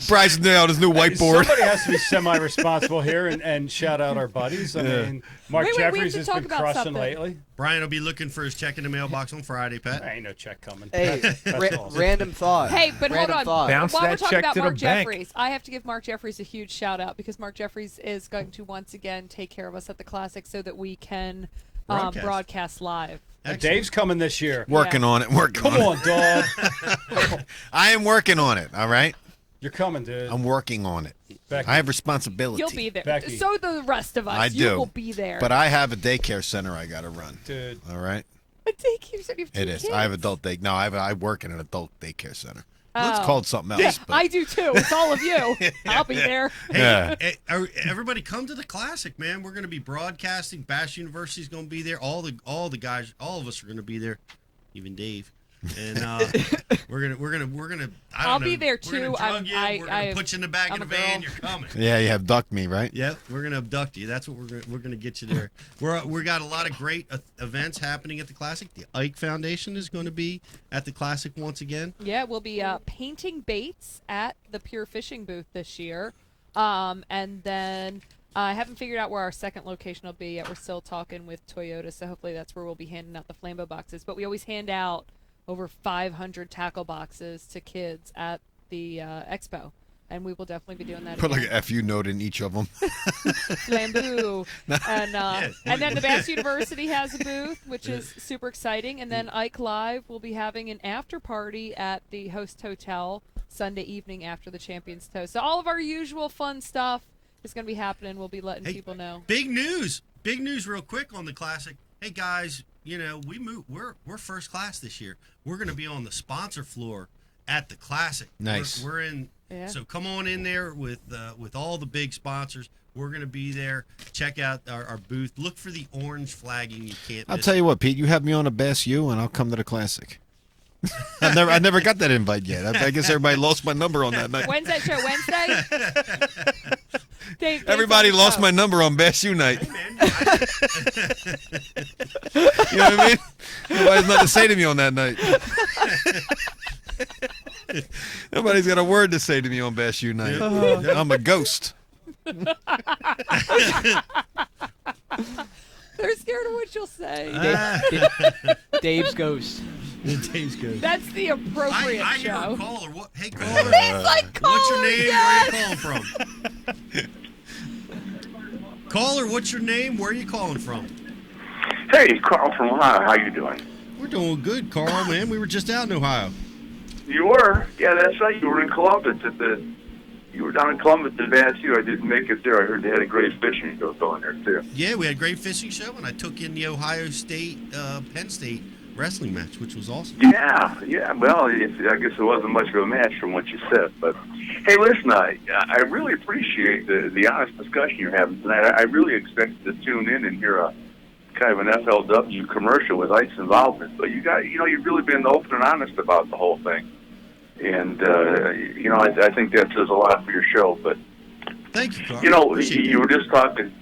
Bryce nailed his new whiteboard. Somebody has to be semi-responsible here and shout out our buddies. I mean, Mark Wait, we have Jeffries to has talk been about crushing something. lately. Brian will be looking for his check in the mailbox on Friday, Pat. There ain't no check coming. Hey, That's awesome. random thought. Hey, but hold Random on. thought. Bounce While we're that talking check about to the Mark bank. Jeffries, I have to give Mark Jeffries a huge shout out because Mark Jeffries is going to once again take care of us at the Classic so that we can broadcast live. Dave's coming this year. Working on it. Come on, dog. I am working on it. All right. You're coming, dude. I'm working on it. Becky. I have responsibility. You'll be there. Becky. So the rest of us. I You do. will be there. But I have a daycare center I got to run. Dude. All right. A daycare center. You have two It is. kids. I have adult day. No, I work in an adult daycare center. Oh. It's called something else. But I do too. It's all of you. I'll be there. Hey, everybody come to the Classic, man. We're going to be broadcasting. Bass University's going to be there. All the guys, all of us are going to be there, even Dave. And we're gonna. I'll be there too. We're gonna drug you. We're gonna put you in the back of the van. You're coming. Yeah, you abduct me, right? Yep, we're gonna abduct you. That's what we're gonna get you there. We got a lot of great events happening at the Classic. The Ike Foundation is going to be at the Classic once again. Yeah, we'll be painting baits at the Pure Fishing booth this year, and then I haven't figured out where our second location will be yet. We're still talking with Toyota, so hopefully that's where we'll be handing out the Flambeau boxes. But we always hand out over 500 tackle boxes to kids at the expo, and we will definitely be doing that Put again. like a FU note in each of them. Flambeau. And then the Bass University has a booth, which is super exciting. And then Ike Live will be having an after party at the host hotel Sunday evening after the Champions Toast. So all of our usual fun stuff is going to be happening. We'll be letting people know. Big news real quick on the Classic. Hey guys, we're first class this year. We're going to be on the sponsor floor at the Classic. Nice. We're in. Yeah. So come on in there with all the big sponsors. We're going to be there. Check out our booth. Look for the orange flagging. You can't. I'll miss tell it. you what, Pete. You have me on a Bass U, and I'll come to the Classic. I never got that invite yet. I guess everybody lost my number on that night. When's that show? Wednesday? Dave, Everybody on the lost show. my number on Bass U night. You know what I mean? Nobody has nothing to say to me on that night. Nobody's got a word to say to me on Bass U night. I'm a ghost. They're scared of what you'll say. Dave's ghost. Dave's ghost. That's the appropriate I hear show. a caller. Hey, caller. It's like What's your caller, name? yes. Where are you calling from? Caller, what's your name? Where are you calling from? Hey, Carl from Ohio. How you doing? We're doing good, Carl, man. We were just out in Ohio. You were? Yeah, that's right. You were in Columbus You were down in Columbus at BASU. I didn't make it there. I heard they had a great fishing show going there too. Yeah, we had a great fishing show, and I took in the Ohio State, Penn State wrestling match, which was awesome. Yeah. Well, I guess it wasn't much of a match from what you said, but hey, listen, I really appreciate the honest discussion you're having tonight. I really expected to tune in and hear a kind of an FLW commercial with Ike's involvement, but you've really been open and honest about the whole thing, and I think that says a lot for your show. But thank you, Carl. You were just talking.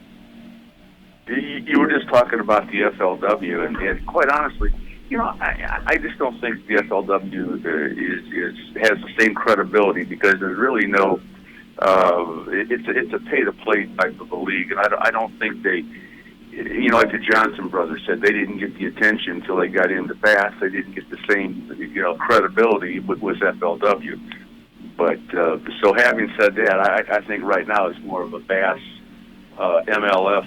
You were just talking about the FLW, and quite honestly, I just don't think the FLW has the same credibility because there's really no. It's a pay-to-play type of a league, and I don't think they. Like the Johnson brothers said, they didn't get the attention until they got into bass. They didn't get the same, credibility with FLW. But so having said that, I think right now it's more of a bass MLF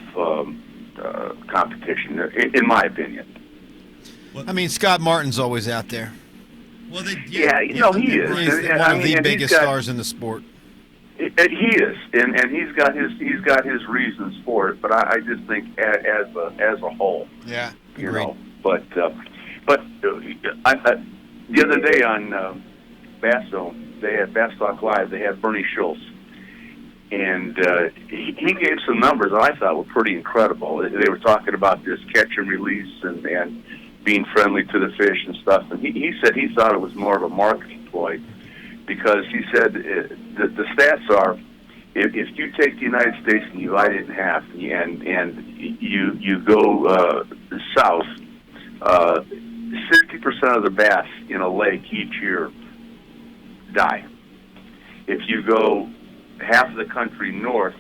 competition, in my opinion. I mean, Scott Martin's always out there. Well, he is. He's one of the biggest stars in the sport. He is, and he's got his reasons for it. But I just think as a whole, But the other day on Bass Zone, they had Bass Talk Live. They had Bernie Schultz, and he gave some numbers that I thought were pretty incredible. They were talking about this catch and release and being friendly to the fish and stuff. And he said he thought it was more of a marketing ploy. Because he said the stats are, if you take the United States and you divide it in half, and you go south, 60% of the bass in a lake each year die. If you go half of the country north,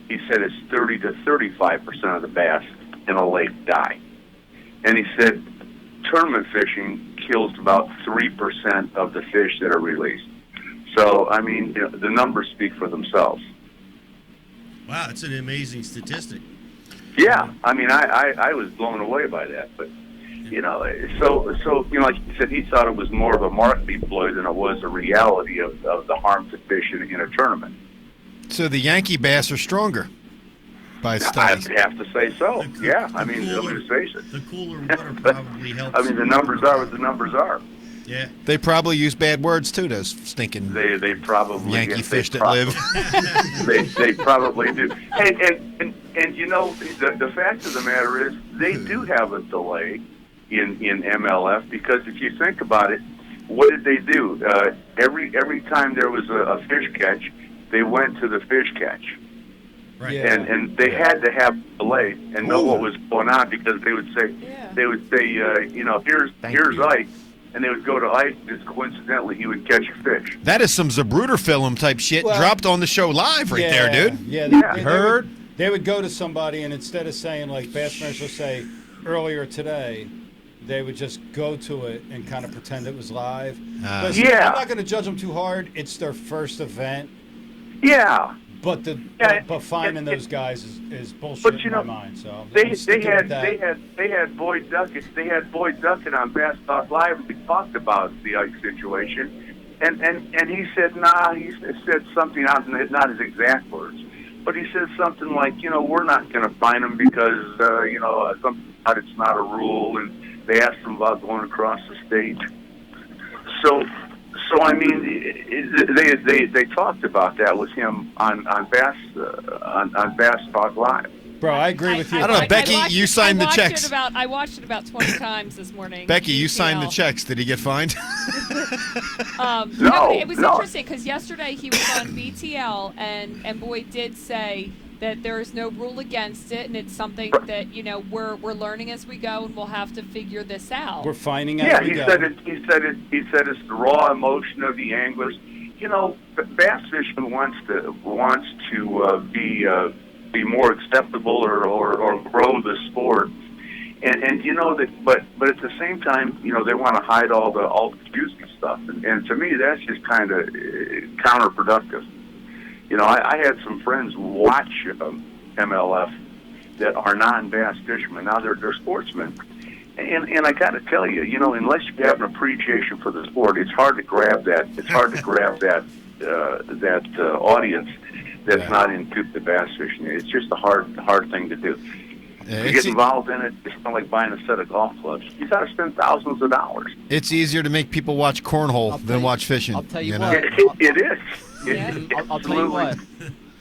he said it's 30 to 35% of the bass in a lake die. And he said tournament fishing kills about 3% of the fish that are released. So, I mean, the numbers speak for themselves. Wow, it's an amazing statistic. Yeah, I mean, I was blown away by that. But, so like you said, he thought it was more of a marketing ploy than it was a reality of the harm to fish in a tournament. So the Yankee bass are stronger by studies. I have to say so. Yeah, I mean, let me face it. The cooler water probably helps. I mean, the numbers are what the numbers are. Yeah. They probably use bad words too, those stinking they probably Yankee fish that live. they probably do. And the fact of the matter is they do have a delay in MLF, because if you think about it, what did they do? Every time there was a fish catch, they went to the fish catch. Right. Yeah. And they had to have a delay and know what was going on, because they would say here's Ike, and they would go to Ike, just coincidentally he would catch a fish. That is some Zapruder film type shit dropped on the show live right there, dude. Yeah, they would go to somebody, and instead of saying, like Bassmasters will say, earlier today, they would just go to it and kind of pretend it was live. Listen, I'm not going to judge them too hard. It's their first event. Yeah. But finding those guys is bullshit in my mind. So they had Boyd Duckett on Bass Talk Live. We talked about the Ike situation, and he said he said something, not his exact words, but he said something like, we're not going to find him because it's not a rule, and they asked him about going across the state. So I mean, they talked about that with him on Bass Talk Live. Bro, I agree with you. I don't know, Becky. You signed the checks. I watched it about 20 times this morning. Becky, you signed the checks. Did he get fined? No, it was interesting because yesterday he was on BTL, and Boyd did say that there is no rule against it, and it's something that we're learning as we go, and we'll have to figure this out. We're finding out. Yeah, he said it's the raw emotion of the anglers. Bass fishing wants to be more acceptable or grow the sport, and that, but at the same time, they want to hide all the juicy stuff, and to me that's just kind of counterproductive. I had some friends watch MLF that are non-bass fishermen. Now they're sportsmen, and I got to tell you, unless you have an appreciation for the sport, it's hard to grab that. It's hard to grab that audience that's not into the bass fishing. It's just a hard thing to do. To get involved in it, it's kind of like buying a set of golf clubs. You got to spend thousands of dollars. It's easier to make people watch cornhole than watch fishing. I'll tell you what. It is. Yeah, I'll tell you what.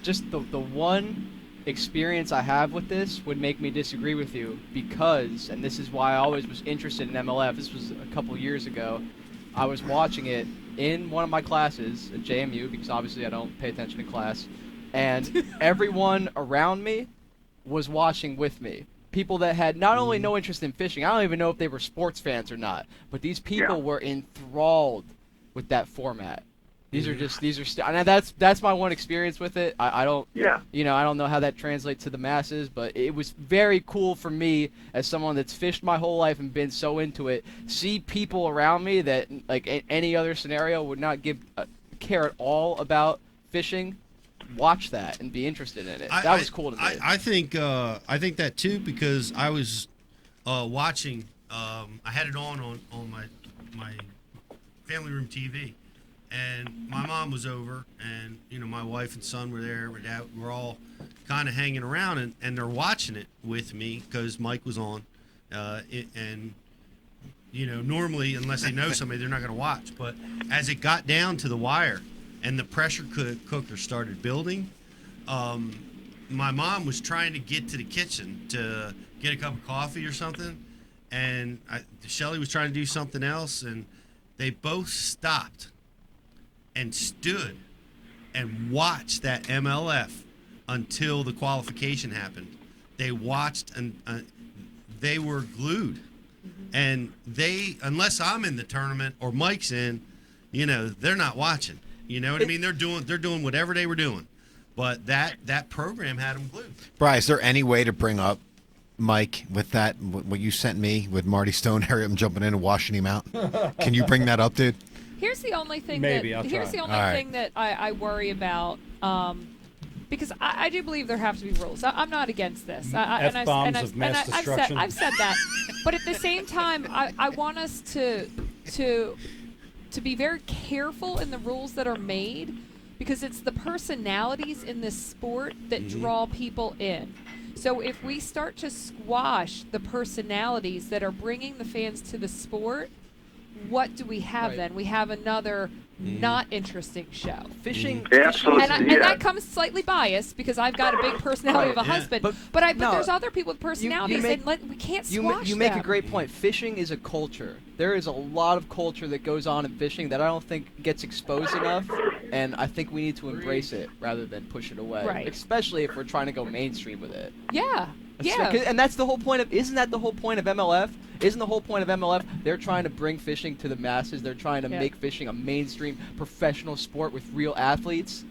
Just the one experience I have with this would make me disagree with you, because, and this is why I always was interested in MLF. This was a couple years ago. I was watching it in one of my classes at JMU, because obviously I don't pay attention in class, and everyone around me was watching with me. People that had not only no interest in fishing, I don't even know if they were sports fans or not, but these people were enthralled with that format. And that's my one experience with it. I don't know how that translates to the masses, but it was very cool for me as someone that's fished my whole life and been so into it. See people around me that, like in any other scenario, would not care at all about fishing, watch that and be interested in it. That was cool to me. I think that too, because I was watching. I had it on my family room TV. And my mom was over, and my wife and son were there. We're all kind of hanging around, and they're watching it with me because Mike was on. Normally, unless they know somebody, they're not going to watch. But as it got down to the wire, and the pressure cooker started building, my mom was trying to get to the kitchen to get a cup of coffee or something, and Shelly was trying to do something else, and they both stopped and stood and watched that MLF until the qualification happened. They watched, and they were glued. and unless I'm in the tournament or Mike's in, they're not watching. You know what I mean? They're doing whatever they were doing, but that program had them glued. Bri, is there any way to bring up Mike with that, what you sent me with Marty Stone, Harry, I'm jumping in and washing him out? Can you bring that up, dude? Here's the only thing Maybe, I'll here's try. the only thing that I worry about, because I do believe there have to be rules. I'm not against this. F-bombs of mass destruction. I've said that, but at the same time, I want us to be very careful in the rules that are made, because it's the personalities in this sport that draw people in. So if we start to squash the personalities that are bringing the fans to the sport, what do we have then? We have another not interesting show. Fishing, Absolutely, and that comes slightly biased because I've got a big personality of a husband. But there's other people with personalities, we can't squash You make them. a great point. Fishing is a culture. There is a lot of culture that goes on in fishing that I don't think gets exposed enough, and I think we need to embrace it rather than push it away. Right. Especially if we're trying to go mainstream with it. Yeah. And that's the whole point of. Isn't that the whole point of MLF? Isn't the whole point of MLF? They're trying to bring fishing to the masses. They're trying to make fishing a mainstream professional sport with real athletes.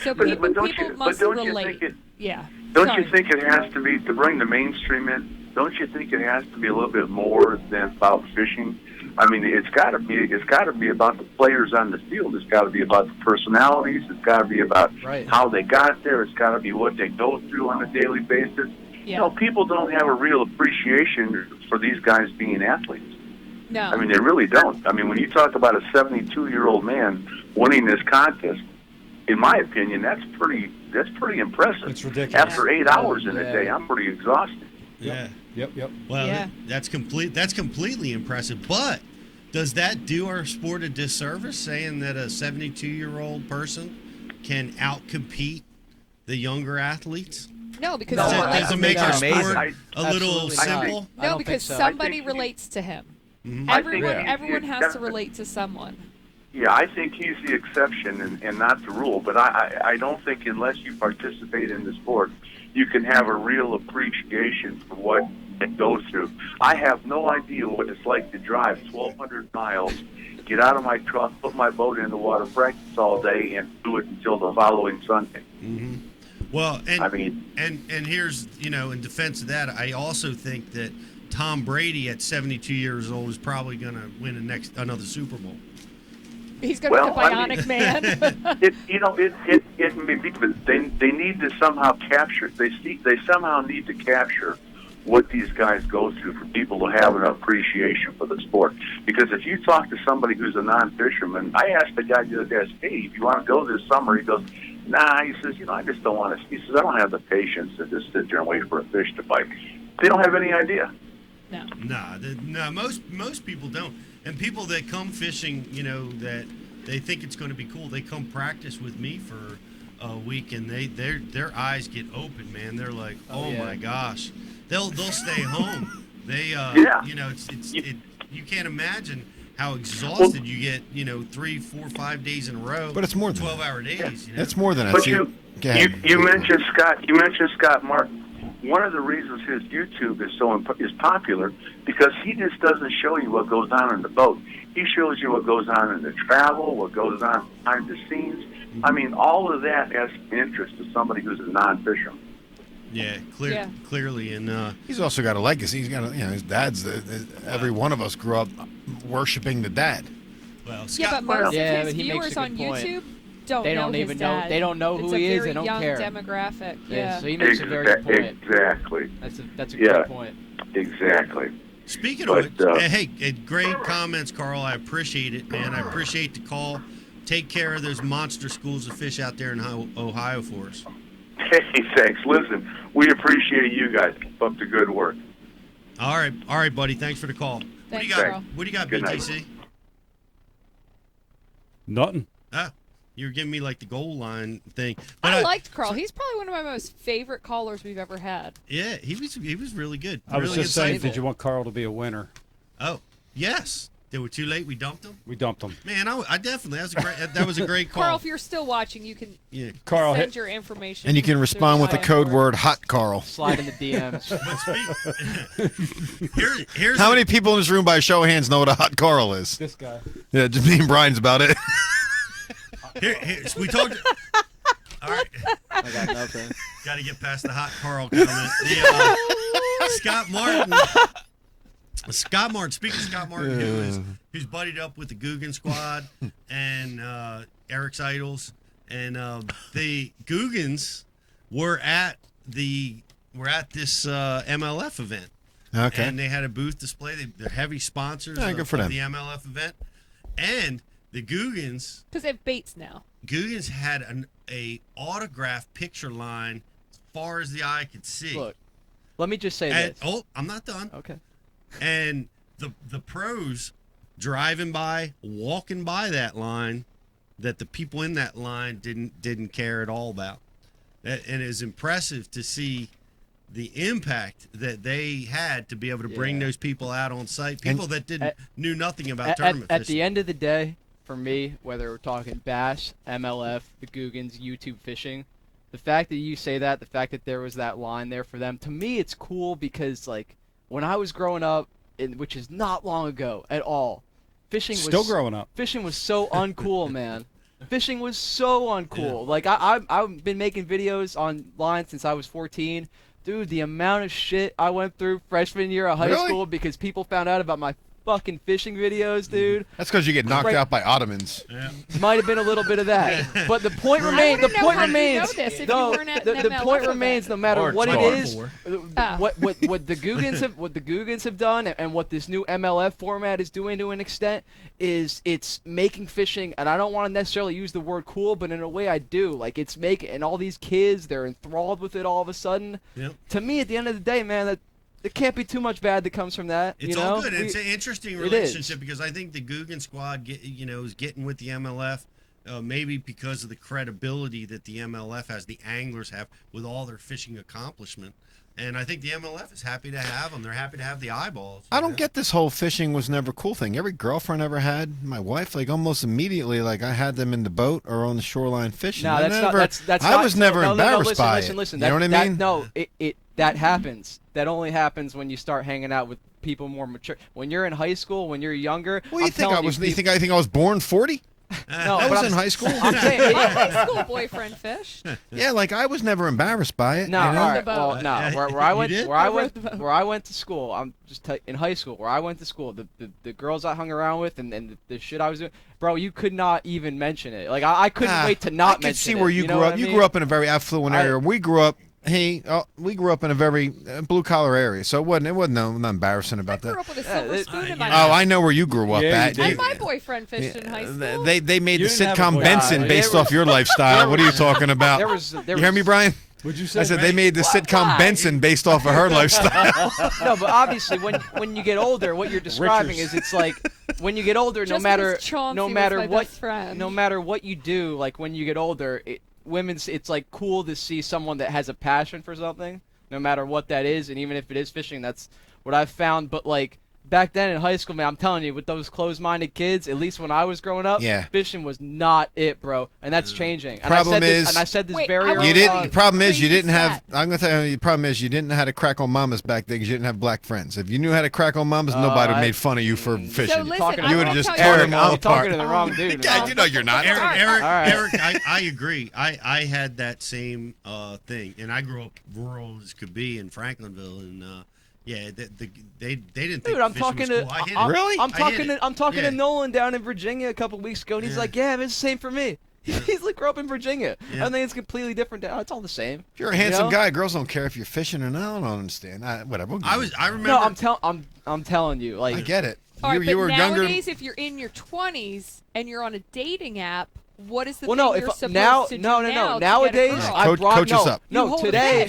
So people must relate. Don't you think it has to be, to bring the mainstream in? Don't you think it has to be a little bit more than about fishing? I mean, it's got to be about the players on the field. It's got to be about the personalities. It's got to be about how they got there. It's got to be what they go through on a daily basis. Yeah. People don't have a real appreciation for these guys being athletes. No. I mean, they really don't. I mean, when you talk about a 72-year-old man winning this contest, in my opinion, that's pretty impressive. It's ridiculous. After 8 hours in a day, I'm pretty exhausted. Yeah. Yep. Well, that's completely impressive. But does that do our sport a disservice, saying that a 72-year-old person can outcompete the younger athletes? No, because does it make our sport a little Absolutely simple? No, because somebody relates to him. Everyone has to relate to someone. Yeah, I think he's the exception and not the rule. But I don't think unless you participate in the sport, you can have a real appreciation for what it goes through. I have no idea what it's like to drive 1,200 miles, get out of my truck, put my boat in the water, practice all day, and do it until the following Sunday. Mm-hmm. Well, and here's, in defense of that, I also think that Tom Brady at 72 years old is probably going to win another Super Bowl. He's going to be the bionic man. It may be, but they need to somehow capture. They somehow need to capture what these guys go through for people to have an appreciation for the sport. Because if you talk to somebody who's a non-fisherman, I asked the guy the other day, hey, if you want to go this summer, he goes, nah, he says, I just don't want to. He says, I don't have the patience to just sit there and wait for a fish to bite. They don't have any idea. No, most people don't. And people that come fishing, that they think it's going to be cool, they come practice with me for a week, and their eyes get open, man. They're like, oh my gosh. They'll stay home. They you can't imagine how exhausted you get, 3, 4, 5 days in a row. But it's more than 12-hour days. It's more than But you mentioned Scott. You mentioned Scott Martin. One of the reasons his YouTube is popular because he just doesn't show you what goes on in the boat. He shows you what goes on in the travel, what goes on behind the scenes. I mean, all of that has interest to somebody who's a non-fisherman. Yeah, clearly, and he's also got a legacy. He's got, his dad's. Every one of us grew up worshiping the dad. Well, but most of his viewers on YouTube don't even know. They don't know who he is. They don't care. It's a very young demographic. Yeah. So he makes a very good point. Exactly. That's a good point. Exactly. Speaking of which, hey, great comments, Carl. I appreciate it, man. I appreciate the call. Take care of those monster schools of fish out there in Ohio for us. Hey, thanks. Listen, we appreciate you guys. Keep up the good work. All right, buddy. Thanks for the call. Thanks, what do you got, Good BTC? night. Nothing. You were giving me like the goal line thing. But I liked Carl. He's probably one of my most favorite callers we've ever had. Yeah, he was really good. I was really just saying, insightful. did you want Carl to be a winner? Oh, yes. They were too late. We dumped them. We dumped them. Man, I definitely that was a great call. Call. If you're still watching, you can Carl, send your information. And you can respond with the code word "hot Carl." Slide in the DMs. Here's How many people in this room, by a show of hands, know what a hot Carl is? This guy. Yeah, just me and Brian's about it. We talked. All right. I got nothing. Got to get past the hot Carl comment. Scott Martin. Speaking of Scott Martin, who's buddied up with the Guggen Squad and Eric's Idols, and the Guggens were at this MLF event. Okay. And they had a booth display. They're heavy sponsors Yeah, good for of them. the MLF event, and the Guggens. Because they have Bates now. Guggens had a autograph picture line as far as the eye could see. Look, let me just say this. Oh, I'm not done. Okay. And the pros driving by, walking by that line, that the people in that line didn't care at all about. And it's impressive to see the impact that they had to be able to bring those people out on site. People that knew nothing about tournament At fishing. the end of the day, for me, whether we're talking Bass, MLF, the Guggens, YouTube fishing, the fact that you say that, the fact that there was that line there for them, to me it's cool because, like, when I was growing up, which is not long ago at all, fishing was Still growing up. Fishing was so uncool, man. Fishing was so uncool. Like I've been making videos online since I was 14. Dude, the amount of shit I went through freshman year of high school because people found out about my fucking fishing videos, dude. That's because you get knocked out by Ottomans. Yeah. Might have been a little bit of that, but the point remains. The point remains. The point remains. No matter what it is, what the Guggens have done, and what this new MLF format is doing to an extent, is it's making fishing. And I don't want to necessarily use the word cool, but in a way I do. Like it's making, and all these kids, they're enthralled with it all of a sudden. Yep. To me, at the end of the day, man, there can't be too much bad that comes from that. It's you know? all good. It's an interesting relationship because I think the Guggen Squad, is getting with the MLF, maybe because of the credibility that the MLF has, the anglers have with all their fishing accomplishment. And I think the MLF is happy to have them. They're happy to have the eyeballs. I don't get this whole fishing was never cool thing. Every girlfriend I ever had, my wife, like almost immediately, like I had them in the boat or on the shoreline fishing. No, I was never embarrassed by it. Listen. You know what I mean? No, that happens. That only happens when you start hanging out with people more mature. When you're in high school, when you're younger. Well, you think I was born 40? No, I was in high school. I'm saying, My high school boyfriend fished. Yeah, like I was never embarrassed by it. No, you know? all right. Well, no. Where I went to school, I'm just in high school. Where I went to school, the girls I hung around with, and the shit I was doing, bro, you could not even mention it. Like I couldn't wait to not mention it. I could see where you grew up. You grew up in a very affluent area. We grew up. We grew up in a very blue-collar area, so it wasn't no embarrassing about that. I grew up with a silver spoon in my mouth. Oh, I know where you grew up at. And my boyfriend fished in high school. They made the sitcom Benson based off your lifestyle. What are you talking about? You hear me, Brian? What'd you say? I said they made the sitcom Benson based off of her lifestyle. No, but obviously, when you get older, what you're describing is it's like when you get older, no matter what you do, like when you get older, it's like cool to see someone that has a passion for something, no matter what that is, and even if it is fishing, that's what I've found. But like back then in high school, man, I'm telling you, with those closed-minded kids, at least when I was growing up, fishing was not it, bro, and that's changing. And I said this very early on. The problem is you didn't have. I'm gonna tell you, the problem is you didn't know how to crack on mamas back then because you didn't have black friends. If you knew how to crack on mamas, nobody would have made fun of you for fishing. So listen, you would have just torn them all apart. Talking to the wrong dude. Yeah, you know you're not. Eric, I agree. I had that same thing, and I grew up rural as could be in Franklinville, and they didn't think Dude, I'm fishing talking was to cool. I hit it. I'm talking to Nolan down in Virginia a couple weeks ago, and he's like, "Yeah, it's the same for me." He's like, grew up in Virginia. I think it's completely different down. It's all the same. If you're a handsome guy, girls don't care if you're fishing or not. I don't understand. Whatever. I remember. No, I'm telling you, like I get it. All right, you were nowadays, if you're in your 20s and you're on a dating app, what is the thing you're supposed to do now to nowadays, get a girl? I coach us up. Today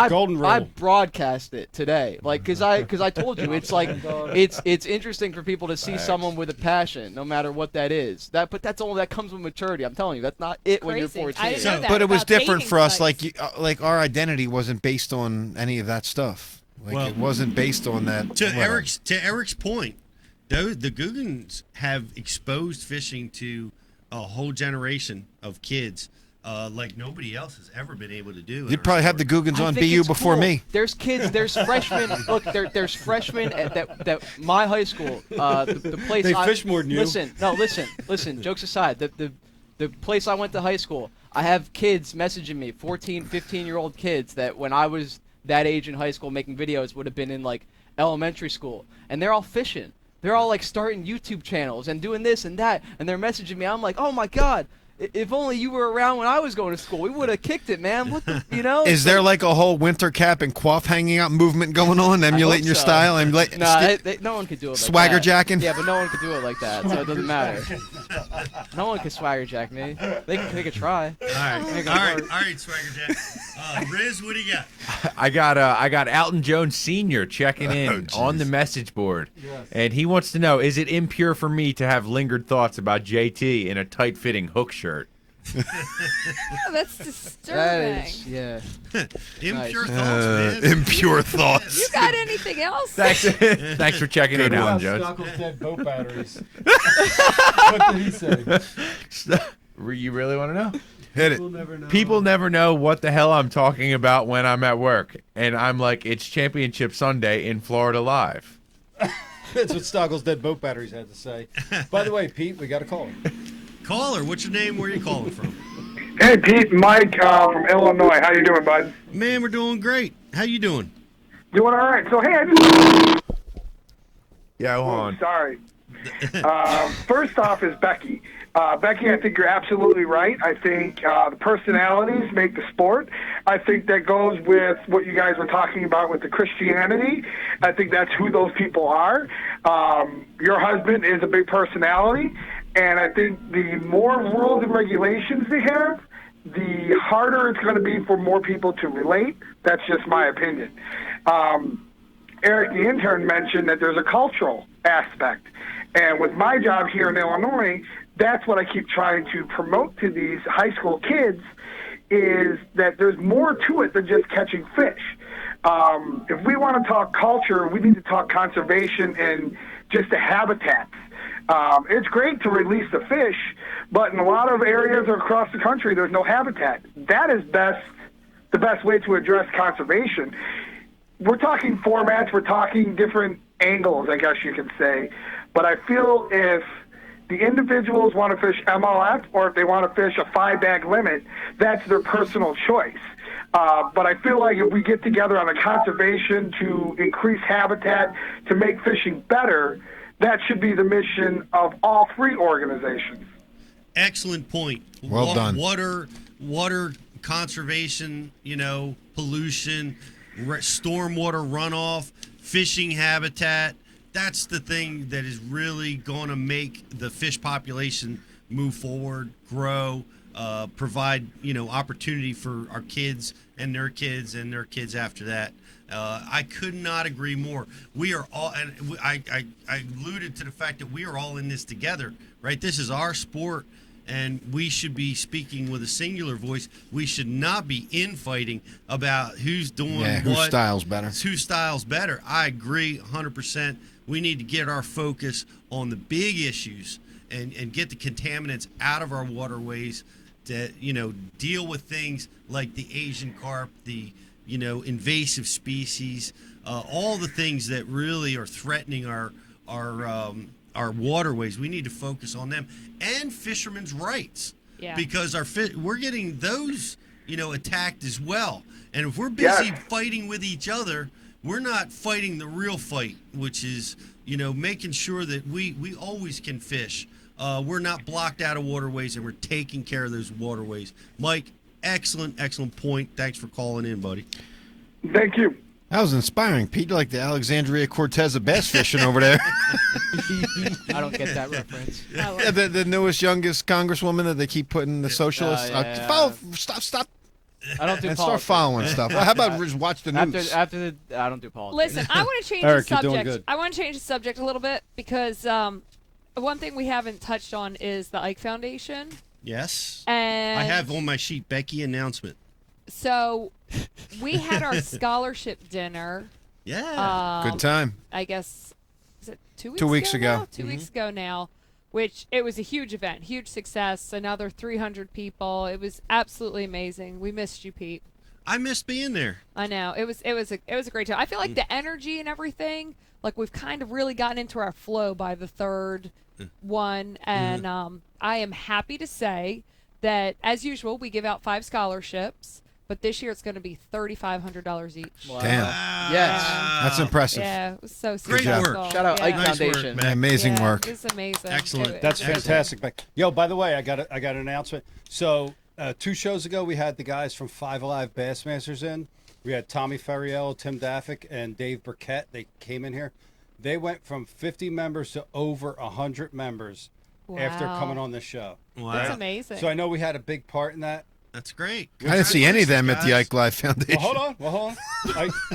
golden I rule. broadcast it today, like because I told you it's like it's interesting for people to see someone with a passion, no matter what that is. But that comes with maturity. I'm telling you, that's not it when you're 14. I didn't know that But it was about different dating for us. sites. Like our identity wasn't based on any of that stuff. Like it wasn't based on that. To Eric's point, the Googans have exposed fishing to a whole generation of kids like nobody else has ever been able to do. You'd probably have the Googans on BU before me. There's kids, there's freshmen. Look, there's freshmen at that my high school. The place They fish more than you. Listen. Jokes aside, the place I went to high school, I have kids messaging me, 14, 15-year-old kids that when I was that age in high school making videos would have been in like elementary school, and they're all fishing. They're all like starting YouTube channels and doing this and that, and they're messaging me. I'm like, oh my god, if only you were around when I was going to school, we would have kicked it, man. What the, you know? Is there like a whole winter cap and quaff hanging out movement going on, emulating your style? No one could do it like swagger that. jacking? Yeah, but no one could do it like that, so it doesn't matter. No one could swagger jack me. They could try. All right, swagger jack. Riz, what do you got? I got Alton Jones Sr. checking in on the message board, and he wants to know: is it impure for me to have lingered thoughts about JT in a tight-fitting hook shirt? Oh, that's disturbing. That is, yeah. Impure thoughts, man. Impure thoughts. You got anything else? Thanks for checking in, Alton Jones. Stockle's dead boat batteries. What did he say? You really want to know? Hit it. People never know what the hell I'm talking about when I'm at work, and I'm like, it's Championship Sunday in Florida Live. That's what Stockle's dead boat batteries had to say. By the way, Pete, we got a caller. Caller, what's your name? Where are you calling from? Hey, Pete, Mike from Illinois. How you doing, bud? Man, we're doing great. How you doing? Doing all right. So, hey, I just... Yeah, hold on. Sorry. First off is Becky. Becky, I think you're absolutely right. I think the personalities make the sport. I think that goes with what you guys were talking about with the Christianity. I think that's who those people are. Your husband is a big personality, and I think the more rules and regulations they have, the harder it's going to be for more people to relate. That's just my opinion. Eric, the intern, mentioned that there's a cultural aspect. And with my job here in Illinois, that's what I keep trying to promote to these high school kids, is that there's more to it than just catching fish. If we want to talk culture, we need to talk conservation and just the habitats. It's great to release the fish, but in a lot of areas across the country, there's no habitat. That is the best way to address conservation. We're talking formats, we're talking different angles, I guess you could say. But I feel if the individuals want to fish MLF or if they want to fish a 5-bag limit, that's their personal choice. But I feel like if we get together on the conservation to increase habitat, to make fishing better, that should be the mission of all three organizations. Excellent point. Well done. Water conservation, pollution, stormwater runoff, fishing habitat. That's the thing that is really going to make the fish population move forward, grow, provide opportunity for our kids and their kids and their kids after that. I could not agree more. We are all, and I alluded to the fact that we are all in this together, right? This is our sport, and we should be speaking with a singular voice. We should not be infighting about who's doing what. Whose style's better. Whose style's better. I agree 100%. We need to get our focus on the big issues and get the contaminants out of our waterways to, deal with things like the Asian carp, the, invasive species, all the things that really are threatening our waterways. We need to focus on them and fishermen's rights, because we're getting those, attacked as well. And if we're busy fighting with each other, we're not fighting the real fight, which is, making sure that we always can fish. We're not blocked out of waterways, and we're taking care of those waterways. Mike, excellent point. Thanks for calling in, buddy. Thank you. That was inspiring, Pete. You're like the Alexandria Cortez of bass fishing over there. I don't get that reference. Yeah, the newest, youngest congresswoman that they keep putting the socialists. Stop. I don't do and politics. Start following stuff. How about just watch the news? I don't do politics. Listen, I want to change Eric, the you're doing subject. good. I want to change the subject a little bit because one thing we haven't touched on is the Ike Foundation. Yes. And I have on my sheet Becky announcement. So we had our scholarship dinner. Yeah. Good time. I guess was it 2 weeks? 2 weeks ago. Now? 2 weeks ago now, which it was a huge event, huge success. Another 300 people. It was absolutely amazing. We missed you, Pete. I missed being there. I know it was a great time. I feel like the energy and everything, like we've kind of really gotten into our flow by the third one, and I am happy to say that as usual we give out 5 scholarships, but this year it's going to be $3,500 each. Wow. Damn. Yes. That's impressive. Yeah, it was so Great successful. work. Shout out Yeah. Ike Nice Foundation. work, man. Amazing Yeah, work. It was amazing. Excellent. That's Excellent. fantastic. Mike. Yo, by the way, I got an announcement. So 2 shows ago, we had the guys from 5 Alive Bassmasters in. We had Tommy Ferriello, Tim Daffick, and Dave Burkett. They came in here. They went from 50 members to over 100 members after Wow. coming on this show. Wow. That's amazing. So I know we had a big part in that. That's great. I didn't see any of them at the Guys. Ike Live Foundation. Well, hold on.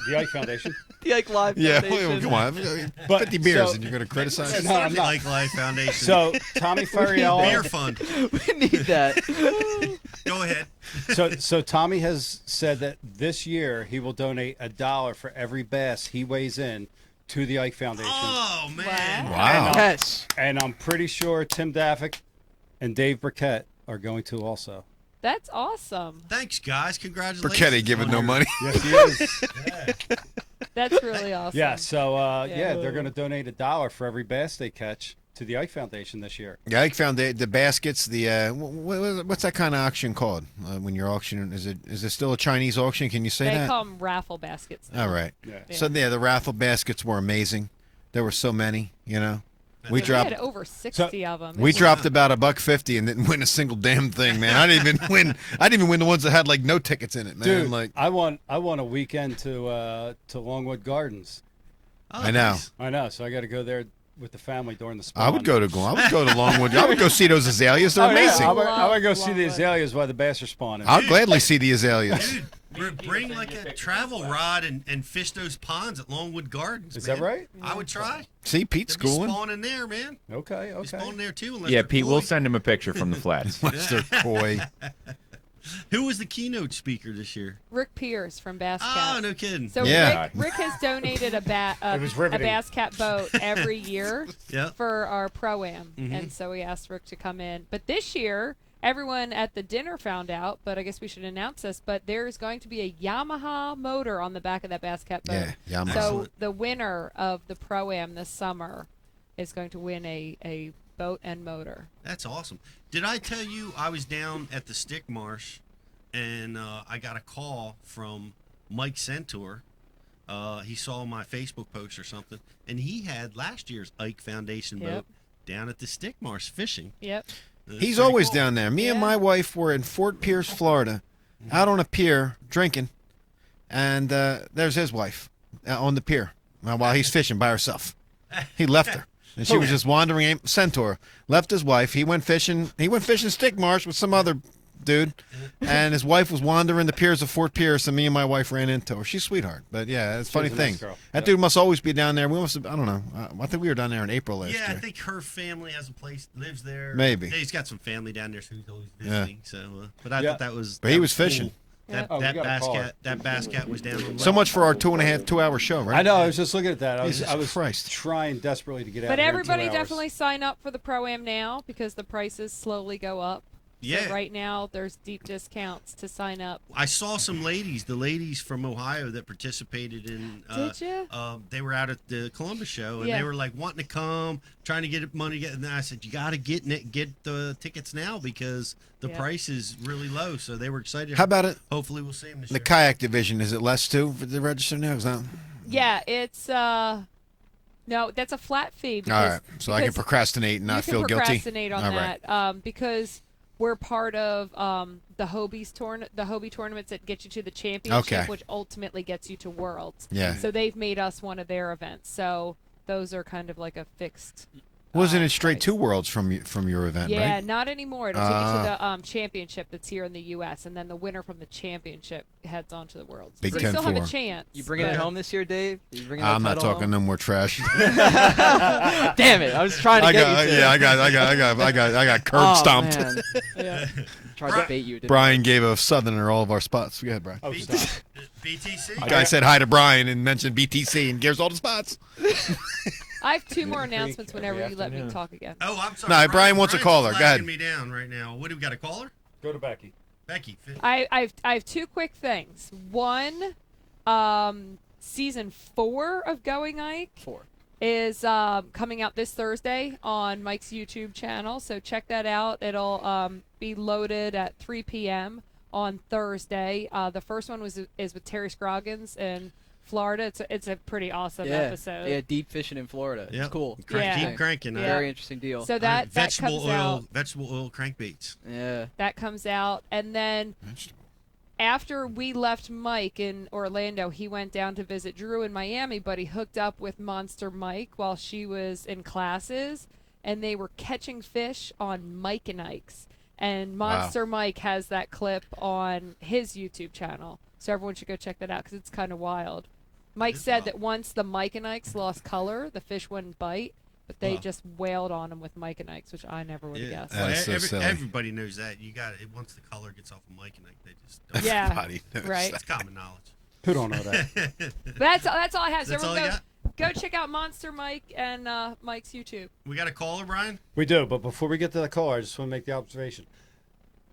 The Ike Foundation. The Ike Live Yeah, Foundation. come on. But 50 beers so- and you're going to criticize No, I'm not. Like Life Foundation. So Tommy Beer Ferriello. fund. We need that. Go ahead. So Tommy has said that this year he will donate $1 for every bass he weighs in to the Ike Foundation. Oh man. Wow. Yes. And I'm pretty sure Tim Daffick and Dave Burkett are going to also. That's awesome. Thanks, guys. Congratulations. Burkett ain't giving no money. Yes, he is. That's really awesome. Yeah, so Yeah. they're going to donate $1 for every bass they catch to the Ike Foundation this year. The Ike Foundation, the baskets, the what's that kind of auction called when you're auctioning? Is it still a Chinese auction? Can you say They that? call them raffle baskets. now. All right. Yeah. So the raffle baskets were amazing. There were so many, you know. We We dropped had over 60 of them. we dropped about $1.50 and didn't win a single damn thing, man. I didn't even win. I didn't even win the ones that had like no tickets in it, man. Dude, Like I won a weekend to Longwood Gardens. I know. I know, so I got to go there with the family during the spawn. I would go to Longwood. I would go see those azaleas. They're Oh, yeah. amazing. I would go see the azaleas while the bass are spawning. I'll gladly see the azaleas. Bring like a travel rod and fish those ponds at Longwood Gardens. Is man. that right? I would try. See, Pete's They'd be schooling. spawning there, man. Okay, Be spawning there too. Unless Yeah, they're Pete, coy. we'll send him a picture from the flats. Unless they're coy. Who was the keynote speaker this year? Rick Pierce from Bass Oh, Cat. no kidding. So Yeah. Rick has donated a It was a riveting. Bass Cat boat every year Yep. for our Pro-Am. Mhm. And so we asked Rick to come in. But this year, everyone at the dinner found out, but I guess we should announce this, but there's going to be a Yamaha motor on the back of that Bass Cat boat. Yeah, Yamaha. So Excellent. the winner of the Pro-Am this summer is going to win a boat and motor. That's awesome. Did I tell you I was down at the Stick Marsh and I got a call from Mike Centaur. He saw my Facebook post or something, and he had last year's Ike Foundation Yep. boat down at the Stick Marsh fishing. Yep. That's He's pretty always cool. down there. Me and Yeah. my wife were in Fort Pierce, Florida, out on a pier drinking, and there's his wife on the pier while he's fishing by herself. He left her, and she was just wandering. Centaur left his wife. He went fishing. He went fishing Stick Marsh with some other dude, and his wife was wandering the piers of Fort Pierce, and me and my wife ran into her. She's a sweetheart, but yeah, it's a funny She's a nice thing. girl. That dude must always be down there. We must have, I don't know. I think we were down there in April last Yeah, I year. think her family has a place, lives there. Maybe. He's got some family down there, so he's always Yeah. visiting. So, but I Yeah. thought that was. But he that was fishing. cool. That, Oh, we that got a bass caller. cat. That bass cat was down on the So much for our 2.5-2-hour show, right? I know. I was just looking at that. I Jesus was Christ. trying desperately to get out. But of here in 2 everybody hours. definitely sign up for the Pro-Am now because the prices slowly go up. Yeah. So right now, there's deep discounts to sign up. I saw some ladies, the ladies from Ohio that participated in. Did you? They were out at the Columbus show, and Yeah. they were like wanting to come, trying to get money. And then I said, "You got to get the tickets now because the Yeah. price is really low." So they were excited. How about it? Hopefully, we'll see them this The year. kayak division, is it less too for the register now? Is that Yeah, it's no, that's a flat fee. all right? because- So I can because procrastinate and you not can feel guilty. procrastinate on All right. that because we're part of the Hobie tournaments that get you to the championship, Okay. which ultimately gets you to Worlds. Yeah. So they've made us one of their events. So those are kind of like a fixed. Wasn't it straight to Worlds from your event? Yeah, right? not anymore. It'll take you to the championship that's here in the U.S., and then the winner from the championship heads on to the Worlds. Big So you still have a 10-4. chance. You bringing it but- home this year, Dave? You bringing that I'm not title talking home? no more trash. Damn it! I was trying to get you to. Yeah, I got curb Oh, stomped. man. Yeah. Tried to bait you. didn't Brian gave a Southerner all of our spots. Go ahead, Brian. Oh, stop. BTC. The guy said hi to Brian and mentioned BTC and gives all the spots. I have two more announcements whenever you let me talk again. Oh, I'm sorry. No, Brian wants a caller. Go ahead. Me down right now. What do we got? A caller? Go to Becky. Becky. I have two quick things. One, season 4 of Going Ike is coming out this Thursday on Mike's YouTube channel. So check that out. It'll be loaded at 3 p.m. on Thursday. The first one is with Terry Scroggins in Florida. It's a pretty awesome episode. Yeah, deep fishing in Florida. Yep. It's cool. Keep cranking. Very interesting deal. So that vegetable comes oil, out. vegetable oil crankbaits. Yeah, that comes out, and then after we left Mike in Orlando, he went down to visit Drew in Miami, but he hooked up with Monster Mike while she was in classes, and they were catching fish on Mike and Ike's. And Monster Mike has that clip on his YouTube channel, so everyone should go check that out because it's kind of wild. Mike said that once the Mike and Ike's lost color, the fish wouldn't bite, but they just wailed on them with Mike and Ike's, which I never would have guessed. That's so silly. Everybody knows that. You got it. Once the color gets off of Mike and Ike, they just don't. Everybody knows right. It's common knowledge. Who don't know that? That's all I have. So That's all everyone you go check out Monster Mike and Mike's YouTube. We got a caller, Brian? We do, but before we get to the caller, I just want to make the observation.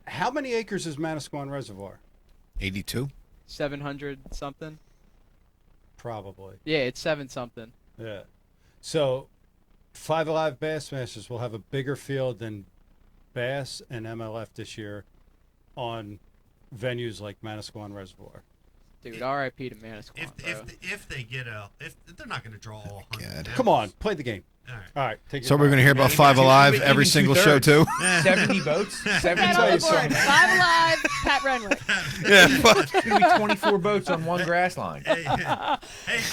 How many acres is Manasquan Reservoir? 82. 700 something. Probably. Yeah, it's 7 something. Yeah. So, Five Alive Bassmasters will have a bigger field than Bass and MLF this year on venues like Manasquan Reservoir. Dude, R.I.P. to Manasquan. If they get if they're not going to draw all 100. Come on, play the game. All right. Take So we're going to hear about Five Alive every single show, too? 70 boats? 70 boats. Five Alive, Pat Renwick. It's going to be 24 boats on one grass line.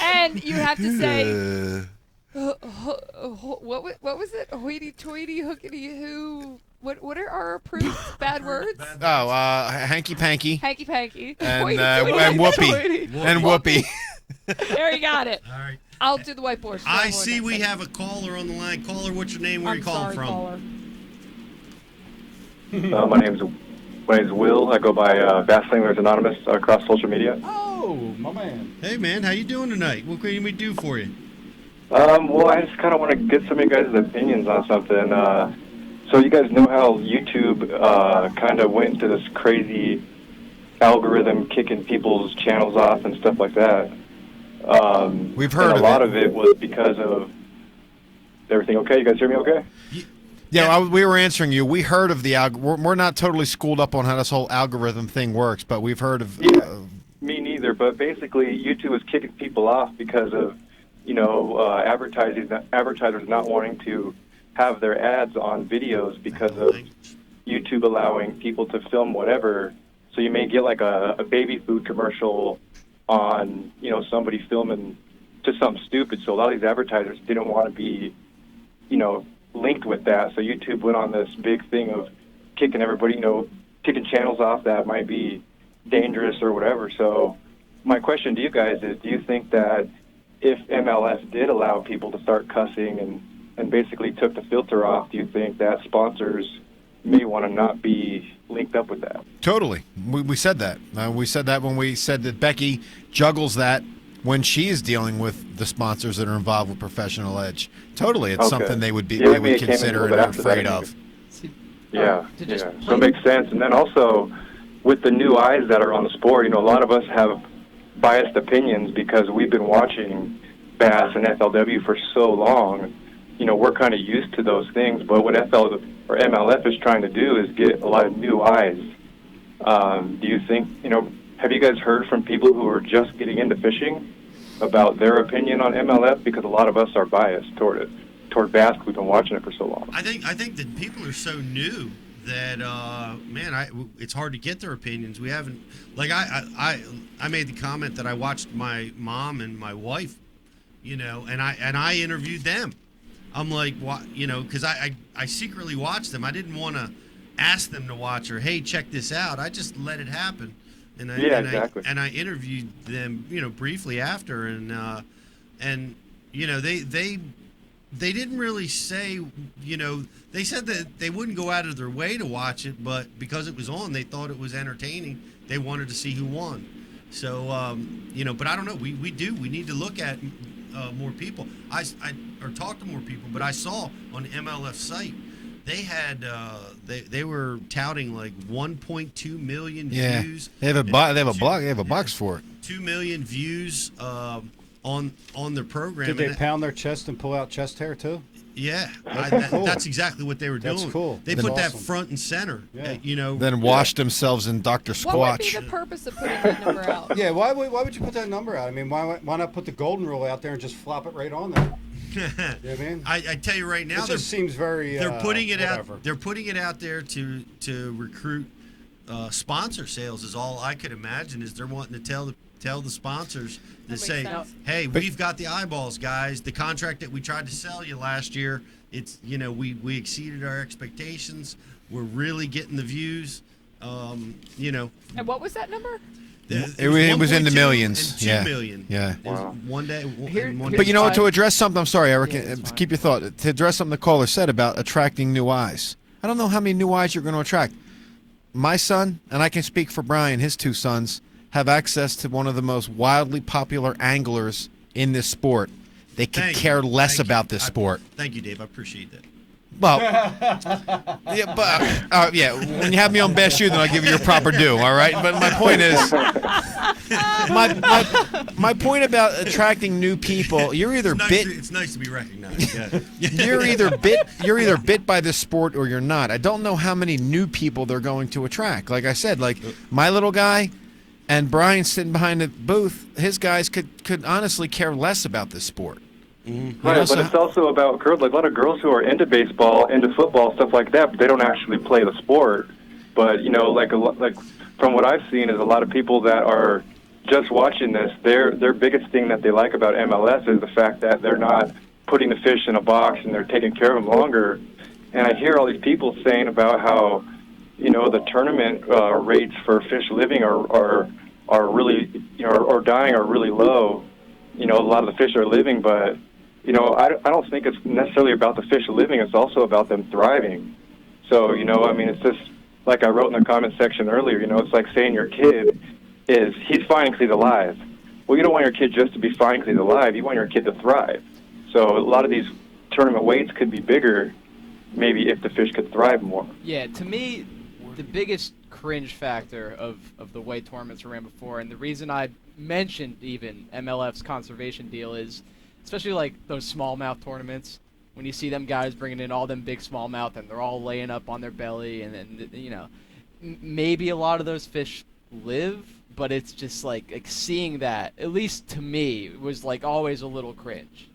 And you have to say, what was it? Hoity-toity, hookity-hoo. What are our approved bad words? Hanky-panky. Hanky-panky. And whoopee. And whoopee. There, you got it. All right. I'll do the whiteboard. I see we have a caller on the line. Caller, what's your name? Where are you calling from? My name's Will. I go by Bass Anglers Anonymous across social media. Oh, my man. Hey, man. How you doing tonight? What can we do for you? Well, I just kind of want to get some of you guys' opinions on something. So you guys know how YouTube kind of went into this crazy algorithm kicking people's channels off and stuff like that. We've heard a lot of it was because of everything. Okay, you guys hear me okay? Yeah, we were answering you. We heard of the we're not totally schooled up on how this whole algorithm thing works, but we've heard of. Me neither. But basically, YouTube was kicking people off because of advertisers not wanting to have their ads on videos because of YouTube allowing people to film whatever. So you may get like a baby food commercial on, somebody filming just something stupid. So a lot of these advertisers didn't want to be, linked with that. So YouTube went on this big thing of kicking everybody, kicking channels off that might be dangerous or whatever. So my question to you guys is, do you think that if MLS did allow people to start cussing and basically took the filter off, do you think that sponsors may want to not be linked up with that? Totally. We said that. We said that when we said that Becky juggles that when she is dealing with the sponsors that are involved with Professional Edge. Totally. It's something they would consider and are afraid of. Yeah. So it makes sense. And then also with the new eyes that are on the sport, a lot of us have biased opinions because we've been watching Bass and FLW for so long. We're kind of used to those things, but what MLF is trying to do is get a lot of new eyes. Do you think, have you guys heard from people who are just getting into fishing about their opinion on MLF? Because a lot of us are biased toward it, toward Bass. We've been watching it for so long. I think that people are so new that it's hard to get their opinions. We haven't, like I made the comment that I watched my mom and my wife, and I interviewed them. I'm like, what, because I secretly watched them. I didn't want to ask them to watch or, hey, check this out. I just let it happen. And exactly. I interviewed them, briefly after, and they didn't really say, they said that they wouldn't go out of their way to watch it, but because it was on, they thought it was entertaining. They wanted to see who won. So, but I don't know. We need to look at more people. Or talked to more people, but I saw on the MLF site they had they were touting like 1.2 million views. They have a blog. They have a box for it. 2 million views on their program. Did they pound their chest and pull out chest hair too? Yeah, Cool. that's exactly what they were doing. That's cool. They That's put that awesome. front and center. Yeah. Then washed themselves in Dr. Squatch. What would be the purpose of putting that number out? Yeah, why would you put that number out? I mean, why not put the golden rule out there and just flop it right on there? You know what I mean? I tell you right now, it just seems very. They're putting it whatever. out. They're putting it out there to recruit sponsor sales. Is all I could imagine. Is they're wanting to tell the sponsors to say, "Hey, we've got the eyeballs, guys. The contract that we tried to sell you last year, it's we exceeded our expectations. We're really getting the views. And what was that number? It was in the millions. And 2 million. Yeah. Wow. One day. But to address something, I'm sorry, Eric, keep your thought. To address something the caller said about attracting new eyes. I don't know how many new eyes you're going to attract. My son, and I can speak for Brian, his two sons, have access to one of the most wildly popular anglers in this sport. They could care less about this sport. Thank you, Dave. I appreciate that. Well, when you have me on Best You, then I'll give you your proper due, all right? But my point is, my point about attracting new people, you're either bit. It's nice to be recognized. Yeah. You're either bit by this sport or you're not. I don't know how many new people they're going to attract. Like I said, like my little guy and Brian sitting behind the booth, his guys could honestly care less about this sport. Mm-hmm. Right, but it's also about girls. Like a lot of girls who are into baseball, into football, stuff like that. But they don't actually play the sport. But like from what I've seen, is a lot of people that are just watching this. Their biggest thing that they like about MLS is the fact that they're not putting the fish in a box and they're taking care of them longer. And I hear all these people saying about how the tournament rates for fish living are really or dying are really low. A lot of the fish are living, but I don't think it's necessarily about the fish living. It's also about them thriving. So, it's just like I wrote in the comment section earlier, it's like saying your kid he's fine and clean alive. Well, you don't want your kid just to be fine and clean alive. You want your kid to thrive. So a lot of these tournament weights could be bigger, maybe if the fish could thrive more. Yeah, to me, the biggest cringe factor of the way tournaments ran before, and the reason I mentioned even MLF's conservation deal is, especially like those smallmouth tournaments, when you see them guys bringing in all them big smallmouth and they're all laying up on their belly, and then maybe a lot of those fish live, but it's just like seeing that, at least to me, was like always a little cringe.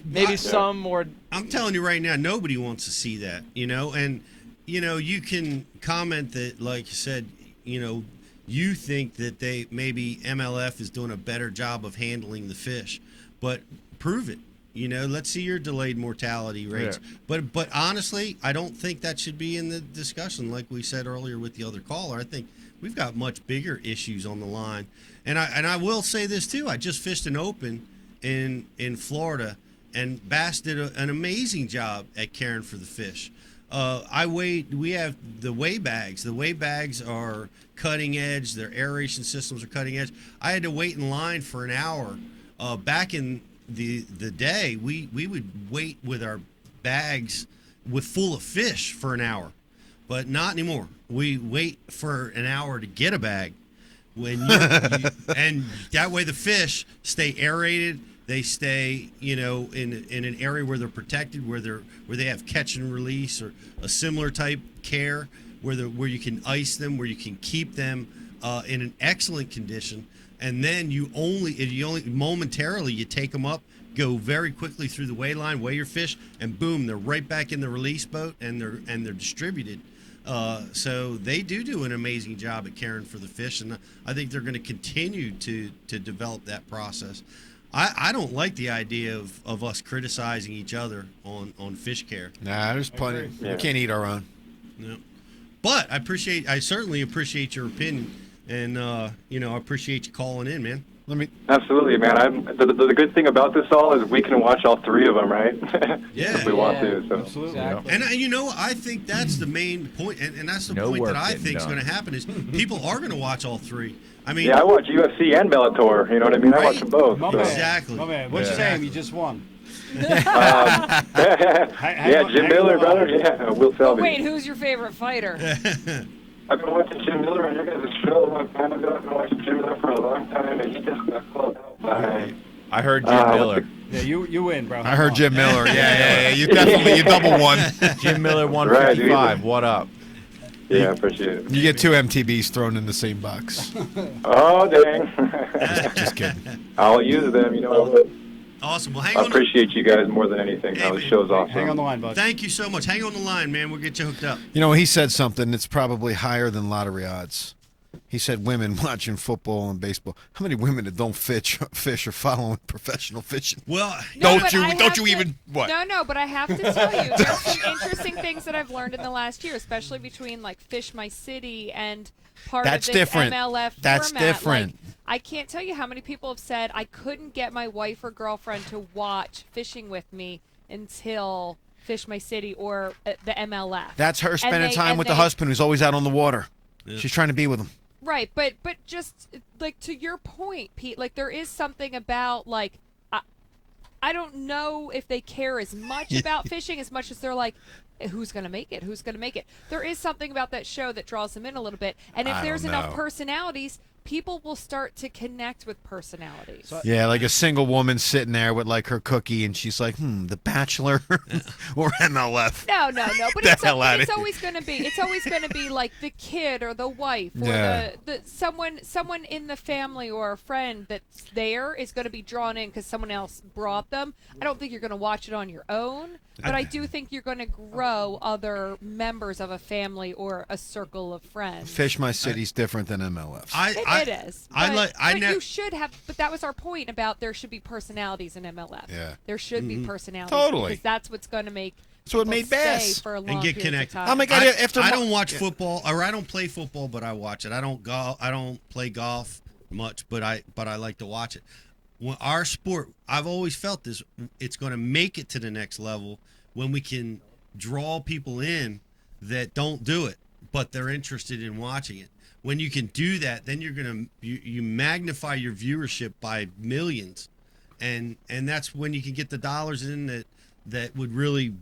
Maybe some more. I'm telling you right now, nobody wants to see that. And you can comment that, like you said, you think that maybe MLF is doing a better job of handling the fish, but prove it. Let's see your delayed mortality rates. Yeah. But honestly, I don't think that should be in the discussion. Like we said earlier with the other caller, I think we've got much bigger issues on the line. And I will say this too. I just fished an open in Florida, and Bass did an amazing job at caring for the fish. We have the weigh bags. The weigh bags are cutting edge. Their aeration systems are cutting edge. I had to wait in line for an hour. Back in the day, we would wait with our bags full of fish for an hour, but not anymore. We wait for an hour to get a bag. And that way the fish stay aerated. They stay, in an area where they're protected, where they have catch and release or a similar type care, where you can ice them, where you can keep them in an excellent condition, and then you only momentarily you take them up, go very quickly through the weigh line, weigh your fish, and boom, they're right back in the release boat, and they're distributed. So they do an amazing job at caring for the fish, and I think they're going to continue to develop that process. I don't like the idea of us criticizing each other on fish care. Nah, there's plenty. We can't eat our own. No. But I certainly appreciate your opinion, and I appreciate you calling in, man. Absolutely, man. The good thing about this all is we can watch all three of them, right? Yeah. If we want to. So. Absolutely. And I think that's the main point, and that's the point that I think is going to happen is people are going to watch all three. I mean, yeah, I watch UFC and Bellator. You know what I mean? I watch them both. My so. man. Exactly. My man. What's your name? You just won. Yeah, Jim Miller, brother. Yeah, Will Selby. Wait, who's your favorite fighter? I've been watching Jim Miller on your guys' show a long time ago. I've been watching Jim Miller for a long time, and he just got called out by... I heard Jim Miller. Yeah, you win, bro. I heard Jim Miller. Yeah. You definitely you double won. Jim Miller 155. What up? Yeah, appreciate it. You get 2 MTBs thrown in the same box. Oh, dang. Just kidding. I'll use them, you know I would. Awesome. Well, hang I on. appreciate you guys more than anything. Hey, The show's awesome. Hang on the line, bud. Thank you so much. Hang on the line, man. We'll get you hooked up. You know, he said something that's probably higher than lottery odds. He said women watching football and baseball. How many women that don't fish are following professional fishing? Well, don't you even what? No, but I have to tell you, there's some interesting things that I've learned in the last year, especially between like Fish My City and part That's of this different. MLF That's format. different. Like, I can't tell you how many people have said I couldn't get my wife or girlfriend to watch fishing with me until Fish My City or the MLF. That's her spending time with the husband who's always out on the water. Yeah. She's trying to be with him. Right, but just like to your point, Pete, like there is something about like I don't know if they care as much about fishing as much as they're like, who's gonna make it? Who's gonna make it? There is something about that show that draws them in a little bit, and if there's enough personalities, people will start to connect with personalities. Yeah, like a single woman sitting there with like her cookie, and she's like, The Bachelor or MLF. No, but The it's hell outta it's here. always gonna be like the kid or the wife or the someone in the family or a friend that's there is gonna be drawn in because someone else brought them. I don't think you're gonna watch it on your own, but I do think you're gonna grow other members of a family or a circle of friends. Fish My City's different than MLF. It is. But you should have. But that was our point about there should be personalities in MLF. Yeah. There should be personalities. Totally. Because that's what's going to make. So it made stay Bass for a long and get period connected. Of time. Oh my God! I don't watch football, or I don't play football, but I watch it. I don't play golf much, but I like to watch it. When our sport, I've always felt this. It's going to make it to the next level when we can draw people in that don't do it, but they're interested in watching it. When you can do that, then you're gonna you magnify your viewership by millions, and that's when you can get the dollars in that would really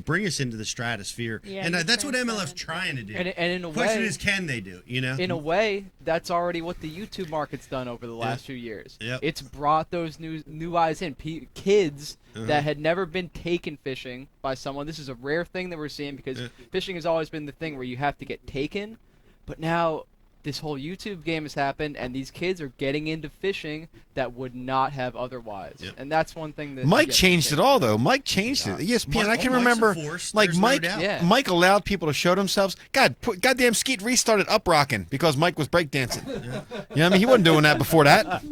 bring us into the stratosphere. Yeah, and that's what MLF's trying to do. And in a the question way, is, can they do? In a way, that's already what the YouTube market's done over the last few years. Yep. It's brought those new eyes in, kids that had never been taken fishing by someone. This is a rare thing that we're seeing because fishing has always been the thing where you have to get taken. But now this whole YouTube game has happened, and these kids are getting into fishing that would not have otherwise. Yep. And that's one thing that Mike changed it all, though. Mike changed it. ESPN, I can remember, like Mike, Mike allowed people to show themselves. Goddamn Skeet restarted Up Rockin' because Mike was breakdancing. You know what I mean? He wasn't doing that before that.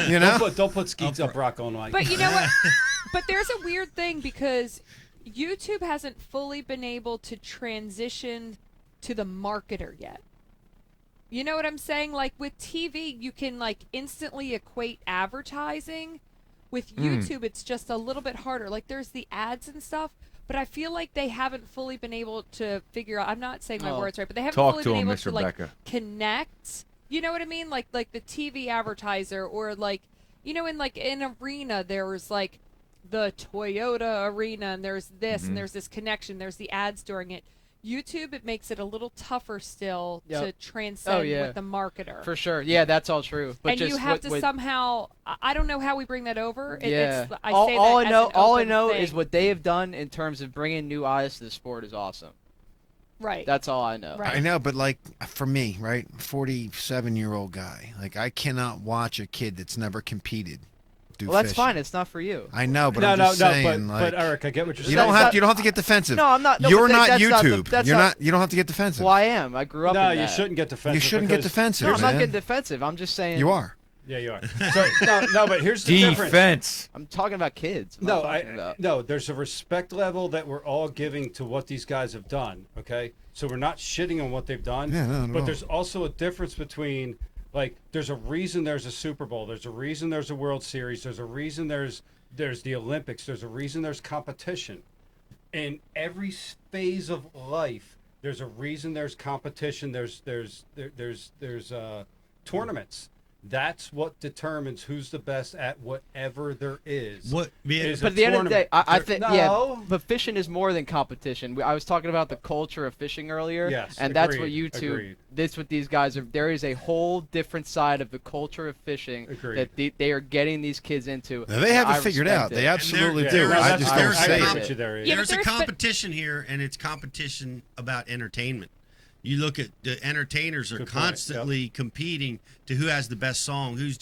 You know? Don't put Skeet's Up Rock on Mike. But you know what? But there's a weird thing because YouTube hasn't fully been able to transition to the marketer yet. You know what I'm saying? Like with TV, you can like instantly equate advertising. With YouTube, it's just a little bit harder. Like there's the ads and stuff, but I feel like they haven't fully been able to figure out. I'm not saying my words right, but they haven't fully been able to like connect. You know what I mean? Like the TV advertiser or like in an arena there was like the Toyota arena and there's this and there's this connection. There's the ads during it. YouTube, it makes it a little tougher still to transcend with the marketer. For sure. Yeah, that's all true. But and just you have to somehow, I don't know how we bring that over. All I know is what they have done in terms of bringing new eyes to the sport is awesome. Right. That's all I know. Right. I know, but like for me, right, 47-year-old guy, like I cannot watch a kid that's never competed. Well, that's fine. It's not for you. I know, but I'm just saying. But Eric, I get what you're saying. You don't have to get defensive. No, I'm not. No, you're not YouTube. You don't have to get defensive. Well, I am. I grew up. No, in that. you shouldn't get defensive. You shouldn't get defensive. No, I'm not getting defensive. I'm just saying. You are. Yeah, you are. So, no, but here's the difference. I'm talking about kids. No, there's a respect level that we're all giving to what these guys have done. Okay, so we're not shitting on what they've done. Yeah, no, but there's also a difference between Like, there's a reason there's a Super Bowl. There's a reason there's a World Series. There's a reason there's the Olympics. There's a reason there's competition. In every phase of life, there's a reason there's competition. There's tournaments. That's what determines who's the best at whatever there is. What? Is But a at the end of the day, tournament. I think No. yeah. But fishing is more than competition. I was talking about the culture of fishing earlier, Yes, and that's what agreed, YouTube. agreed. That's what these guys are. There is a whole different side of the culture of fishing Agreed. that they are getting these kids into. Now, they and have it I figured respect out. it. They absolutely There- do. there is- I just there's don't a say comp- it. There's a competition here, and it's competition about entertainment. You look at the entertainers are Good point, constantly competing to who has the best song, who's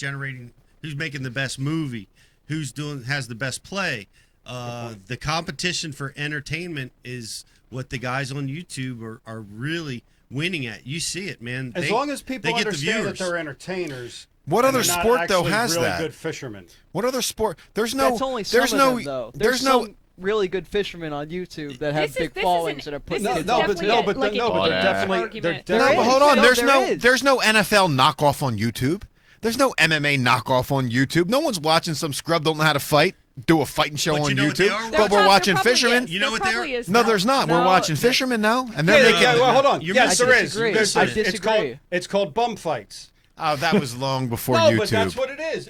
making the best movie, has the best play. The competition for entertainment is what the guys on YouTube are really winning at. You see it, man. As long as people they get the understand that viewers. they're entertainers. What and other they're not sport though actually has really that? good fishermen. What other sport? There's no. That's only there's some no. of them, though. There's There's no. some really good fishermen on YouTube that have big followings that are putting No, kids no, on but to no, it. but Like no, an but they're equal definitely. argument. They're No, but definitely. hold on. No, There's there no. is. There's no NFL knockoff on YouTube. There's no MMA knockoff on YouTube. No one's watching some scrub don't know how to fight do a fighting show But on you know what they YouTube. are? But we're watching fishermen. You know what they are? No, there's not. We're watching fishermen now, and they're making. Well, hold on. You're Yes, there is. disagree. There's- I It's disagree. called bum fights. Oh, that was long before No, YouTube. but that's what it is.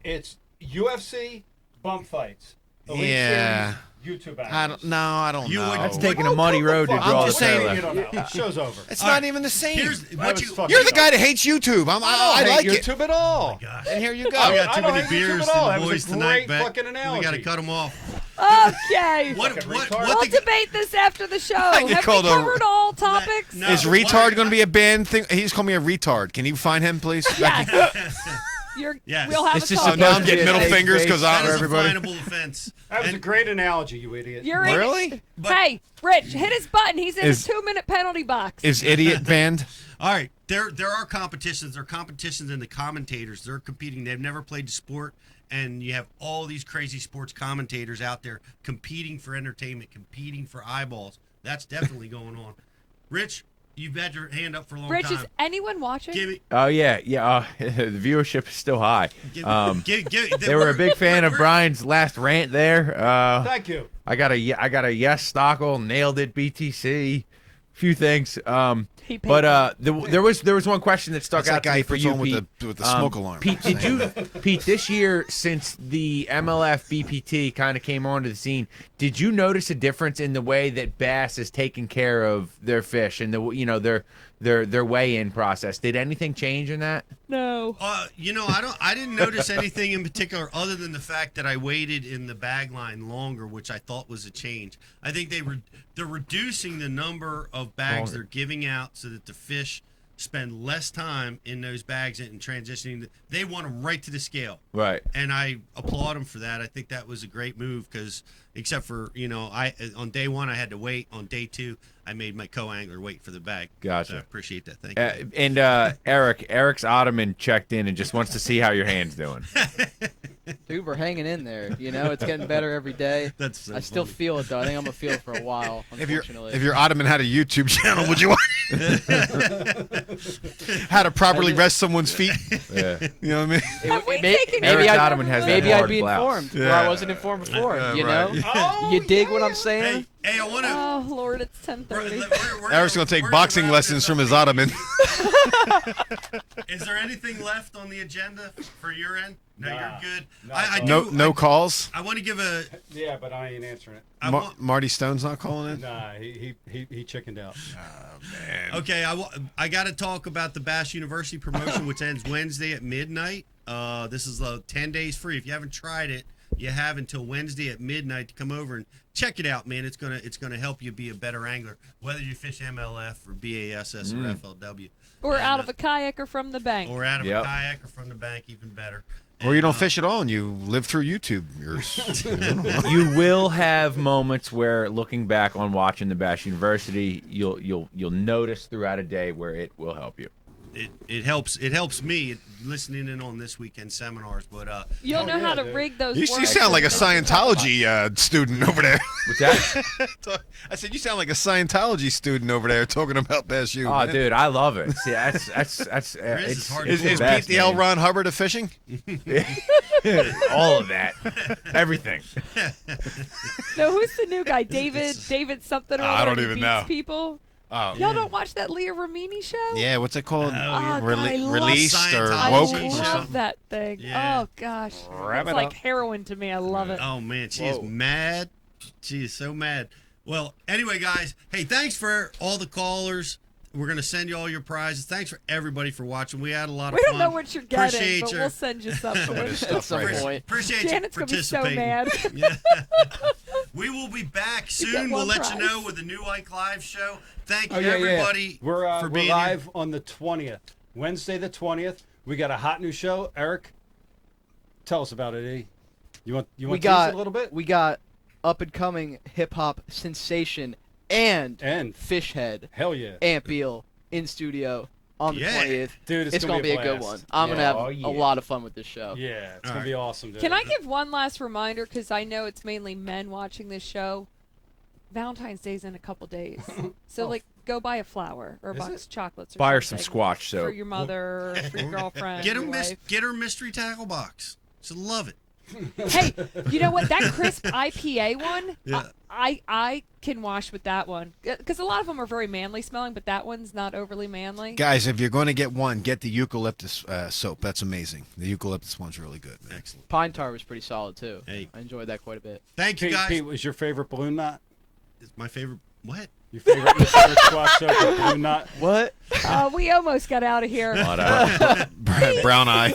It's UFC bump fights. Elite Yeah. Series, YouTube I don't know. That's taking a muddy road to draw I'm the just saying. parallel. You don't know. Show's over. It's not even the same. That was fucking You're the dumb. guy that hates YouTube. I I like don't hate it. YouTube at all. And here you go. I got I too don't many hate YouTube beers at all. to That the was a boys tonight, great Beck. fucking We got to analogy. cut them off. Okay. What We'll debate this after the show. Have we called a- covered all topics? Is retard going to be a band thing? He's called me a retard. Can you find him, please? Yes. We'll have It's a just talk. now I'm getting middle fingers because That I is everybody. a finable offense. That was a great analogy, you idiot. You're Really? Hey, Rich, hit his button. He's in Is- a 2-minute penalty box. Is idiot banned? All right, there are competitions. There are competitions in the commentators. They're competing. They've never played the sport, and you have all these crazy sports commentators out there competing for entertainment, competing for eyeballs. That's definitely going on. Rich, you've had your hand up for a long Rich, time. is anyone watching? Give me. Oh yeah. The viewership is still high. Give- They were a big fan of Brian's last rant there. Thank you. I got a yes Stockel, nailed it. BTC, few things. There was one question that stuck That's out that to guy me who for puts you, on Pete. with the smoke alarm. Pete, Pete, this year since the MLF BPT kind of came onto the scene, did you notice a difference in the way that Bass is taking care of their fish and their weigh-in process? Did anything change in that? No. I didn't notice anything in particular other than the fact that I waited in the bag line longer, which I thought was a change. I think they're reducing the number of bags they're giving out so that the fish spend less time in those bags and transitioning. They want them right to the scale. Right. And I applaud them for that. I think that was a great move because, except for, I on day one I had to wait. On day two, I made my co-angler wait for the bag. Gotcha. So I appreciate that. Thank you. And Eric's Ottoman checked in and just wants to see how your hand's doing. Dude, we're hanging in there. It's getting better every day. That's so I still funny. feel it though. I think I'm gonna feel it for a while. If Unfortunately. your Ottoman had a YouTube channel, would you want how to properly rest someone's feet? Yeah. You know what I mean? Have we May- taken maybe Eric I'd, Ottoman has that maybe I'd hard be blouse. informed where I wasn't informed before. You right. know, you dig what I'm saying? Hey, I want to. Oh, Lord, it's 10:30. Eric's going to take boxing lessons from his Ottoman. Is there anything left on the agenda for your end? No, Nah. you're good. Nah, I No calls. I want to give a. Yeah, but I ain't answering it. Marty Stone's not calling in. Nah, he chickened out. Okay, I got to talk about the Bass University promotion, which ends Wednesday at midnight. This is 10 days free. If you haven't tried it, you have until Wednesday at midnight to come over and check it out, man. It's gonna help you be a better angler, whether you fish MLF or BASS or FLW, Or out of a kayak or from the bank. or out of a kayak or from the bank, even better. Or you don't fish at all and you live through YouTube. You will have moments where, looking back on watching the Bass University, you'll notice throughout a day where it will help you. it helps me listening in on this weekend seminars. But you'll know how to rig those. You sound like a Scientology student over there. What's that? I said you sound like a Scientology student over there talking about Bass U. Oh, dude, I love it. See, that's is Pete the L. Ron Hubbard of fishing? All of that, everything. No, who's the new guy? David something or other. I don't who even beats know. People. Oh, Y'all don't watch that Leah Ramini show? Yeah, what's it called? I Released or I woke? love that thing. Yeah. Oh gosh, Wrap it's it like up. heroin to me. I love it. Oh man, she is mad. She is so mad. Well, anyway, guys, hey, thanks for all the callers. We're gonna send you all your prizes. Thanks for everybody for watching. We had a lot of We fun. don't know what you're getting, Appreciate but you. we'll send you something. At some point. Appreciate Janet's you gonna be so participating. mad. Yeah. We will be back You soon. get We'll one let prize. you know with the new Ike Live show. Thank you, Oh, yeah, everybody, yeah. We're for we're being live here. on the 20th, Wednesday the 20th. We got a hot new show. Eric, tell us about it, E. You want we to tease got it a little bit? We got up and coming hip hop sensation and fish head. Hell yeah. Ant Beal in studio on the 20th. Dude, it's gonna be a good blast. one. I'm gonna have Oh, a yeah. lot of fun with this show. Yeah, it's gonna be awesome, dude. Can I give one last reminder? Because I know it's mainly men watching this show. Valentine's Day's in a couple days, so like go buy a flower or a Is box it? of chocolates. Or Buy her some something Squatch for soap. your mother, or for your girlfriend. Get your wife. her mystery tackle box. She'll love it. Hey, you know what? That crisp IPA one, Yeah. I can wash with that one because a lot of them are very manly smelling, but that one's not overly manly. Guys, if you're going to get one, get the eucalyptus soap. That's amazing. The eucalyptus one's really good. Man. Excellent. Pine tar was pretty solid too. Hey. I enjoyed that quite a bit. Thank you, Pete, guys. Pete, was your favorite balloon knot? It's my favorite. What? Your favorite Mr. Squatch soap or balloon knot? What? We almost got out of here. Brown eye. Hey,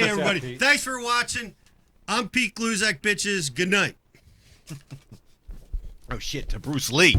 Thanks, everybody. Pete. Thanks for watching. I'm Pete Gluzak, bitches. Good night. Oh, shit, to Bruce Lee.